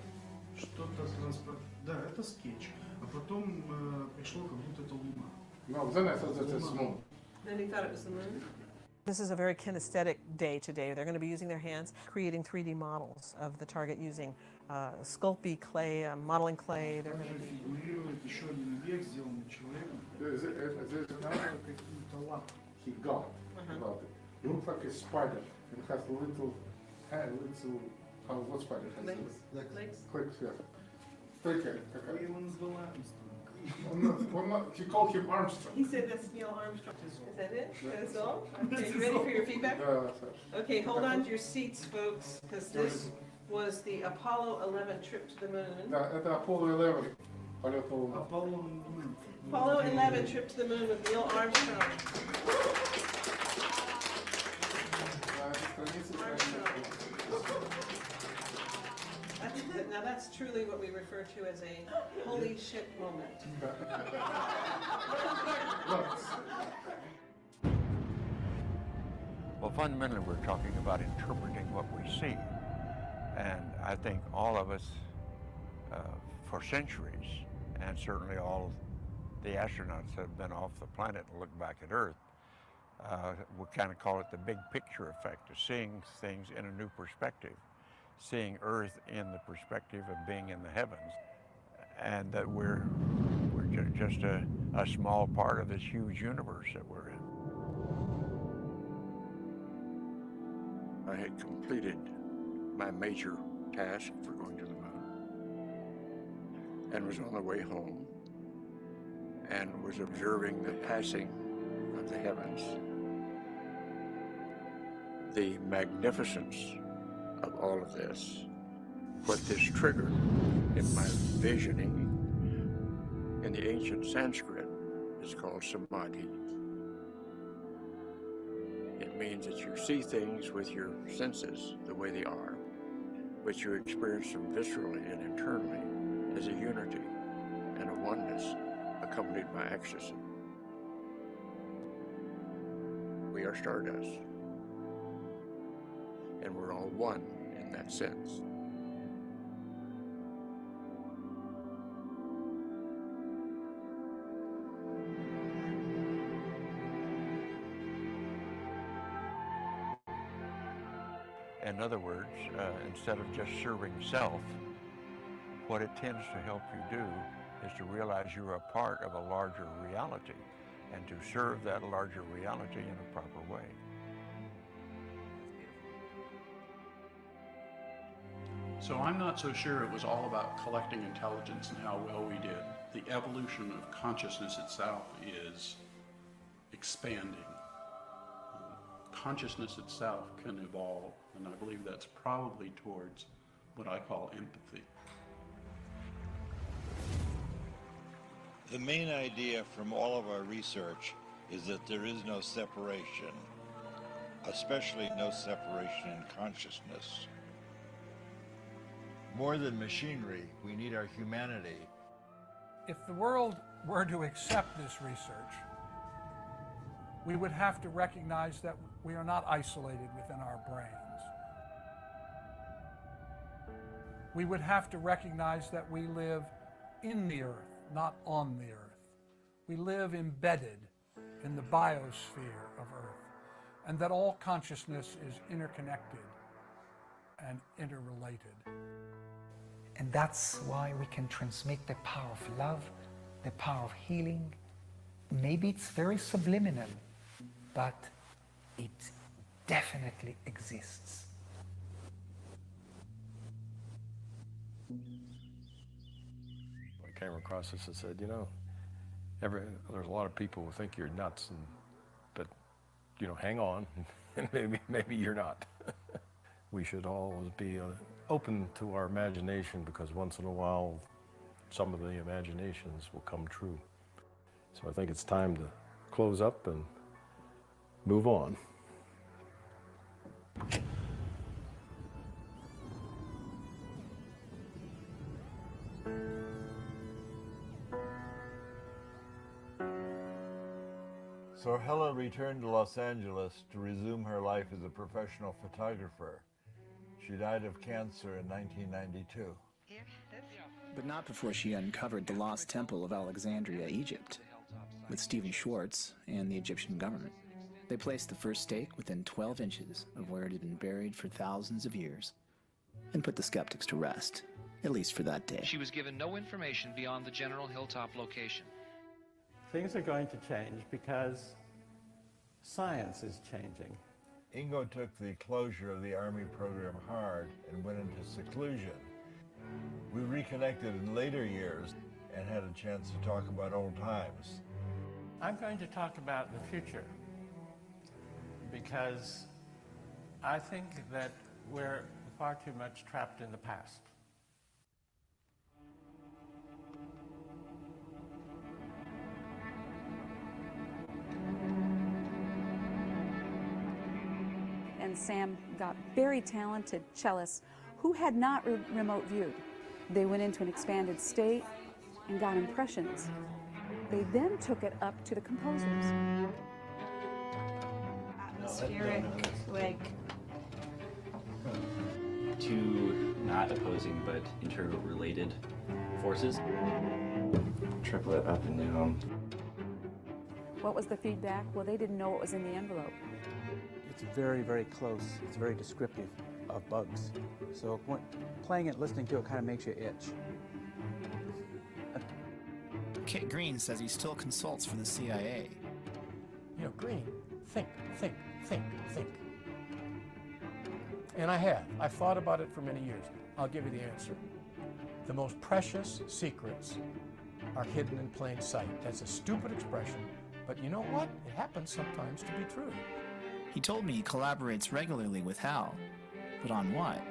Что-то транспорт. Да, это скетч. А потом пришло, как будто это Луна. No, then I thought that it's moon. Then he thought it was the moon. This is a very kinesthetic day today. They're going to be using their hands, creating 3D models of the target using Sculpey clay, modeling clay. They're going to be... Еще один объект, сделанный человеком. He got about it. It looks like a spider. It has little hand, what spider has? Legs. Clicks, yeah. Такая. He called him Armstrong. He said that's Neil Armstrong. Is that it? That's all? Okay, you ready for your feedback? Okay, hold on to your seats, folks, because this was the Apollo 11 trip to the moon. Да, это Apollo 11. Apollo 11 trip to the moon with Neil Armstrong. Now that's truly what we refer to as a holy shit moment. Well, fundamentally, we're talking about interpreting what we see. And I think all of us, for centuries, and certainly all the astronauts that have been off the planet and look back at Earth, we kind of call it the big picture effect of seeing things in a new perspective, seeing Earth in the perspective of being in the heavens, and that we're just a small part of this huge universe that we're in. I had completed my major task for going to the moon and was on the way home and was observing the passing of the heavens. the magnificence of all of this, what this triggered in my visioning in the ancient Sanskrit is called samadhi. It means that you see things with your senses the way they are, but you experience them viscerally and internally as a unity and a oneness accompanied by ecstasy. We are stardust, and we're all one in that sense. In other words, instead of just serving self, what it tends to help you do is to realize you're a part of a larger reality and to serve that larger reality in a proper way. So I'm not so sure it was all about collecting intelligence and how well we did. The evolution of consciousness itself is expanding. Consciousness itself can evolve, and I believe that's probably towards what I call empathy. The main idea from all of our research is that there is no separation, especially no separation in consciousness. More than machinery, we need our humanity. If the world were to accept this research, we would have to recognize that we are not isolated within our brains. We would have to recognize that we live in the earth, not on the earth. We live embedded in the biosphere of earth, and that all consciousness is interconnected and interrelated. And that's why we can transmit the power of love, the power of healing. Maybe it's very subliminal, but it definitely exists. I came across this and said, you know, there's a lot of people who think you're nuts, but you know, hang on, and maybe you're not. We should always be open to our imagination, because once in a while, some of the imaginations will come true. So I think it's time to close up and move on. So Hella returned to Los Angeles to resume her life as a professional photographer. She died of cancer in 1992. But not before she uncovered the lost temple of Alexandria, Egypt, with Stephen Schwartz and the Egyptian government. They placed the first stake within 12 inches of where it had been buried for thousands of years, and put the skeptics to rest, at least for that day. She was given no information beyond the general hilltop location. Things are going to change because science is changing. Ingo took the closure of the Army program hard and went into seclusion. We reconnected in later years and had a chance to talk about old times. I'm going to talk about the future because I think that we're far too much trapped in the past. And Sam got very talented cellists who had not remote viewed. They went into an expanded state and got impressions. They then took it up to the composers. Atmospheric, like... Two not opposing but interrelated forces. Triplet up and down. What was the feedback? Well, they didn't know what was in the envelope. It's very, very close. It's very descriptive of bugs. So playing it, listening to it kind of makes you itch. Kit Green says he still consults for the CIA. You know, Green, think. And I have. I've thought about it for many years. I'll give you the answer. The most precious secrets are hidden in plain sight. That's a stupid expression, but you know what? It happens sometimes to be true. He told me he collaborates regularly with Hal, but on what?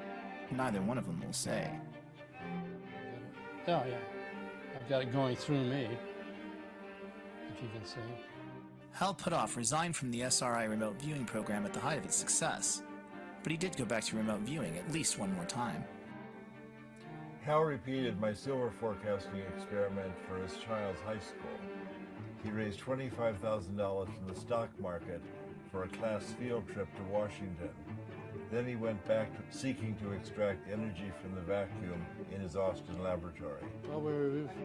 Neither one of them will say. Oh, yeah. I've got it going through me, if you can see. Hal Putoff resigned from the SRI remote viewing program at the height of its success, but he did go back to remote viewing at least one more time. Hal repeated my silver forecasting experiment for his child's high school. He raised $25,000 from the stock market for a class field trip to Washington. Then he went back to seeking to extract energy from the vacuum in his Austin laboratory. Well,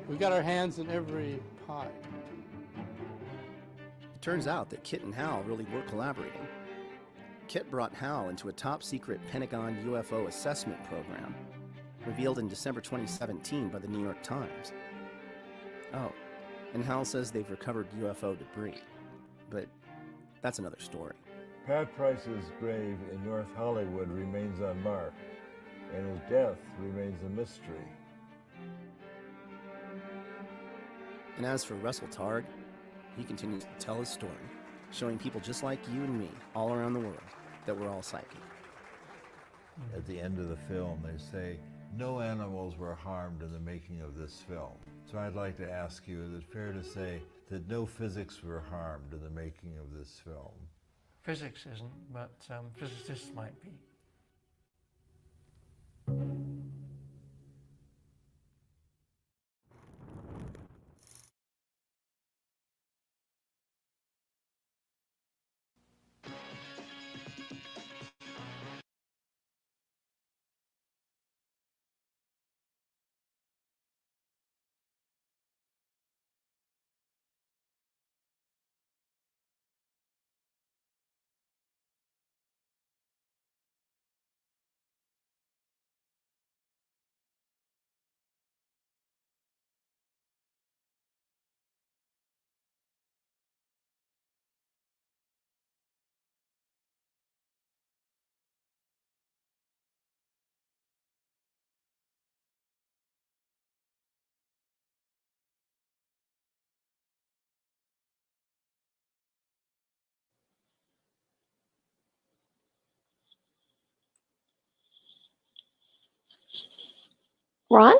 we've got our hands in every pie. It turns out that Kit and Hal really were collaborating. Kit brought Hal into a top-secret Pentagon UFO assessment program, revealed in December 2017 by the New York Times. Oh, and Hal says they've recovered UFO debris, but that's another story. Pat Price's grave in North Hollywood remains unmarked, and his death remains a mystery. And as for Russell Targ, he continues to tell his story, showing people just like you and me all around the world that we're all psychic. At the end of the film, they say, no animals were harmed in the making of this film. So I'd like to ask you, is it fair to say that no physics were harmed in the making of this film? Physics isn't, but physicists might be. Ron?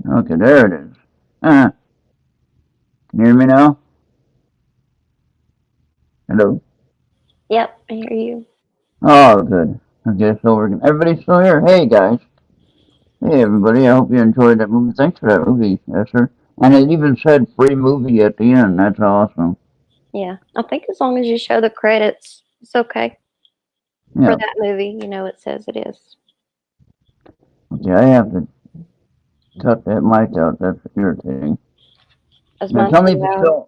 Okay, there it is. Can you hear me now? Hello? Yep, I hear you. Oh, good. Okay, so everybody's still here. Hey, guys. Hey, everybody. I hope you enjoyed that movie. Thanks for that movie, Esther. And it even said free movie at the end. That's awesome. Yeah, I think as long as you show the credits, it's okay. Yeah. For that movie, you know it says it is. Okay, I have to cut that mic out. That's irritating. As Now, mine tell me if too you loud.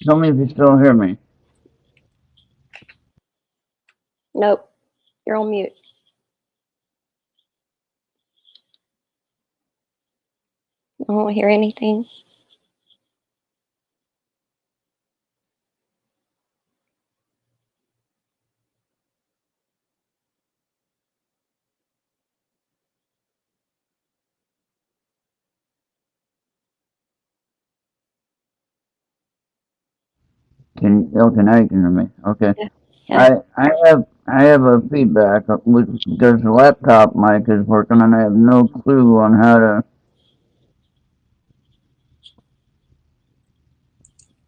tell me if you still hear me. Nope, you're on mute. I don't hear anything. Okay, now you can hear me. Okay. Yeah. I have a feedback because the laptop mic is working and I have no clue on how to.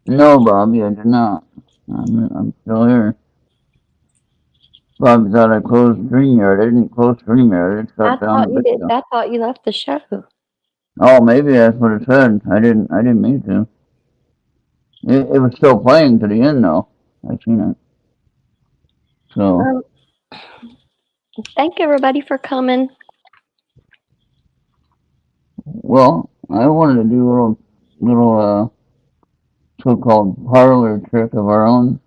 No, Bobby, I did not. I'm still here. Bobby thought I closed StreamYard. I didn't close StreamYard. It I shut down thought the you did. video. I thought you left the show. Oh, maybe that's what it said. I didn't mean to. It was still playing to the end though. I seen it. So Thank everybody for coming. well, I wanted to do a little so-called parlor trick of our own.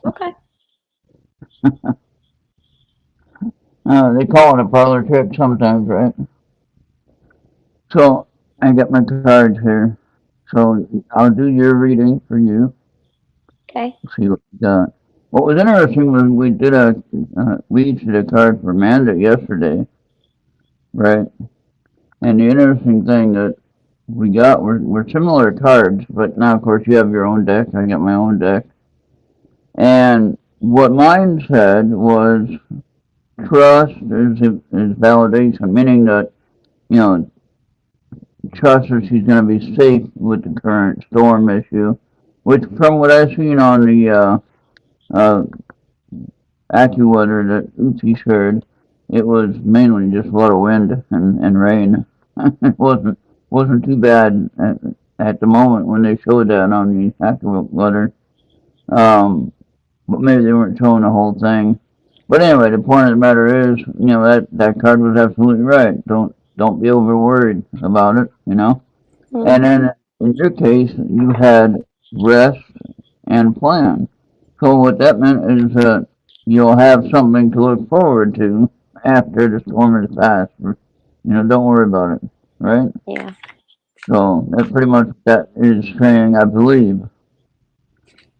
Okay. They call it a parlor trick sometimes, right? So I got my cards here. So I'll do your reading for you. Okay. See what you got. What was interesting was we each did a card for Amanda yesterday, right? And the interesting thing that we got were similar cards, but now of course you have your own deck. I got my own deck. And what mine said was trust is validation, meaning that, you know, trust that she's going to be safe with the current storm issue, which from what I've seen on the uh, AccuWeather that Uchi shared, it was mainly just a lot of wind and rain. It wasn't too bad at the moment when they showed that on the AccuWeather. But maybe they weren't showing the whole thing. But anyway, the point of the matter is, you know, that card was absolutely right. Don't be over worried about it, you know. And then in your case, you had rest and plan. So what that meant is that you'll have something to look forward to after the storm is past. You know, don't worry about it, right? Yeah. So that pretty much that is saying, I believe.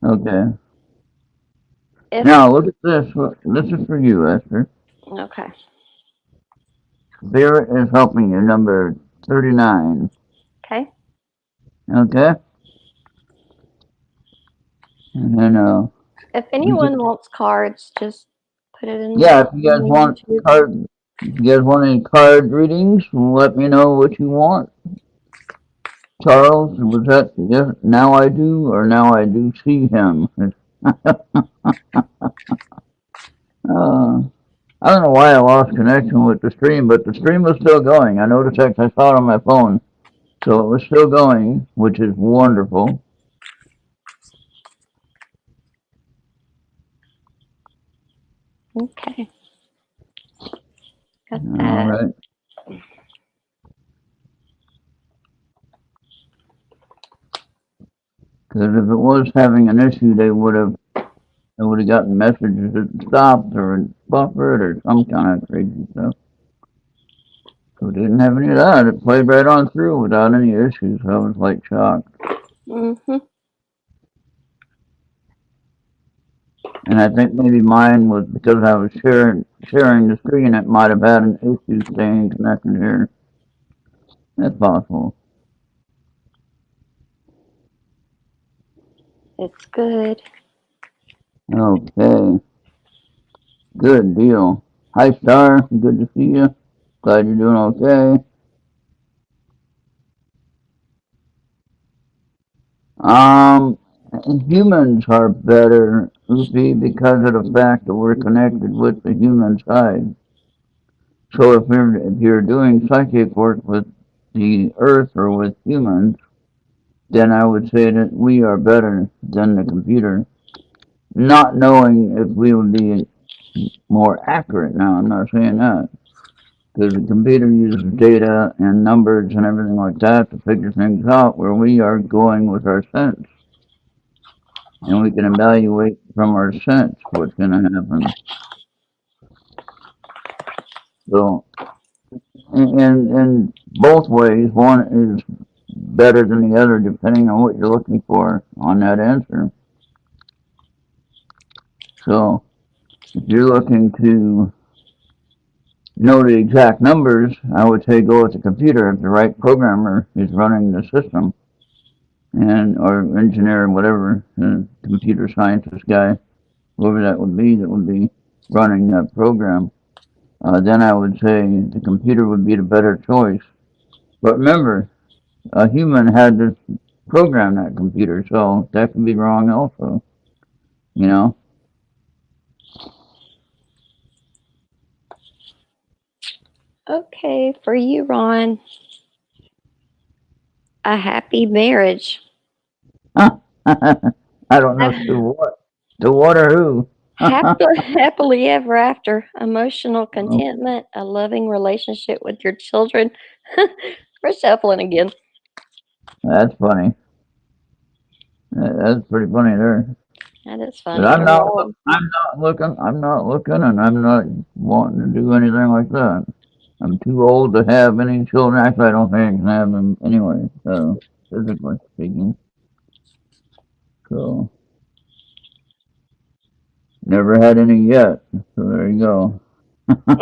Okay. Now look at this. This is for you, Esther. Okay. Spirit is helping you, number 39. Okay. Okay? And then, If anyone wants cards, just put it in. yeah, if you guys the want YouTube. if you guys want any card readings, let me know what you want. Charles, was that yes, now I do, or now I do see him? I don't know why I lost connection with the stream, but the stream was still going. I noticed that I saw it on my phone. So it was still going, which is wonderful. Okay. Got All that. right. Because if it was having an issue, they would have gotten messages that it stopped or it buffered or some kind of crazy stuff. So it didn't have any of that. It played right on through without any issues. I was like shocked. Mm-hmm. And I think maybe mine was because I was sharing the screen. It might have had an issue staying connected here. That's possible. It's good. Okay. Good deal. Hi, Star. Good to see you. Glad you're doing okay. Humans are better, Upi, because of the fact that we're connected with the human side. So if you're doing psychic work with the earth or with humans, then I would say that we are better than the computer. Not knowing if we would be more accurate now, I'm not saying that. Because the computer uses data and numbers and everything like that to figure things out, where we are going with our sense. And we can evaluate from our sense what's going to happen. So, in both ways, one is better than the other depending on what you're looking for on that answer. So, if you're looking to know the exact numbers, I would say go with the computer if the right programmer is running the system, and or engineer, whatever, computer scientist guy, whoever that would be running that program. Then I would say the computer would be the better choice. But remember, a human had to program that computer, so that could be wrong also, you know? Okay, for you, Ron. A happy marriage. I don't know to what. To what or who? Happily ever after, emotional contentment, a loving relationship with your children. We're shuffling again. That's funny. That's pretty funny there. That is But funny. You're wrong. I'm not looking, and I'm not wanting to do anything like that. I'm too old to have any children. Actually, I don't think I can have them anyway, so, physically speaking. So, never had any yet, so there you go. I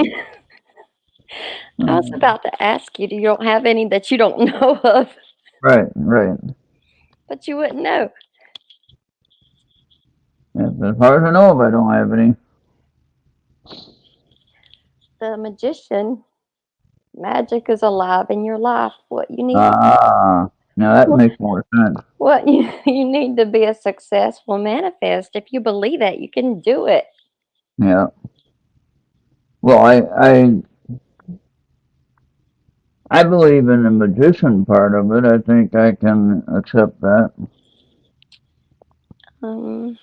was about to ask you, you don't have any that you don't know of, Right, right. but you wouldn't know. As far as I know, if I don't have any. The magician, magic is alive in your life. What you need, Ah, now that makes more sense. what you need to be a successful manifest. If you believe it, you can do it. Yeah. Well, I believe in the magician part of it. I think I can accept that.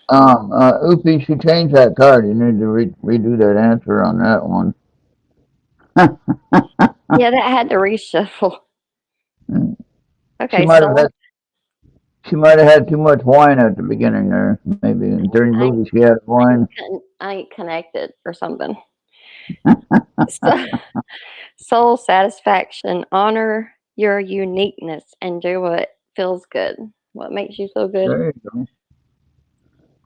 Oopie, she changed that card. You need to redo that answer on that one. Yeah, that had to reshuffle. Okay, She might have had too much wine at the beginning there. Maybe during the movie she had wine. I ain't connected or something. Soul satisfaction. Honor your uniqueness and do what feels good. What makes you feel good? There you go.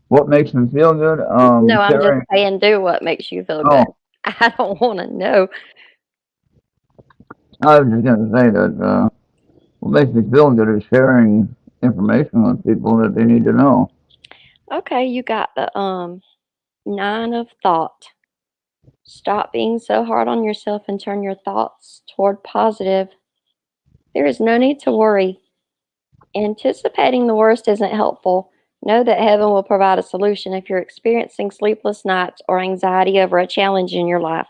What makes me feel good? No, I'm just Sharing. saying do what makes you feel Oh. good. I don't want to know. I was just going to say that what makes me feel good is sharing information with people that they need to know. Okay, you got the 9 of thought. Stop being so hard on yourself and turn your thoughts toward positive. There is no need to worry. Anticipating the worst isn't helpful. Know that heaven will provide a solution if you're experiencing sleepless nights or anxiety over a challenge in your life.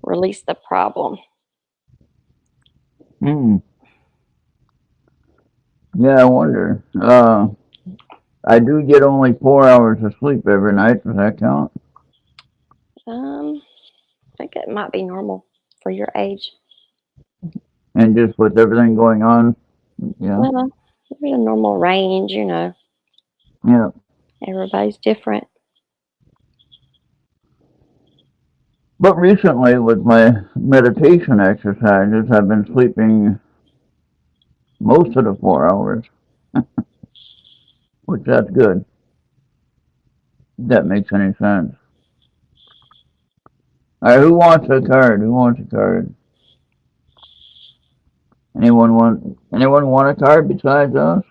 Release the problem. Yeah, I wonder. I do get only 4 hours of sleep every night. Does that count? I think it might be normal for your age. And just with everything going on, yeah. Well, there's a normal range, you know. Yeah. Everybody's different. But recently, with my meditation exercises, I've been sleeping most of the 4 hours, which that's good. If that makes any sense. All right, who wants a card? Who wants a card? Anyone want a card besides us?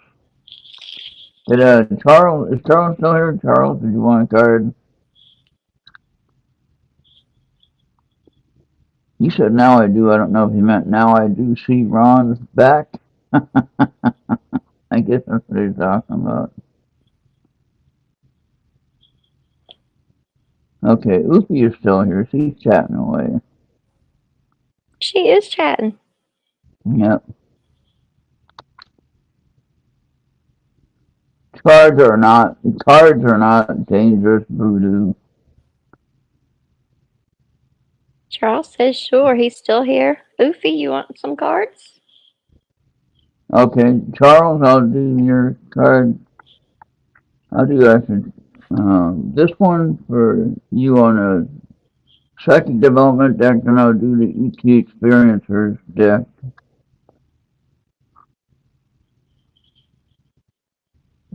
Did Charles, is Charles still here? Charles, did you want a card? You said now I do. I don't know if you meant now I do see Ron's back. I guess that's what he's talking about. Okay, Oopie is still here. She's chatting away. She is chatting. Yep. Cards are not dangerous voodoo. Charles says sure, he's still here. Oofy, you want some cards? Okay, Charles, I'll do your card. I'll do actually this one for you on a psychic development deck, and I'll do the ET experiencers deck.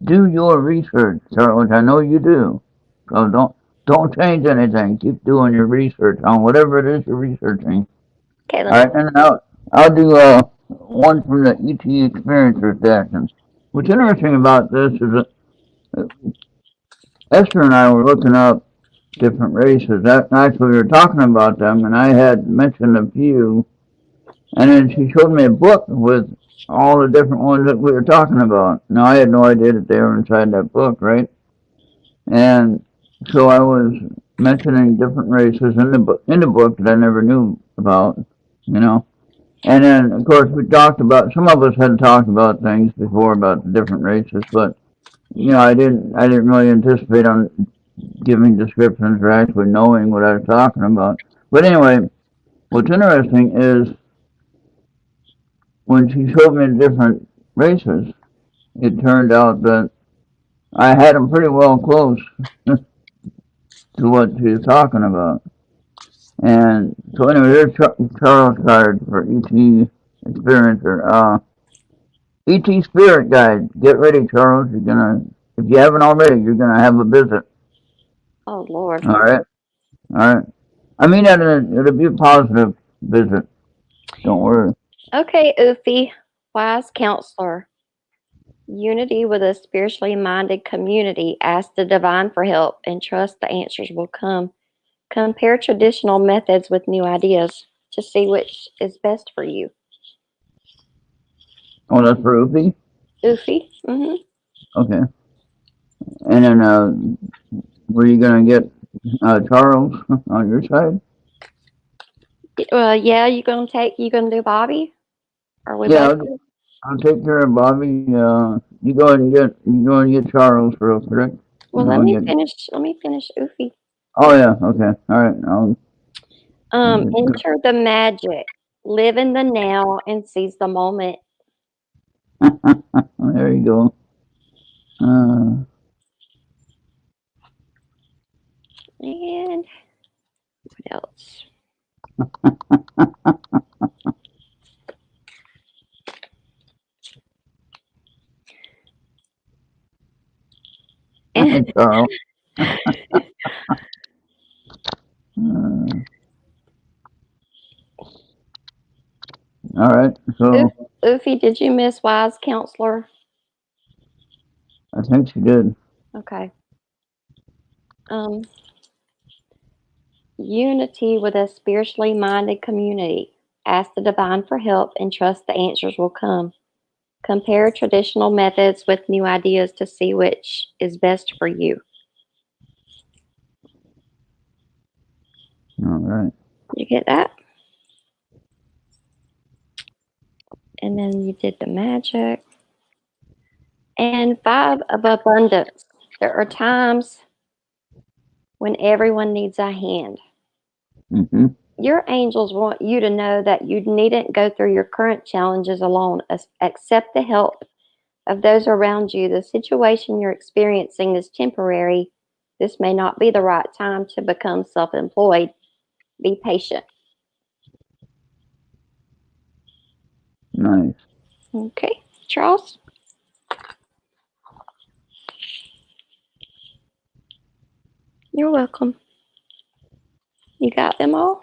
Do your research, Charles. I know you do. So don't change anything. Keep doing your research on whatever it is you're researching. Okay, all right, and I'll do one from the ET experiencers deck. And what's interesting about this is that Esther and I were looking up different races. Actually, we were talking about them, and I had mentioned a few, and then she showed me a book with all the different ones that we were talking about. Now, I had no idea that they were inside that book, right? And so I was mentioning different races in the book that I never knew about, you know. And then, of course, we talked about, some of us had talked about things before about the different races, but, you know, I didn't really anticipate on giving descriptions or actually knowing what I was talking about. But anyway, what's interesting is when she showed me the different races, it turned out that I had them pretty well close to what she was talking about. And so anyway, here's Charles card for ET Experiencer. ET Spirit Guide. Get ready, Charles. You're gonna, if you haven't already, you're gonna have a visit. Oh, Lord. All right. All right. I mean, it'll be a positive visit. Don't worry. Okay, Oofy, wise counselor. Unity with a spiritually minded community. Ask the divine for help and trust the answers will come. Compare traditional methods with new ideas to see which is best for you. Oh, that's for Oofy? Oofy? Mm-hmm. Okay. And then, were you gonna get Charles on your side? Yeah, you gonna do Bobby? Are we Yeah, both? I'll take care of Bobby. You go ahead and get Charles real quick. Well, let me finish Oofy. Oh yeah, okay, all right. Enter the magic. Live in the now and seize the moment. There you go. And what else? Charles. All right, so Oofy, did you miss wise counselor? I think she did. Okay. Unity with a spiritually minded community. Ask the divine for help and trust the answers will come. Compare traditional methods with new ideas to see which is best for you. All right. You get that? And then you did the magic. And 5 of abundance. There are times when everyone needs a hand. Mm-hmm. Your angels want you to know that you needn't go through your current challenges alone. Accept the help of those around you. The situation you're experiencing is temporary. This may not be the right time to become self-employed. Be patient. Nice. Okay, Charles? You're welcome. You got them all?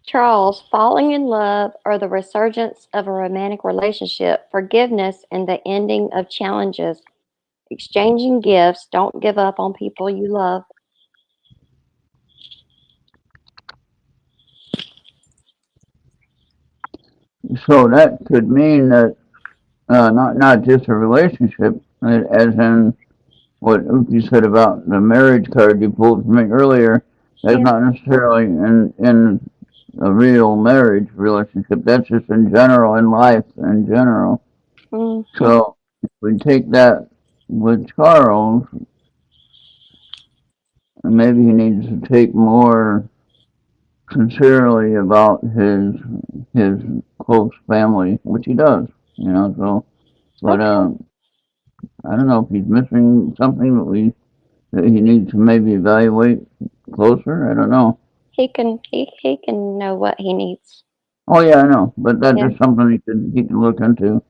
Charles, falling in love or the resurgence of a romantic relationship, forgiveness and the ending of challenges, exchanging gifts, don't give up on people you love. So that could mean that not just a relationship, as in what you said about the marriage card you pulled from me earlier. That's not necessarily in a real marriage relationship. That's just in general, in life in general. Mm-hmm. So if we take that with Charles, maybe he needs to take more sincerely about his close family, which he does, you know. So, but I don't know if he's missing something that he needs to maybe evaluate closer. I don't know. He can know what he needs. Oh yeah, I know, but that's just something he can look into.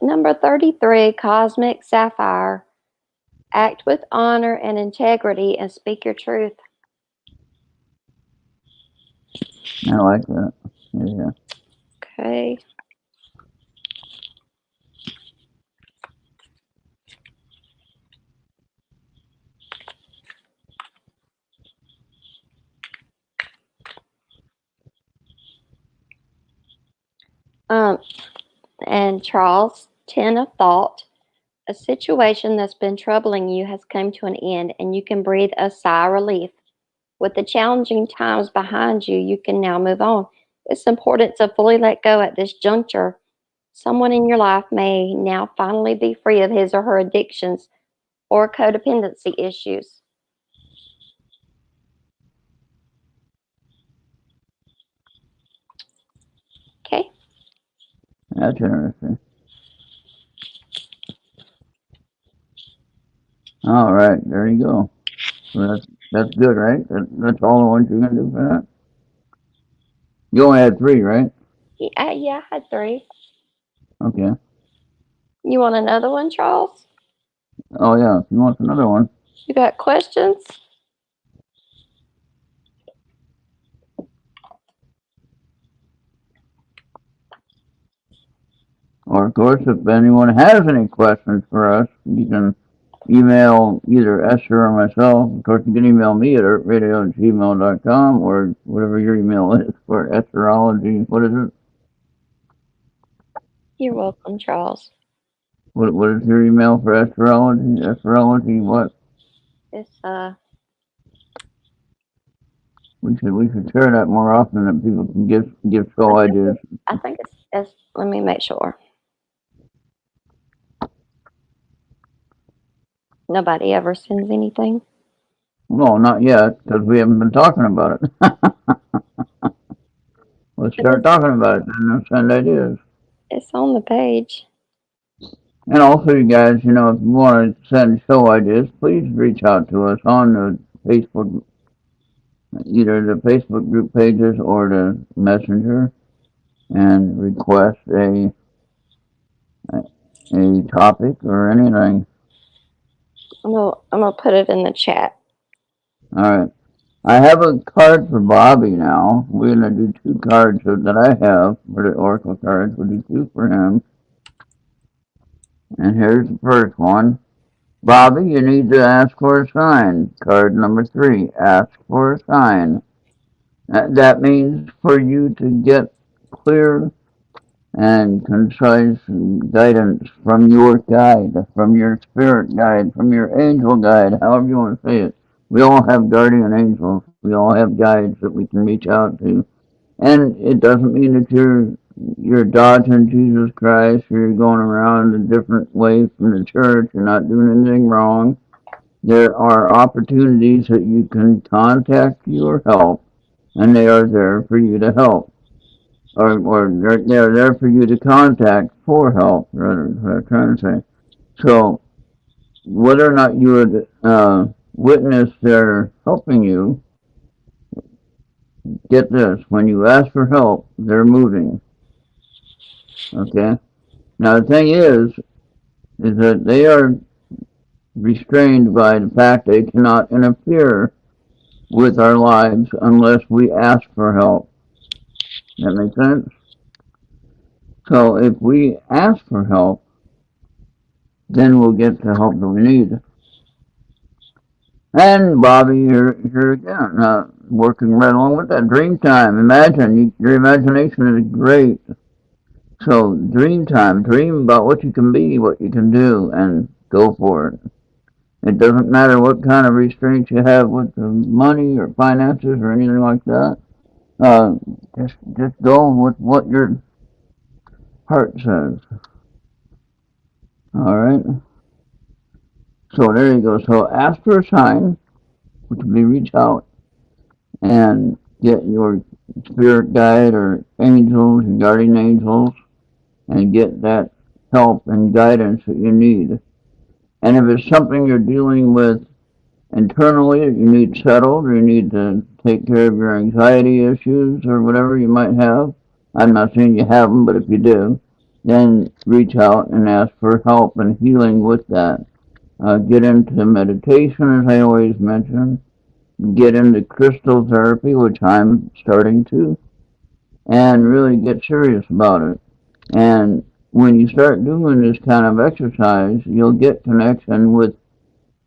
Number 33, Cosmic Sapphire. Act with honor and integrity and speak your truth. I like that. Yeah. Okay. And Charles, 10 of thought. A situation that's been troubling you has come to an end, and you can breathe a sigh of relief. With the challenging times behind you, you can now move on. It's important to fully let go at this juncture. Someone in your life may now finally be free of his or her addictions or codependency issues. Okay. That's interesting. All right, there you go. So that's good, right? That's all the ones you're gonna do for that. You only had 3, right? Yeah, I had 3. Okay. You want another one, Charles? Oh yeah, if you want another one. You got questions? Or of course, if anyone has any questions for us, you can email either Esther or myself. Of course, you can email me at errtradio@gmail.com or whatever your email is for Estherology. What is it? You're welcome, Charles. What is your email for Estherology? Estherology what? It's We should share that more often that people can give show ideas. I think it's let me make sure. Nobody ever sends anything. No, not yet, because we haven't been talking about it. Let's start talking about it then and send ideas. It's on the page. And also, you guys, if you want to send show ideas, please reach out to us on the Facebook, either the Facebook group pages or the Messenger, and request a topic or anything. I'm gonna put it in the chat. All right. I have a card for Bobby now. We're going to do 2 cards that I have for the Oracle cards. We'll do 2 for him. And here's the first one. Bobby, you need to ask for a sign. Card number 3, ask for a sign. That means for you to get clear and concise guidance from your guide, from your spirit guide, from your angel guide, however you want to say it. We all have guardian angels. We all have guides that we can reach out to. And it doesn't mean that you're dodging Jesus Christ, or you're going around a different way from the church, you're not doing anything wrong. There are opportunities that you can contact your help, and they are there for you to help. Or they're there for you to contact for help, rather, is what I'm trying to say. So, whether or not you would witness their helping you, get this, when you ask for help, they're moving. Okay? Now, the thing is that they are restrained by the fact they cannot interfere with our lives unless we ask for help. That make sense? So if we ask for help, then we'll get the help that we need. And Bobby, here again, working right along with that. Dream time. Imagine. Your imagination is great. So dream time. Dream about what you can be, what you can do, and go for it. It doesn't matter what kind of restraints you have with money or finances or anything like that. Just go with what your heart says. All right. So there you go. So ask for a sign, which would be reach out and get your spirit guide or angels, your guardian angels, and get that help and guidance that you need. And if it's something you're dealing with internally that you need settled, or you need to take care of your anxiety issues or whatever you might have, I'm not saying you have them, but if you do, then reach out and ask for help and healing with that. Get into meditation, as I always mention. Get into crystal therapy, which I'm starting to, and really get serious about it. And when you start doing this kind of exercise, you'll get connection with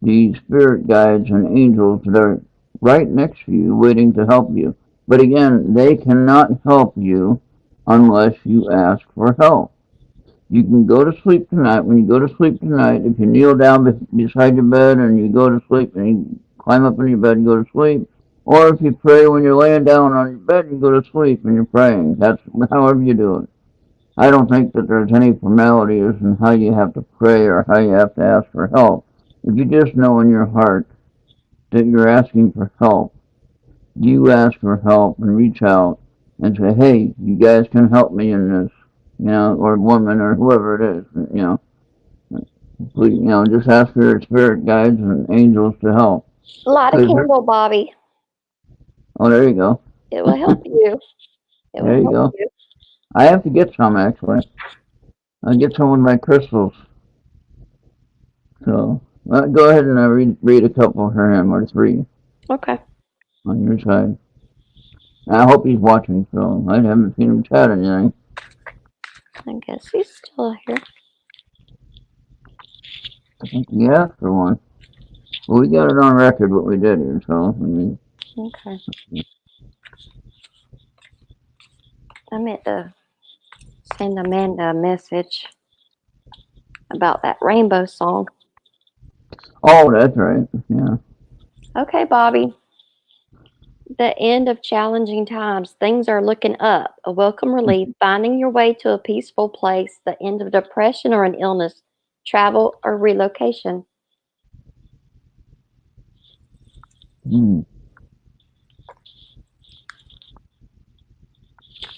the spirit guides and angels that are right next to you, waiting to help you. But again, they cannot help you unless you ask for help. You can go to sleep tonight. When you go to sleep tonight, if you kneel down beside your bed and you go to sleep and you climb up in your bed and go to sleep, or if you pray when you're laying down on your bed and you go to sleep and you're praying, that's however you do it. I don't think that there's any formalities in how you have to pray or how you have to ask for help. If you just know in your heart that you're asking for help, you ask for help and reach out and say, hey, you guys can help me in this, or woman or whoever it is, please, just ask for your spirit guides and angels to help. Light a candle, Bobby. Oh, there you go. It will help you. There you go. I have to get some, actually. I'll get some with my crystals. So, go ahead and read a couple for him, or 3. Okay. On your side. I hope he's watching, so I haven't seen him chat anything. I guess he's still here. I think he asked for one. Well, we got it on record what we did here, so, I mean. Okay. I meant to send Amanda a message about that rainbow song. Oh, that's right, yeah. Okay, Bobby. The end of challenging times. Things are looking up. A welcome relief. Finding your way to a peaceful place. The end of depression or an illness. Travel or relocation.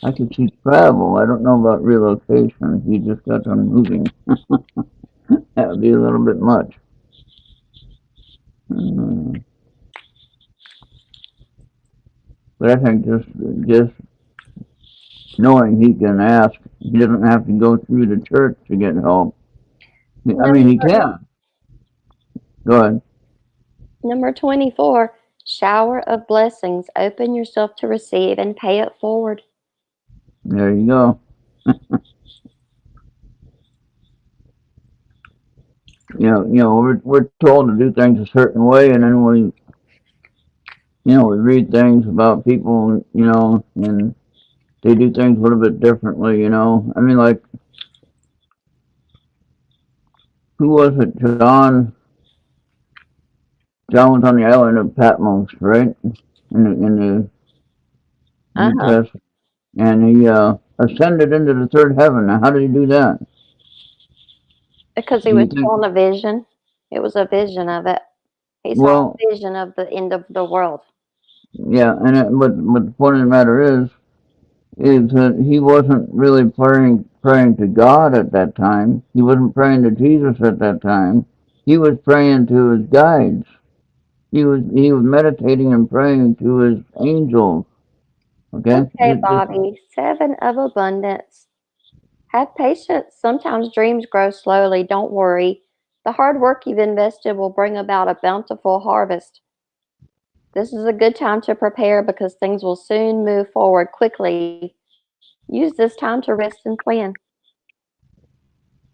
I could see travel. I don't know about relocation. He just got done moving. That would be a little bit much. But I think just knowing he can ask, he doesn't have to go through the church to get help. I mean, he can. Go ahead. Number 24. Shower of blessings. Open yourself to receive and pay it forward. There you go. We're told to do things a certain way, and then we read things about people, and they do things a little bit differently, I mean, like, who was it? John was on the island of Patmos, right? In the New Testament. And he ascended into the third heaven. Now, how did he do that? Because he was shown a vision. It was a vision of it. He saw a vision of the end of the world. Yeah, but the point of the matter is that he wasn't really praying to God at that time. He wasn't praying to Jesus at that time. He was praying to his guides. He was meditating and praying to his angels. Okay? Okay, Bobby. 7 of abundance. Have patience. Sometimes dreams grow slowly. Don't worry. The hard work you've invested will bring about a bountiful harvest. This is a good time to prepare because things will soon move forward quickly. Use this time to rest and plan.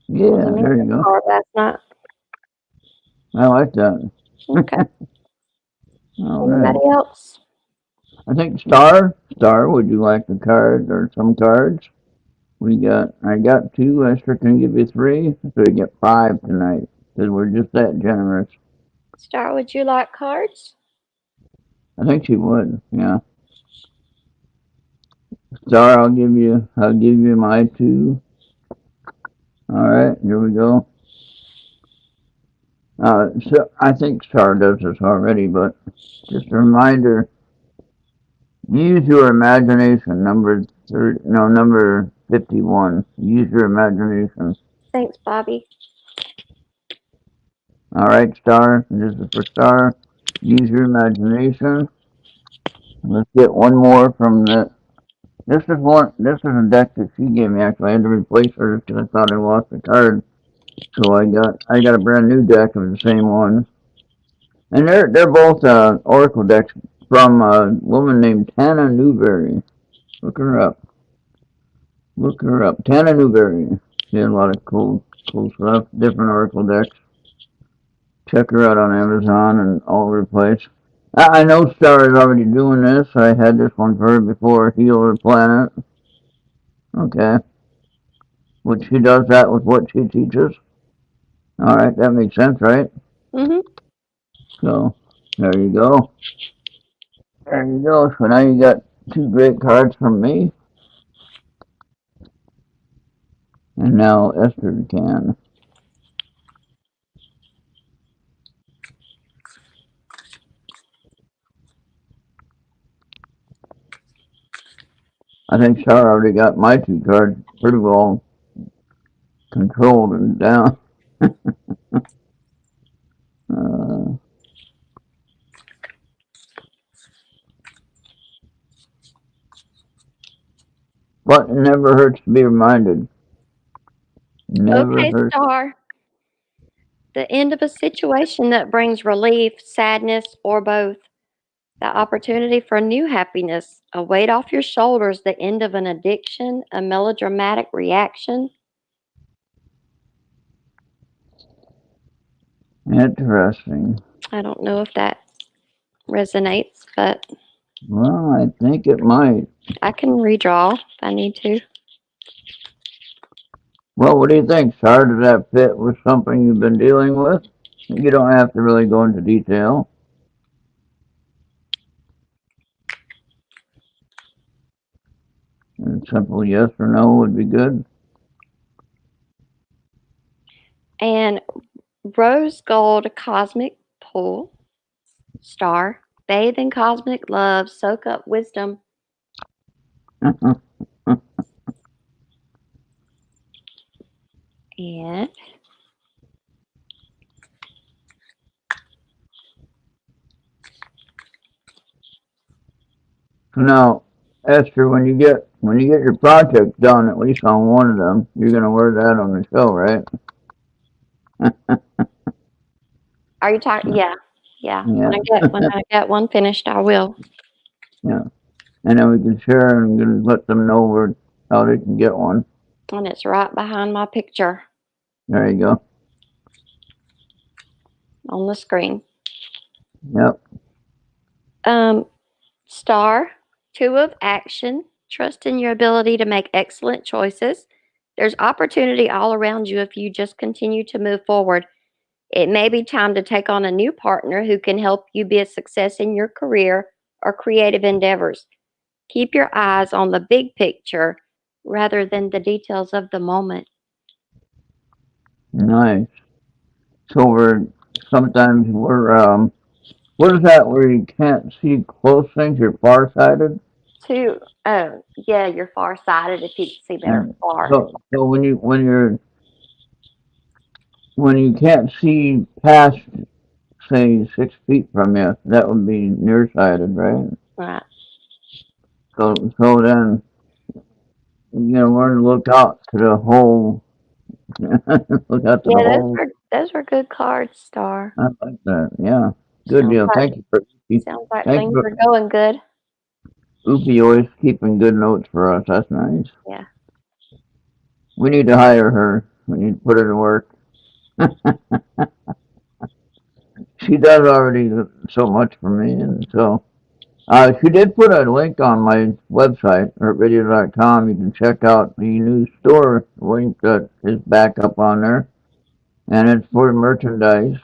Yeah, there you go. Last night. I like that. Okay. Anybody else? I think Star, would you like a card or some cards? I got 2. I sure can give you 3, so you get 5 tonight because we're just that generous. Star, would you like cards? I think she would. Yeah. Star, I'll give you my 2. All right, here we go. So I think Star does this already, but just a reminder: use your imagination. Number 51. Use your imagination. Thanks, Bobby. All right, Star. This is for Star. Use your imagination. Let's get one more from the. This is a deck that she gave me. Actually, I had to replace her because I thought I lost the card. So I got a brand new deck of the same one. And they're both oracle decks from a woman named Tana Newberry. Look her up. Tana Newberry. She had a lot of cool stuff. Different oracle decks. Check her out on Amazon and all over the place. I know Star is already doing this. I had this one for her before, Heal the Planet. Okay. Which she does that with what she teaches. All right, that makes sense, right? Mm-hmm. So, there you go. There you go. So now you got 2 great cards from me. And now Esther can. I think Sarah already got my 2 cards pretty well controlled and down. uh, but it never hurts to be reminded. Never Okay, hurts. Star. The end of a situation that brings relief, sadness, or both. The opportunity for new happiness, a weight off your shoulders, the end of an addiction, a melodramatic reaction. Interesting. I don't know if that resonates, but Well, I think it might. I can redraw if I need to. Well, what do you think, Sarah? Does that fit with something you've been dealing with? You don't have to really go into detail. A simple yes or no would be good. And rose gold cosmic pool, star, bathe in cosmic love, soak up wisdom. And So now, Esther, when you get your project done, at least on one of them, you're gonna wear that on the show, right? are you talking? Yeah, yeah. Yeah. When I get one finished, I will. Yeah. And then we can share and let them know how they can get one. And it's right behind my picture There you go. on the screen. Yep. Star, 2 of action. Trust in your ability to make excellent choices. There's opportunity all around you if you just continue to move forward. It may be time to take on a new partner who can help you be a success in your career or creative endeavors. Keep your eyes on the big picture rather than the details of the moment. Nice. So sometimes we're what is that where you can't see close things? You're farsighted. Yeah, you're far-sighted if you can see better And far. so when you can't see past, say, 6 feet from you, that would be nearsighted, right? Right. So then learn to look out to the whole. Look out to the Yeah, whole. those were good cards, Star. I like that. Yeah, good deal. Thank you for. Sounds like Thank things you for are going good. Oopie always keeping good notes for us. That's nice. Yeah. We need to hire her. We need to put her to work. She does already so much for me, and so she did put a link on my website, ERRT.com. You can check out the new store link that is back up on there, and it's for merchandise.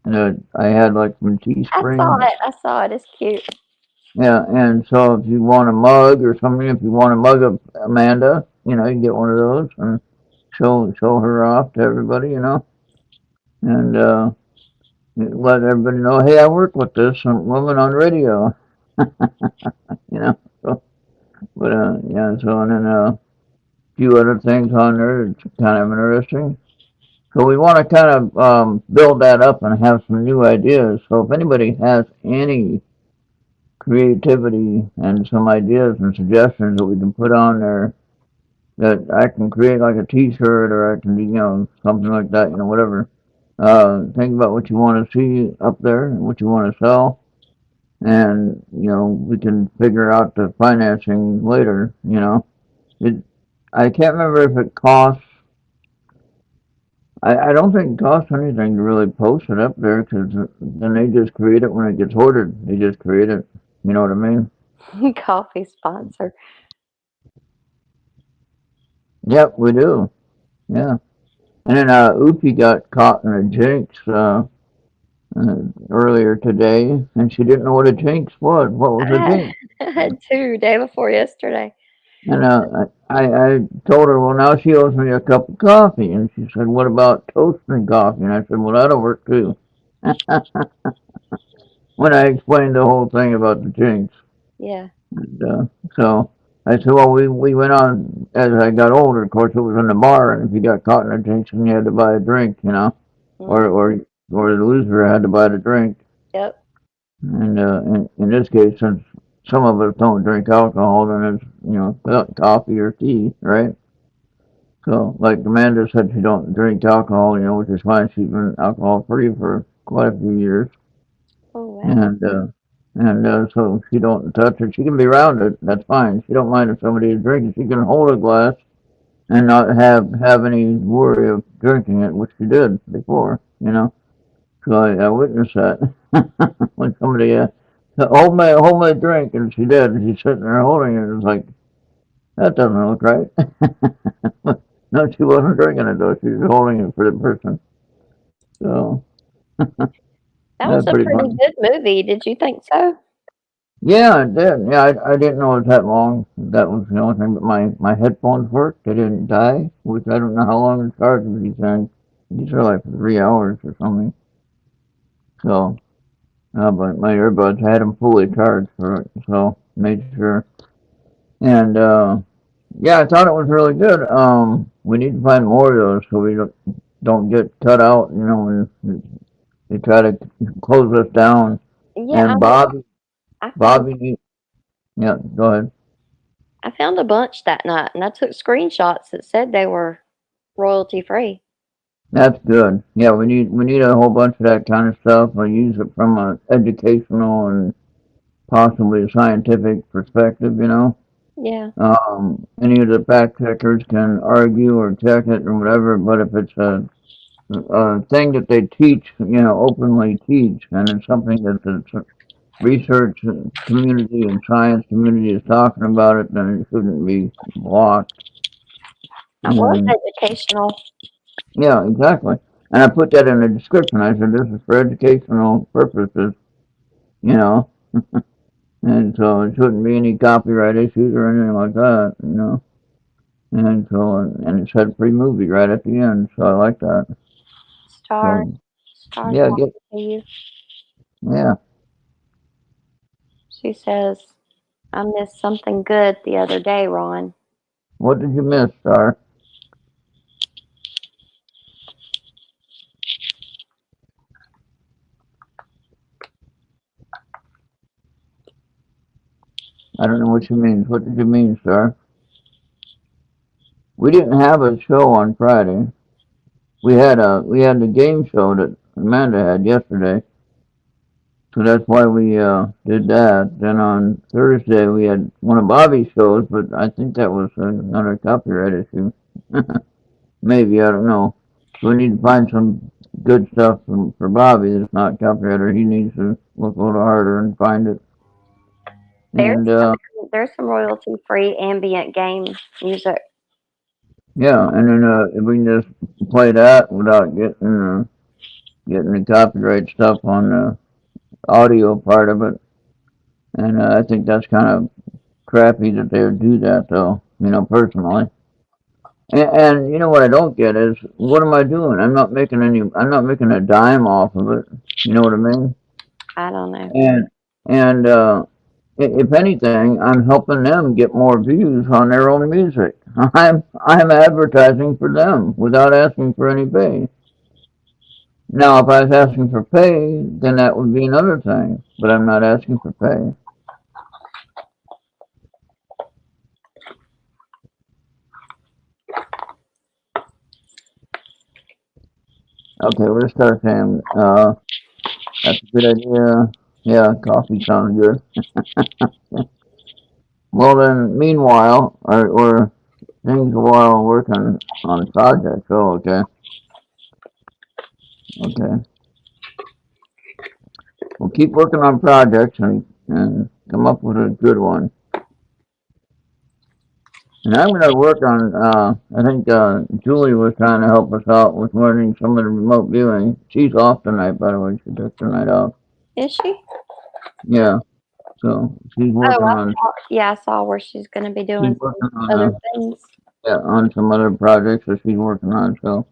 I had like from Teespring. I saw it. It's cute. Yeah, and so if you want a mug or something, if you want a mug of Amanda, you can get one of those and show her off to everybody, and let everybody know, hey, I work with this woman on radio, So, but yeah, so and then a few other things on there. It's kind of interesting. So we want to kind of build that up and have some new ideas. So if anybody has any creativity and some ideas and suggestions that we can put on there that I can create like a t-shirt or I can do, something like that, whatever. Think about what you want to see up there and what you want to sell. And, we can figure out the financing later. I can't remember if it costs, I don't think it costs anything to really post it up there because then they just create it when it gets ordered. They just create it. You know what I mean? Coffee sponsor. Yep, we do. Yeah. And then Upi got caught in a jinx earlier today, and she didn't know what a jinx was. What was a jinx? I had two day before yesterday. And I told her, well, now she owes me a cup of coffee. And she said, what about toast and coffee? And I said, well, that'll work too. When I explained the whole thing about the jinx. Yeah. And, so I said, well, we went on as I got older. Of course, it was in the bar, and if you got caught in a jinx, then you had to buy a drink, you know, or the loser had to buy the drink. Yep. And in this case, since some of us don't drink alcohol, then it's coffee or tea, right? So, like Amanda said, she don't drink alcohol, which is fine. She's been alcohol free for quite a few years. Oh wow. And so she don't touch it. She can be around it. That's fine. She don't mind if somebody is drinking. She can hold a glass and not have any worry of drinking it, which she did before. So I witnessed that when somebody said, hold my drink, and she did. And she's sitting there holding it. It's like, that doesn't look right. No, she wasn't drinking it though. She was holding it for the person. So That was that's a pretty pretty funny. good movie. Did you think so? Yeah, it did. Yeah, I didn't know it was that long. That was the only thing. But my headphones worked. They didn't die, which I don't know how long it charged these things. These are like 3 hours or something. So, but my earbuds, I had them fully charged for it, so made sure. And yeah, I thought it was really good. We need to find more of those so we don't get cut out. When they try to close us down. Yeah, And I found Bobby, yeah, go ahead. I found a bunch that night, and I took screenshots that said they were royalty free. That's good. Yeah, we need a whole bunch of that kind of stuff. I use it from an educational and possibly a scientific perspective. Yeah. Any of the fact checkers can argue or check it or whatever, but if it's a thing that they teach, openly teach, and it's something that the research community and science community is talking about it, then it shouldn't be blocked. It was And educational. yeah, exactly. And I put that in the description. I said this is for educational purposes, you know, and so it shouldn't be any copyright issues or anything like that. And so and it said free movie right at the end, so I like that. Star. So Star's yeah, talking to you. yeah. She says, I missed something good the other day, Ron. What did you miss, Star? I don't know what you mean. What did you mean, Star? We didn't have a show on Friday. We had the game show that Amanda had yesterday. So that's why we did that. Then on Thursday we had one of Bobby's shows, but I think that was another copyright issue. Maybe, I don't know. So we need to find some good stuff for Bobby that's not copyright, or he needs to look a little harder and find it. And There's some royalty free ambient game music. yeah, and then if we can just play that without getting the copyright stuff on the audio part of it. And I think that's kind of crappy that they would do that, though, personally. And you know what I don't get is, what am I doing? I'm not making a dime off of it. You know what I mean? I don't know. And if anything, I'm helping them get more views on their own music. I'm advertising for them without asking for any pay. Now, if I was asking for pay, then that would be another thing. But I'm not asking for pay. Okay, let's start saying, that's a good idea. Yeah, coffee sounds good. Well then, meanwhile, or things while working on projects. Oh, okay. Okay. We'll keep working on projects and come up with a good one. And I'm going to work on, I think Julie was trying to help us out with learning some of the remote viewing. She's off tonight, by the way. She took tonight off. Is she? Yeah. So she's working on, Yeah, I saw where she's going to be she's doing working some other on, things. yeah, on some other projects that she's working on. So,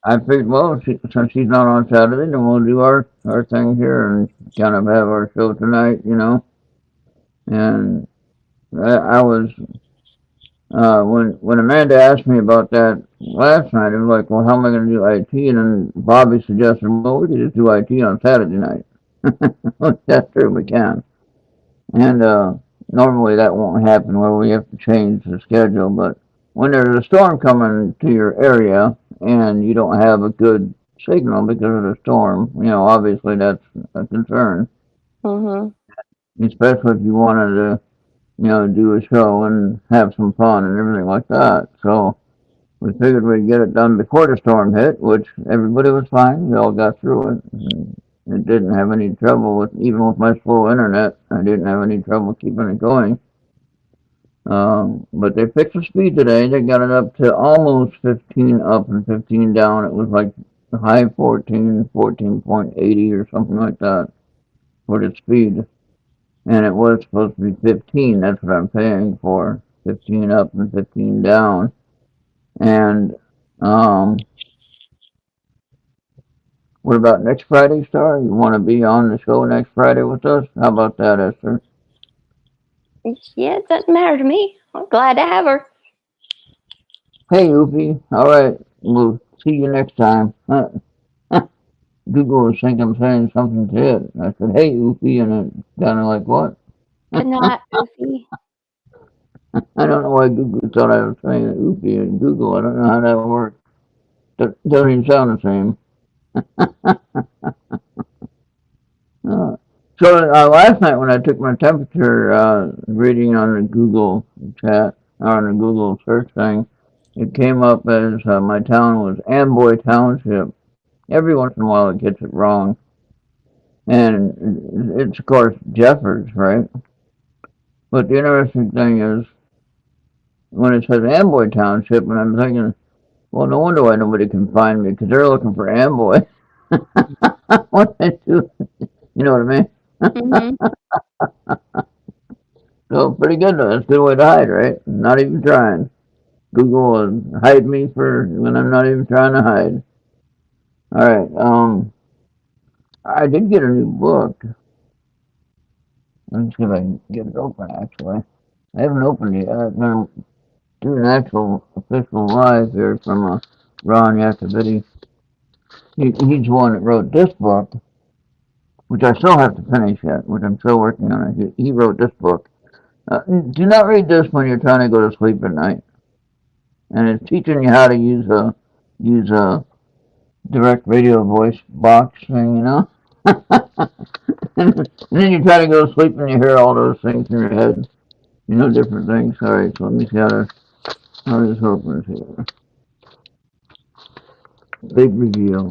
I figured, well, since she's not on Saturday, then we'll do our thing here and kind of have our show tonight, you know. And I was, when Amanda asked me about that last night, it was like, well, how am I going to do IT? And then Bobby suggested, well, we could just do IT on Saturday night. That's true, we can. And normally that won't happen where we have to change the schedule, but when there's a storm coming to your area and you don't have a good signal because of the storm, you know, obviously that's a concern. Especially if you wanted to, you know, do a show and have some fun and everything like that. So we figured we'd get it done before the storm hit, which everybody was fine. We all got through it. It didn't have any trouble with, even with my slow internet, I didn't have any trouble keeping it going. But they fixed the speed today. They got it up to almost 15 up and 15 down. It was like high 14, 14.80 or something like that for the speed. And it was supposed to be 15. That's what I'm paying for. 15 up and 15 down. And, what about next Friday, Star? You want to be on the show next Friday with us? How about that, Esther? Yeah, it doesn't matter to me. I'm glad to have her. Hey, Oopie. All right. We'll see you next time. Google was thinking I'm saying something to it. I said, hey, Oopie, and it sounded like, what? Good night, Goofy. I don't know why Google thought I was saying Oopie in Google. I don't know how that works. Doesn't even sound the same. So last night when I took my temperature reading on the Google chat, or on the Google search thing, it came up as my town was Amboy Township. Every once in a while it gets it wrong. And it's, of course, Jeffords, right? But the interesting thing is, when it says Amboy Township, and I'm thinking, well, no wonder why nobody can find me, because they're looking for Amboy. What they do, you know what I mean? So pretty good though. That's a good way to hide, right? Not even trying. Google will hide me for when I'm not even trying to hide. All right. I did get a new book. Let's see if I can get it open. Actually, I haven't opened it yet. I'm gonna do an actual official live here from Ron Yakovitty. He's the one that wrote this book, which I still have to finish yet, which I'm still working on it. He wrote this book. Do not read this when you're trying to go to sleep at night. And it's teaching you how to use a direct radio voice box thing, you know. And then you try to go to sleep and you hear all those things in your head, you know, different things. All right, so let me see how this opens here. Big reveal.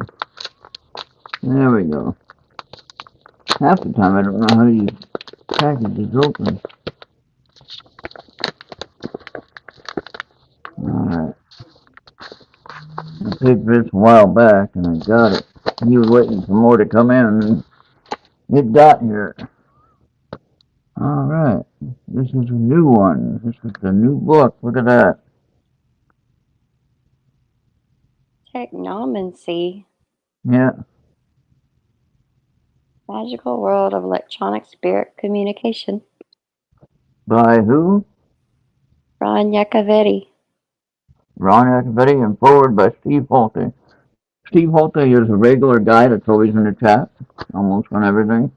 There we go. Half the time I don't know how these packages open. Alright. I picked this a while back and I got it. He was waiting for more to come in and it got here. Alright. This is a new one. This is a new book. Look at that. Technomancy. Yeah. Magical World of Electronic Spirit Communication. By who? Ron Yakovitty. Ron Yakovitty, and forward by Steve Holte. Steve Holte is a regular guy that's always in the chat, almost on everything.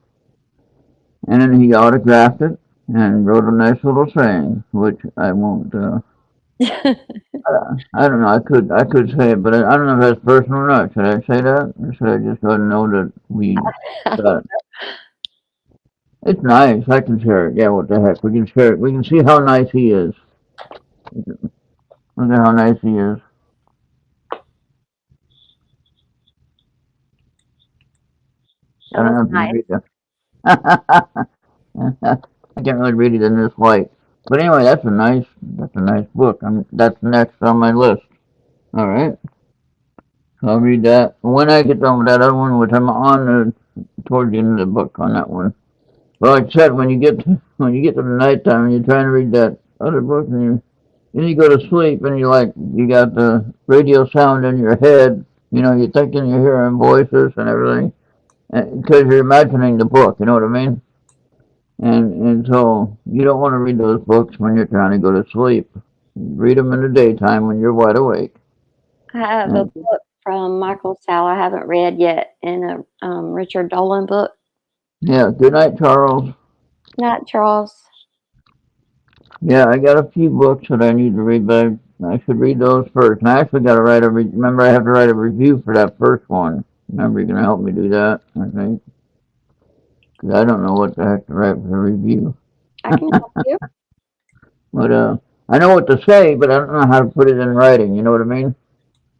And then he autographed it and wrote a nice little saying, which I won't. I don't know. I could say it, but I don't know if that's personal or not. Should I say that, or should I just go and know that we got it? It's nice. I can share it. Yeah, what the heck? We can share it. We can see how nice he is. Look at how nice he is. I don't have to read it. I can't really read it in this light. But anyway, that's a nice book. That's next on my list. All right. So I'll read that. When I get done with that other one, which I'm on towards the end of the book on that one. Well, like I said, when you get to the nighttime and you're trying to read that other book and you go to sleep and you got the radio sound in your head, you're thinking you're hearing voices and everything, because you're imagining the book, you know what I mean? And so you don't want to read those books when you're trying to go to sleep. Read them in the daytime when you're wide awake. I have a book from Michael Sal I haven't read yet, and a Richard Dolan book. Yeah, good night, Charles. Night, Charles. Yeah, I got a few books that I need to read, but I should read those first. And I actually got to remember I have to write a review for that first one. Remember, you're going to help me do that, I think. Because I don't know what the heck to write for a review. I can help you. But I know what to say, but I don't know how to put it in writing, you know what I mean?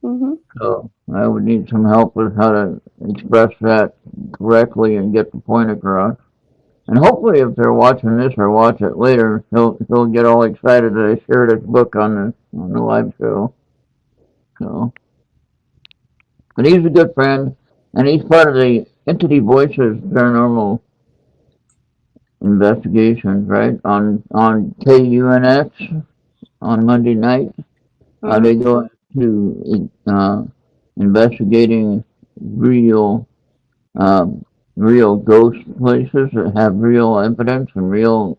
Mm-hmm. So I would need some help with how to express that correctly and get the point across. And hopefully, if they're watching this or watch it later, he'll get all excited that I shared his book on the live show. So, but he's a good friend, and he's part of the Entity Voices Paranormal Investigations, right? On KUNX on Monday night. They go into investigating real ghost places that have real evidence and real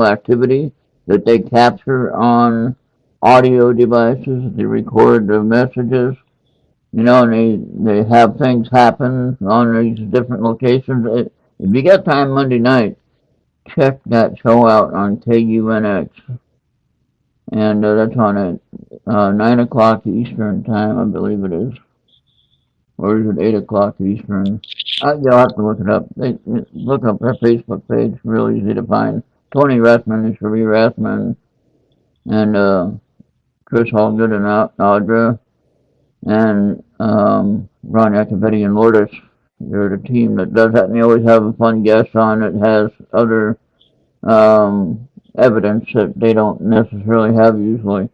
activity that they capture on audio devices. They record the messages, and they have things happen on these different locations. If you got time Monday night, check that show out on KUNX. And that's on at 9 o'clock Eastern time, I believe it is. Or is it 8 o'clock Eastern? You'll have to look it up. Look up their Facebook page. Real easy to find. Tony Rathman and Cherie Rathman and Chris Holgood and Audra and Ron Iacovetti and Lourdes. They're the team that does that, and they always have a fun guest on that has other evidence that they don't necessarily have usually.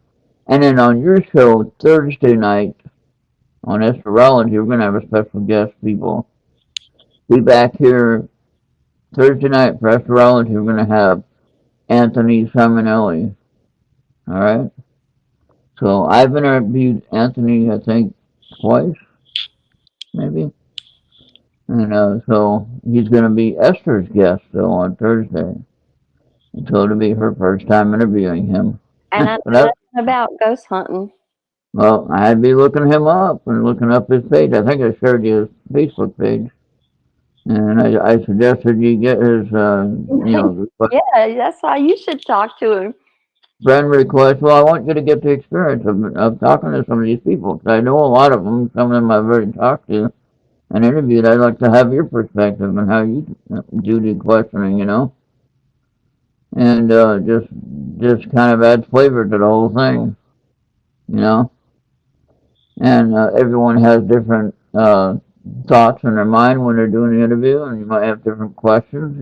And then on your show, Thursday night, on Astrology, we're going to have a special guest, people. Be back here Thursday night for Astrology. We're going to have Anthony Simonelli. All right? So I've interviewed Anthony, I think, twice, maybe. And so he's going to be Esther's guest, though, on Thursday. And so it'll be her first time interviewing him. And I know nothing about ghost hunting. Well, I'd be looking him up and looking up his page. I think I shared his Facebook page. And I suggested you get his, request. Yeah, that's why you should talk to him. Friend request. Well, I want you to get the experience of talking to some of these people. 'Cause I know a lot of them. Some of them I've already talked to and interviewed. I'd like to have your perspective on how you do the questioning, And just kind of adds flavor to the whole thing, And everyone has different thoughts in their mind when they're doing the interview, and you might have different questions,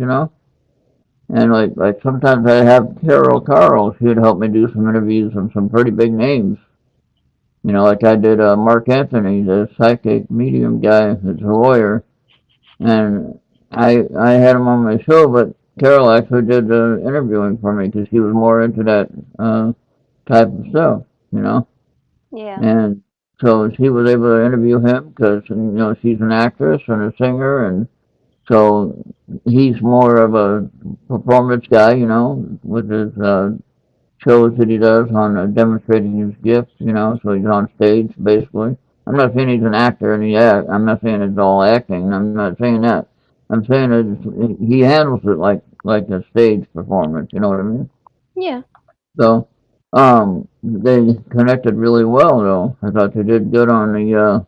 And like sometimes I have Carol Carl. She'd help me do some interviews on some pretty big names. Like I did Mark Anthony, the psychic medium guy that's a lawyer. And I had him on my show, but Carol actually did the interviewing for me because she was more into that type of stuff, Yeah. And so she was able to interview him because, she's an actress and a singer, and so he's more of a performance guy, with his shows that he does on demonstrating his gifts, so he's on stage, basically. I'm not saying he's an actor and I'm not saying it's all acting. I'm not saying that. I'm saying that he handles it like a stage performance, you know what I mean? Yeah. So, they connected really well, though. I thought they did good on the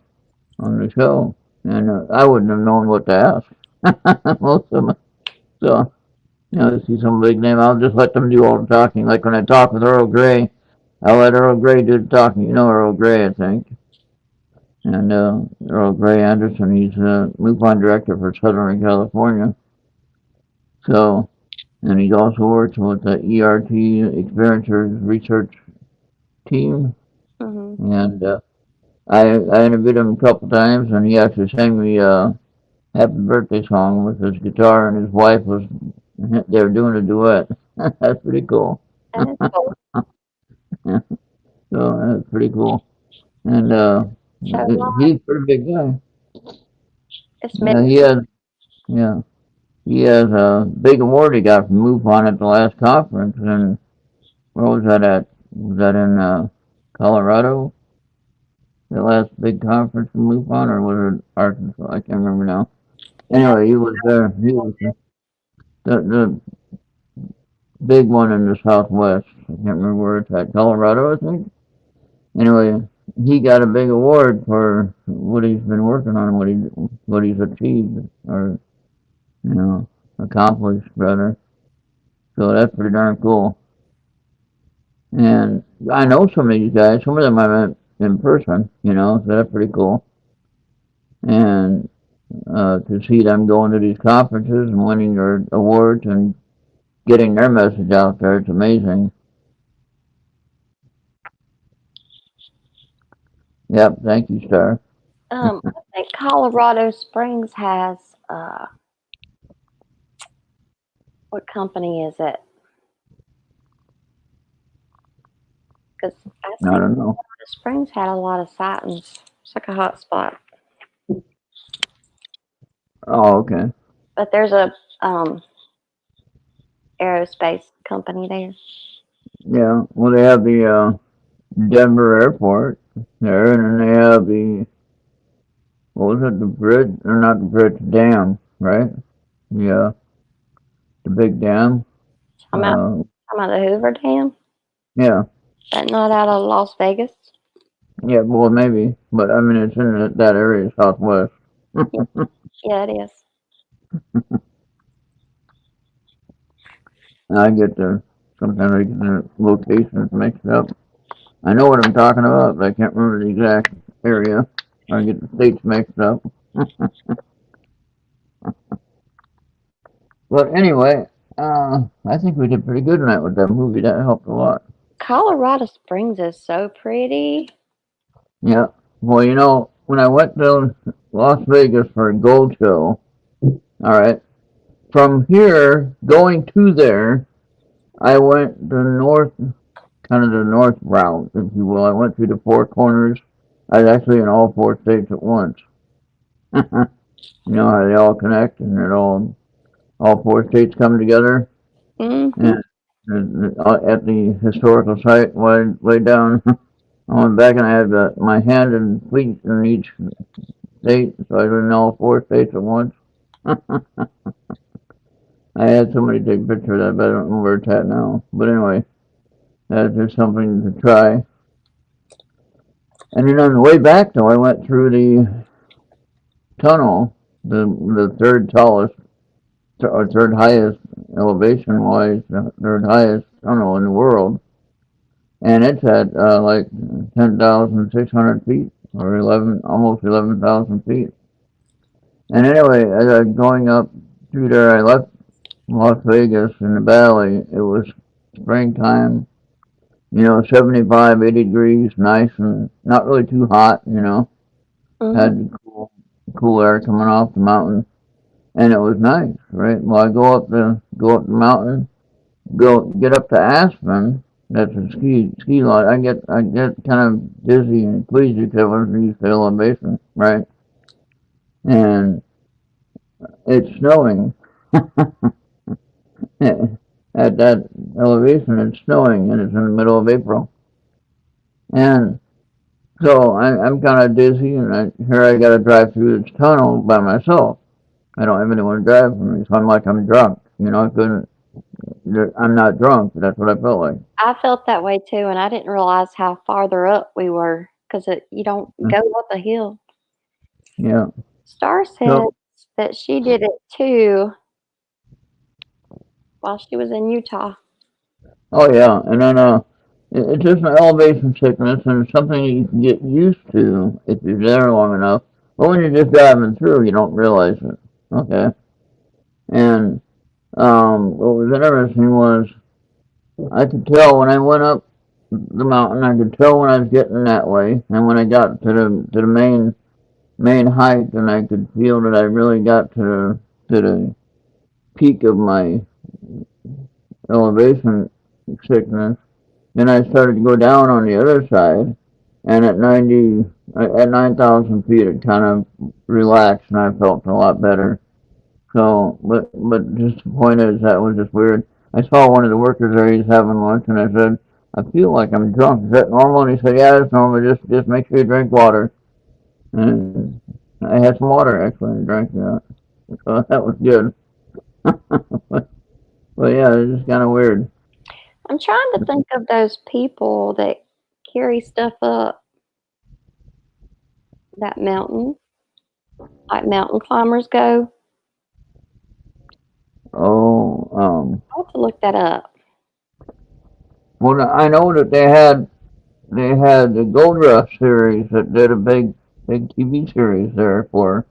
show, and I wouldn't have known what to ask most of them. So, to see some big name, I'll just let them do all the talking. Like when I talk with Earl Grey, I'll let Earl Grey do the talking. You know Earl Grey, I think. And Earl Grey Anderson, he's a MUFON director for Southern California. So and he's also works with the ERRT Experiencers Research Team. Mm-hmm. And I interviewed him a couple times, and he actually sang me a happy birthday song with his guitar, and his wife was, they were doing a duet. That's pretty cool. That is cool. Yeah, so that's pretty cool. And So he's a pretty big guy. it's Yeah, yeah, he has a big award he got from MUFON at the last conference, and where was that at? Was that in Colorado? The last big conference from MUFON, or was it Arkansas? I can't remember now. Anyway, he was there. He was the big one in the Southwest. I can't remember where it's at. Colorado, I think. Anyway, he got a big award for what he's been working on, what he's achieved, or accomplished rather. So that's pretty darn cool. And I know some of these guys. Some of them I met in person. So that's pretty cool. And to see them going to these conferences and winning their awards and getting their message out there, it's amazing. Yep, thank you, Star. I think Colorado Springs has what company is it? Because I I think don't know. Colorado Springs had a lot of sightings. It's like a hot spot. Oh, okay. But there's a aerospace company there. Yeah, well, they have the Denver airport there, and then they have what was it, the bridge, or not the bridge, dam, right? Yeah, the big dam. Talking about the Hoover Dam? Yeah, That not out of Las Vegas? yeah, well, maybe, but I mean, it's in that area, Southwest. Yeah, it is. I get sometimes I get the locations mixed up. I know what I'm talking about, but I can't remember the exact area. I get the states mixed up. But anyway, I think we did pretty good tonight with that movie. That helped a lot. Colorado Springs is so pretty. Yeah. Well, when I went to Las Vegas for a gold show, all right, from here going to there, I went the north, kind of the north route, if you will. I went through the four corners. I was actually in all four states at once. You know how they all connect and it all four states come together. Mm-hmm. And at the historical site, way down, I went back and I had my hand and feet in each state, so I was in all four states at once. I had somebody take a picture of that, but I don't know where it's at now. But anyway, that's just something to try. And then on the way back, though, I went through the tunnel, the third tallest, or third highest elevation-wise, the third highest tunnel in the world. And it's at like 10,600 feet, or almost 11,000 feet. And anyway, as I was going up through there, I left Las Vegas in the valley. It was springtime, 75, 80 degrees, nice and not really too hot, Mm-hmm. Had cool air coming off the mountain, and it was nice, right? Well, I go up the mountain, get up to Aspen. That's a ski lot. I get kind of dizzy and queasy because I wasn't used to elevation, right? And it's snowing. At that elevation, it's snowing, and it's in the middle of April. And so I'm kind of dizzy, and here I got to drive through this tunnel by myself. I don't have anyone to drive for me, so I'm drunk. I'm not drunk. That's what I felt like. I felt that way too, and I didn't realize how farther up we were because you don't go up a hill. Yeah. Star said that she did it too while she was in Utah. Oh yeah, and then it's just an elevation sickness, and it's something you can get used to if you're there long enough. But when you're just driving through, you don't realize it. Okay. And what was interesting was I could tell when I went up the mountain. I could tell when I was getting that way, and when I got to the main height, and I could feel that I really got to the peak of my elevation sickness. Then I started to go down on the other side, and at 9,000 feet, it kind of relaxed, and I felt a lot better. So, but just the point is, that was just weird. I saw one of the workers there, he's having lunch, and I said, I feel like I'm drunk. Is that normal? And he said, yeah, it's normal. Just make sure you drink water. And I had some water, actually, and drank that. So that was good. But yeah, it's just kind of weird. I'm trying to think of those people that carry stuff up that mountain, like mountain climbers go. Oh, I'll have to look that up. well, I know that they had the Gold Rush series that did a big TV series there for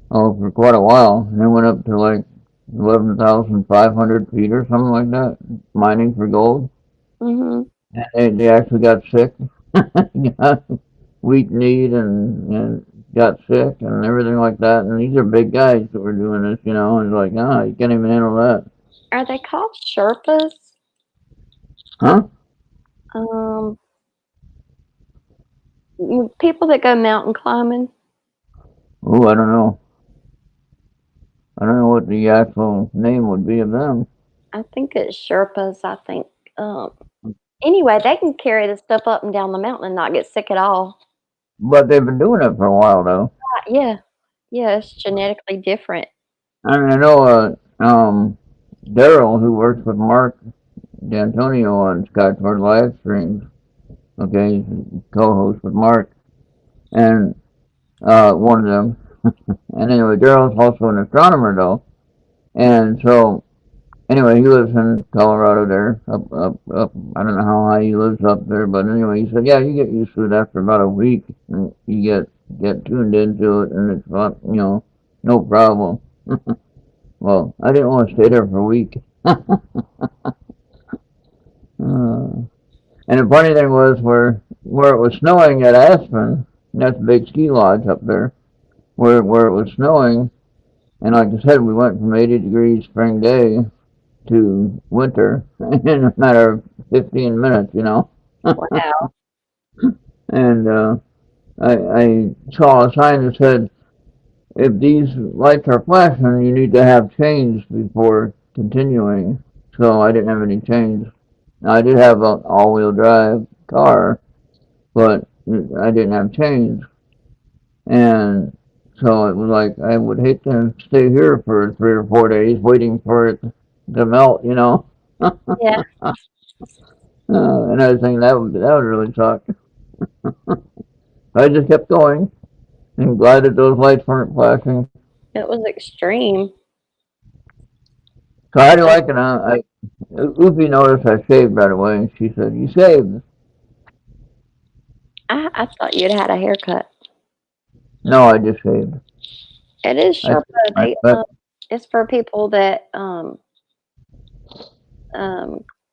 quite a while. And they went up to like 11,500 feet or something like that, mining for gold. Mhm. And they actually got sick, got weak kneed and got sick and everything like that. And these are big guys that were doing this, and it's like, you can't even handle that. Are they called Sherpas? Huh? People that go mountain climbing. Oh, I don't know. I don't know what the actual name would be of them. I think it's Sherpas. I think. Anyway, they can carry the stuff up and down the mountain and not get sick at all. But they've been doing it for a while, though. Yeah, it's genetically different. I mean, I know Daryl, who works with Mark D'Antonio on Skyward Live Streams. Okay, he's a co-host with Mark, and one of them. And anyway, Daryl's also an astronomer, though. And so, anyway, he lives in Colorado there, up. I don't know how high he lives up there, but anyway, he said, yeah, you get used to it after about a week, and you get tuned into it, and it's not, no problem. Well, I didn't want to stay there for a week. And the funny thing was where it was snowing at Aspen, and that's a big ski lodge up there, where it was snowing, and like I said, we went from 80 degrees spring day to winter in a matter of 15 minutes, Wow. And I saw a sign that said, if these lights are flashing, you need to have chains before continuing. So I didn't have any chains. I did have an all-wheel drive car, but I didn't have chains. And so it was like, I would hate to stay here for 3 or 4 days waiting for it to melt, Yeah. And I was thinking that would really suck. I just kept going and glad that those lights weren't flashing. It was extreme. So how do you like it? Ufi noticed I shaved right away, and she said, you shaved. I thought you'd had a haircut. No, I just shaved. It is Sherpa. It's for people that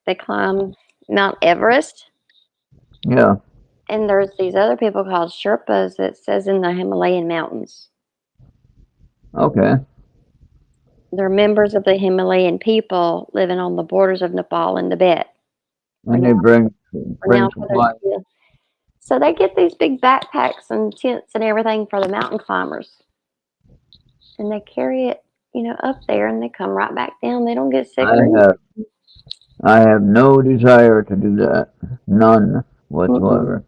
they climb Mount Everest. Yeah. And there's these other people called Sherpas that says in the Himalayan mountains. Okay. They're members of the Himalayan people living on the borders of Nepal and Tibet. And they bring supplies. So they get these big backpacks and tents and everything for the mountain climbers. And they carry it, up there, and they come right back down. They don't get sick. I have no desire to do that. None whatsoever.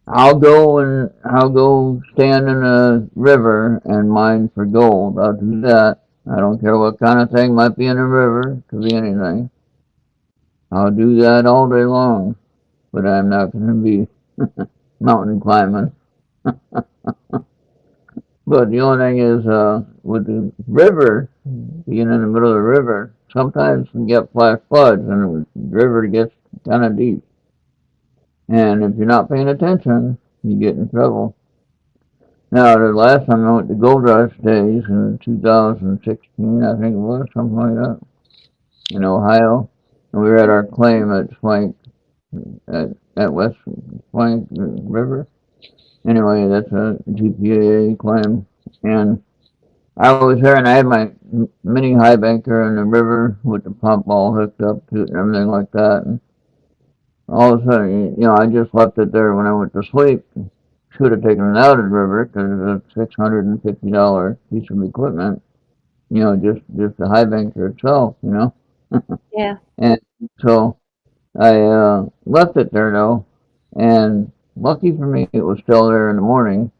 I'll go stand in a river and mine for gold. I'll do that. I don't care what kind of thing might be in the river. It could be anything. I'll do that all day long. But I'm not going to be mountain climbing. But the only thing is, with the river, being in the middle of the river, sometimes you get flash floods and the river gets kind of deep. And if you're not paying attention, you get in trouble. Now, the last time I went to Gold Rush Days in 2016, I think it was, something like that, in Ohio. And we were at our claim at Swank, at West Swank River. Anyway, that's a GPAA claim. And I was there and I had my mini high banker in the river with the pump all hooked up to it and everything like that. And all of a sudden, I just left it there when I went to sleep. Should have taken it out of the river because it's a $650 piece of equipment. Just the high banker itself. Yeah. And so I left it there though, and lucky for me, it was still there in the morning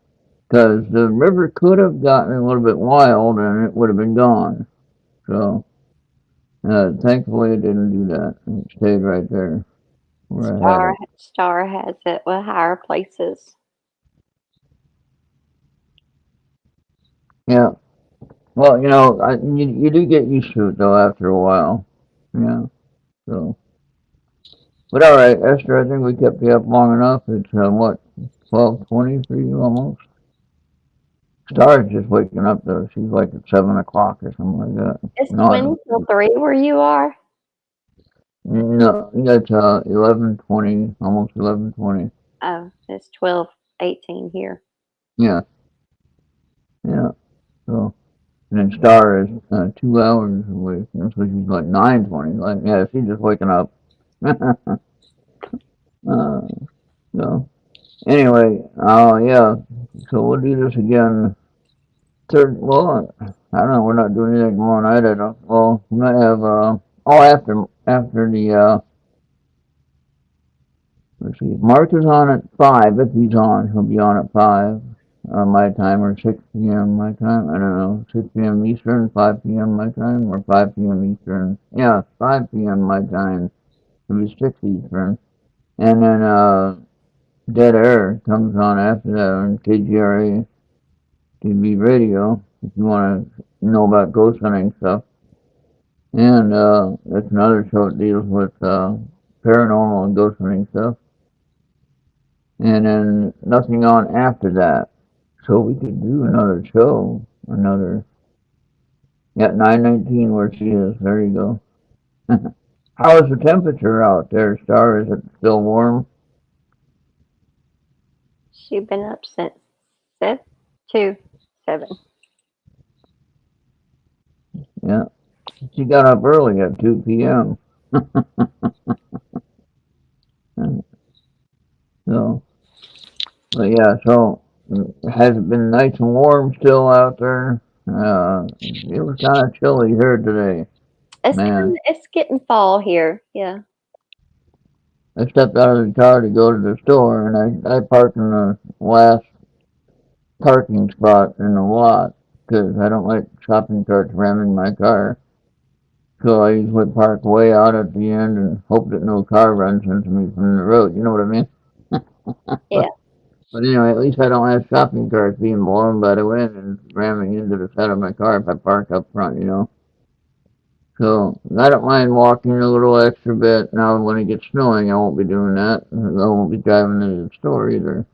because the river could have gotten a little bit wild and it would have been gone. So thankfully, it didn't do that. It stayed right there where I had it. Star has it with higher places. Yeah. Well, you do get used to it though after a while. Yeah. So, but all right, Esther, I think we kept you up long enough. It's what, 12:20 for you almost. Star's just waking up though. She's like at 7 o'clock or something like that. It's No, 20 till 3 where you are? no, it's 11:20, almost 11:20. Oh, it's 12:18 here. Yeah, yeah. So, and then Star is 2 hours away. So she's like 9:20. Like, yeah, she's just waking up. So, anyway, yeah. So we'll do this again. Well, I don't know. We're not doing anything tomorrow night. I don't. Well, we might have. After the. Let's see. Mark is on at 5. If he's on, he'll be on at 5 my time, or 6 p.m. my time. I don't know. 6 p.m. Eastern, 5 p.m. my time, or 5 p.m. Eastern. Yeah, 5 p.m. my time. It'll be 6 Eastern. And then Dead Air comes on after that on KGRA TV radio. If you want to know about ghost hunting stuff. And that's another show that deals with paranormal and ghost hunting stuff. And then nothing on after that. So we could do another show, at 9:19 where she is. There you go. How is the temperature out there, Star? Is it still warm? She's been up since 7. Yeah. She got up early at 2 p.m. So, but yeah, so has it been nice and warm still out there? It was kind of chilly here today. It's getting fall here. Yeah. I stepped out of the car to go to the store, and I parked in the last parking spot in the lot because I don't like shopping carts ramming my car. So I usually park way out at the end and hope that no car runs into me from the road. You know what I mean? Yeah. But anyway, at least I don't have shopping carts being blown by the wind and ramming into the side of my car if I park up front. So I don't mind walking a little extra bit. Now when it gets snowing, I won't be doing that. I won't be driving to the store either.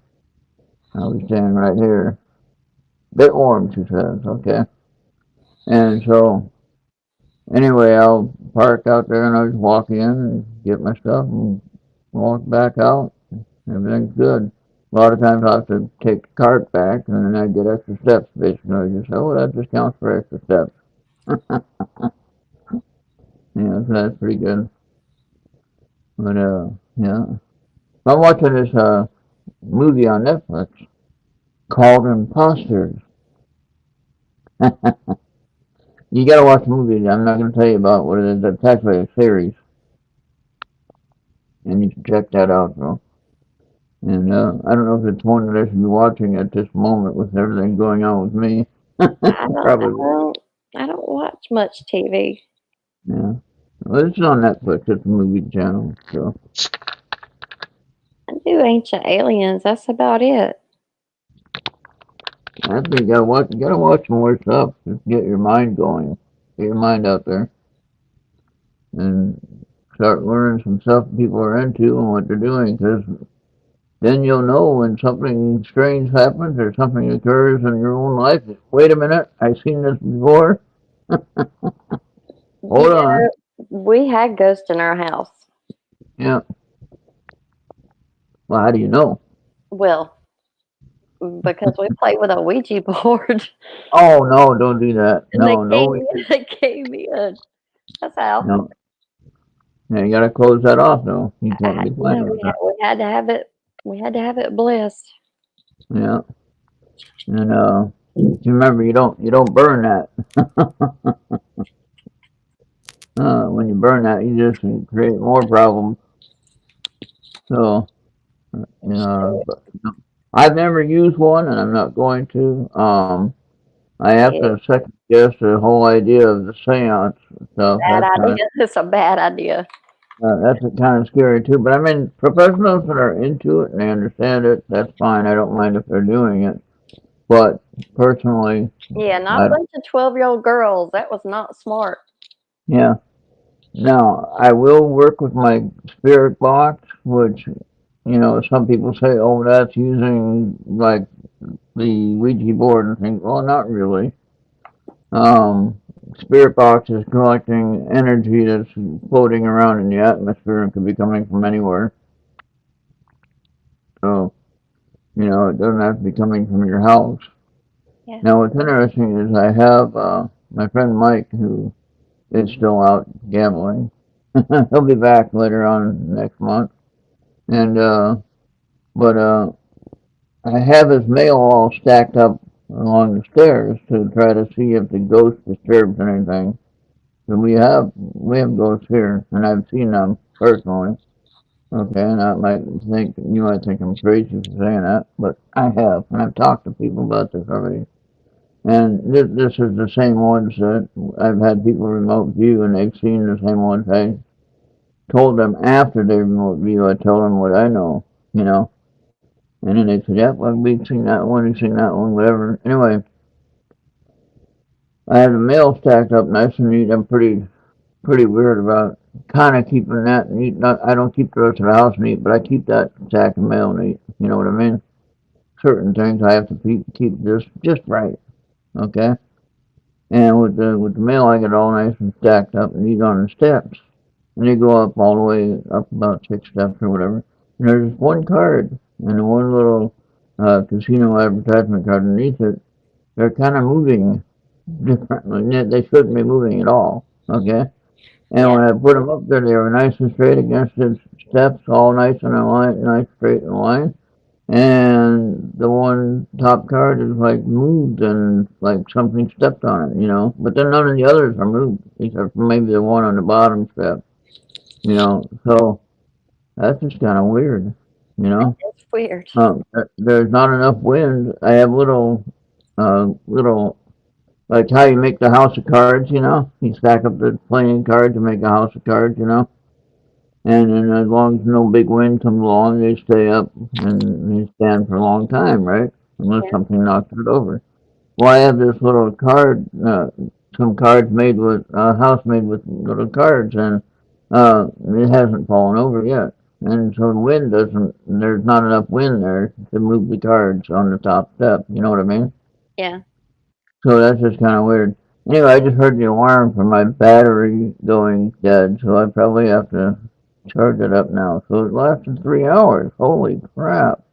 I'll be staying right here. Bit warm, she says. Okay. And so, anyway, I'll park out there and I'll just walk in and get my stuff and walk back out. Everything's good. A lot of times I'll have to take the cart back and then I get extra steps, basically. I just say, oh, that just counts for extra steps. Yeah, so that's pretty good. But, yeah. I'm watching this movie on Netflix called Imposters. You gotta watch the movie. I'm not gonna tell you about what it is. It's actually a series. And you can check that out, though. And I don't know if it's one that I should be watching at this moment with everything going on with me. Probably. I don't watch much TV. Yeah. Well, it's on Netflix. It's a movie channel. So. I do Ancient Aliens. That's about it. I think you gotta watch more stuff. Just get your mind going. Get your mind out there. And start learning some stuff people are into and what they're doing. Because then you'll know when something strange happens or something occurs in your own life. Wait a minute, I've seen this before. Hold on. We had ghosts in our house. Yeah. Well, how do you know? Well, because we played with a Ouija board. Oh no, don't do that. And they No, came no, in. They came in. That's how. no. Yeah, you gotta close that off though. You can't be playing with that. We had to have it. We had to have it blessed. Yeah. And you remember you don't burn that. When you burn that, you just create more problems. So, but, I've never used one, and I'm not going to. I have to second guess the whole idea of the seance stuff. Bad idea. It's a bad idea. That's kind of scary too. But I mean, professionals that are into it and they understand it, that's fine. I don't mind if they're doing it. But personally, Yeah, not a bunch of 12-year-old girls. That was not smart. Yeah. Now, I will work with my spirit box, which, some people say, oh, that's using like the Ouija board and things. Well, not really. Spirit box is collecting energy that's floating around in the atmosphere and could be coming from anywhere. So, it doesn't have to be coming from your house. Yeah. Now, what's interesting is I have my friend Mike, who is still out gambling. He'll be back later on next month. And, but I have his mail all stacked up along the stairs to try to see if the ghost disturbs anything. So we have ghosts here, and I've seen them personally. Okay, and you might think I'm crazy for saying that, but I have, and I've talked to people about this already. And this is the same ones that I've had people remote view, and they've seen the same ones. I told them after they remote view, I told them what I know, And then they said, yeah, well, we've seen that one, whatever. Anyway, I have the mail stacked up nice and neat. I'm pretty weird about kind of keeping that neat. I don't keep the rest of the house neat, but I keep that stack of mail neat. You know what I mean? Certain things I have to keep just right. Okay? And with the mail, I get all nice and stacked up and neat on the steps. And they go up all the way up about 6 steps or whatever. And there's one card and one little casino advertisement card underneath it. They're kind of moving differently. They shouldn't be moving at all. Okay? And when I put them up there, they were nice and straight against the steps, all nice and in line, nice straight in line. And the one top card is like moved and like something stepped on it, But then none of the others are moved, except for maybe the one on the bottom step. So that's just kind of weird, It's weird. There's not enough wind. I have little, like how you make the house of cards, You stack up the playing cards to make a house of cards, And then as long as no big wind comes along, they stay up and they stand for a long time, right? Unless something knocks it over. Well, I have this little card, some cards made with, a house made with little cards, and it hasn't fallen over yet. And so the wind there's not enough wind there to move the cards on the top step. You know what I mean? Yeah. So that's just kind of weird. Anyway, I just heard the alarm for my battery going dead, so I probably have to charge it up now. So it lasted 3 hours. Holy crap.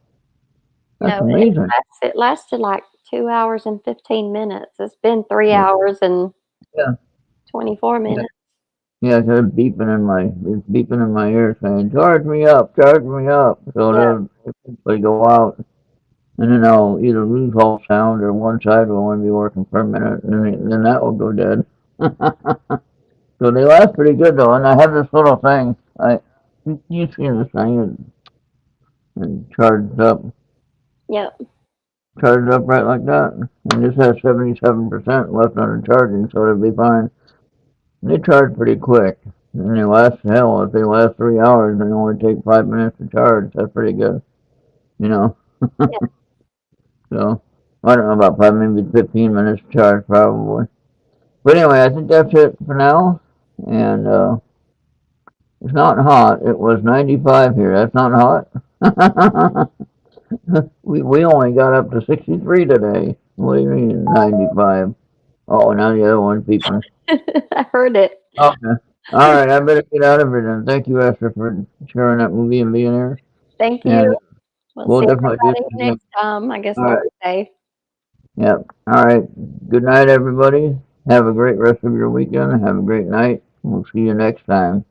That's amazing. It lasted like 2 hours and 15 minutes. It's been 3 hours and 24 minutes. Yeah, cause it's beeping in my ear saying, charge me up. So they'll eventually go out. And then I'll either lose all sound or one side will only be working for a minute, and then that will go dead. So they last pretty good though, and I have this little thing. You see this thing and charged up. Yep. Charged up right like that. And this has 77% left under charging, so it'll be fine. They charge pretty quick. And they last, if they last 3 hours, they only take 5 minutes to charge. That's pretty good. So, I don't know about maybe 15 minutes to charge probably. But anyway, I think that's it for now. And it's not hot. It was 95 here. That's not hot. We only got up to 63 today. What do you mean 95? Oh, now the other one's beeping. I heard it. Okay. All right, I better get out of here then. Thank you, Esther, for sharing that movie and being here. Thank And you. We'll we'll see definitely do everybody this again. next time. I guess All right. Thursday. Yep. All right. Good night, everybody. Have a great rest of your weekend. Have a great night. We'll see you next time.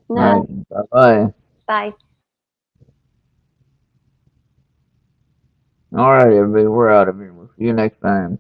All No. right. Bye-bye. Bye. All right, everybody. We're out of here. We'll see you next time.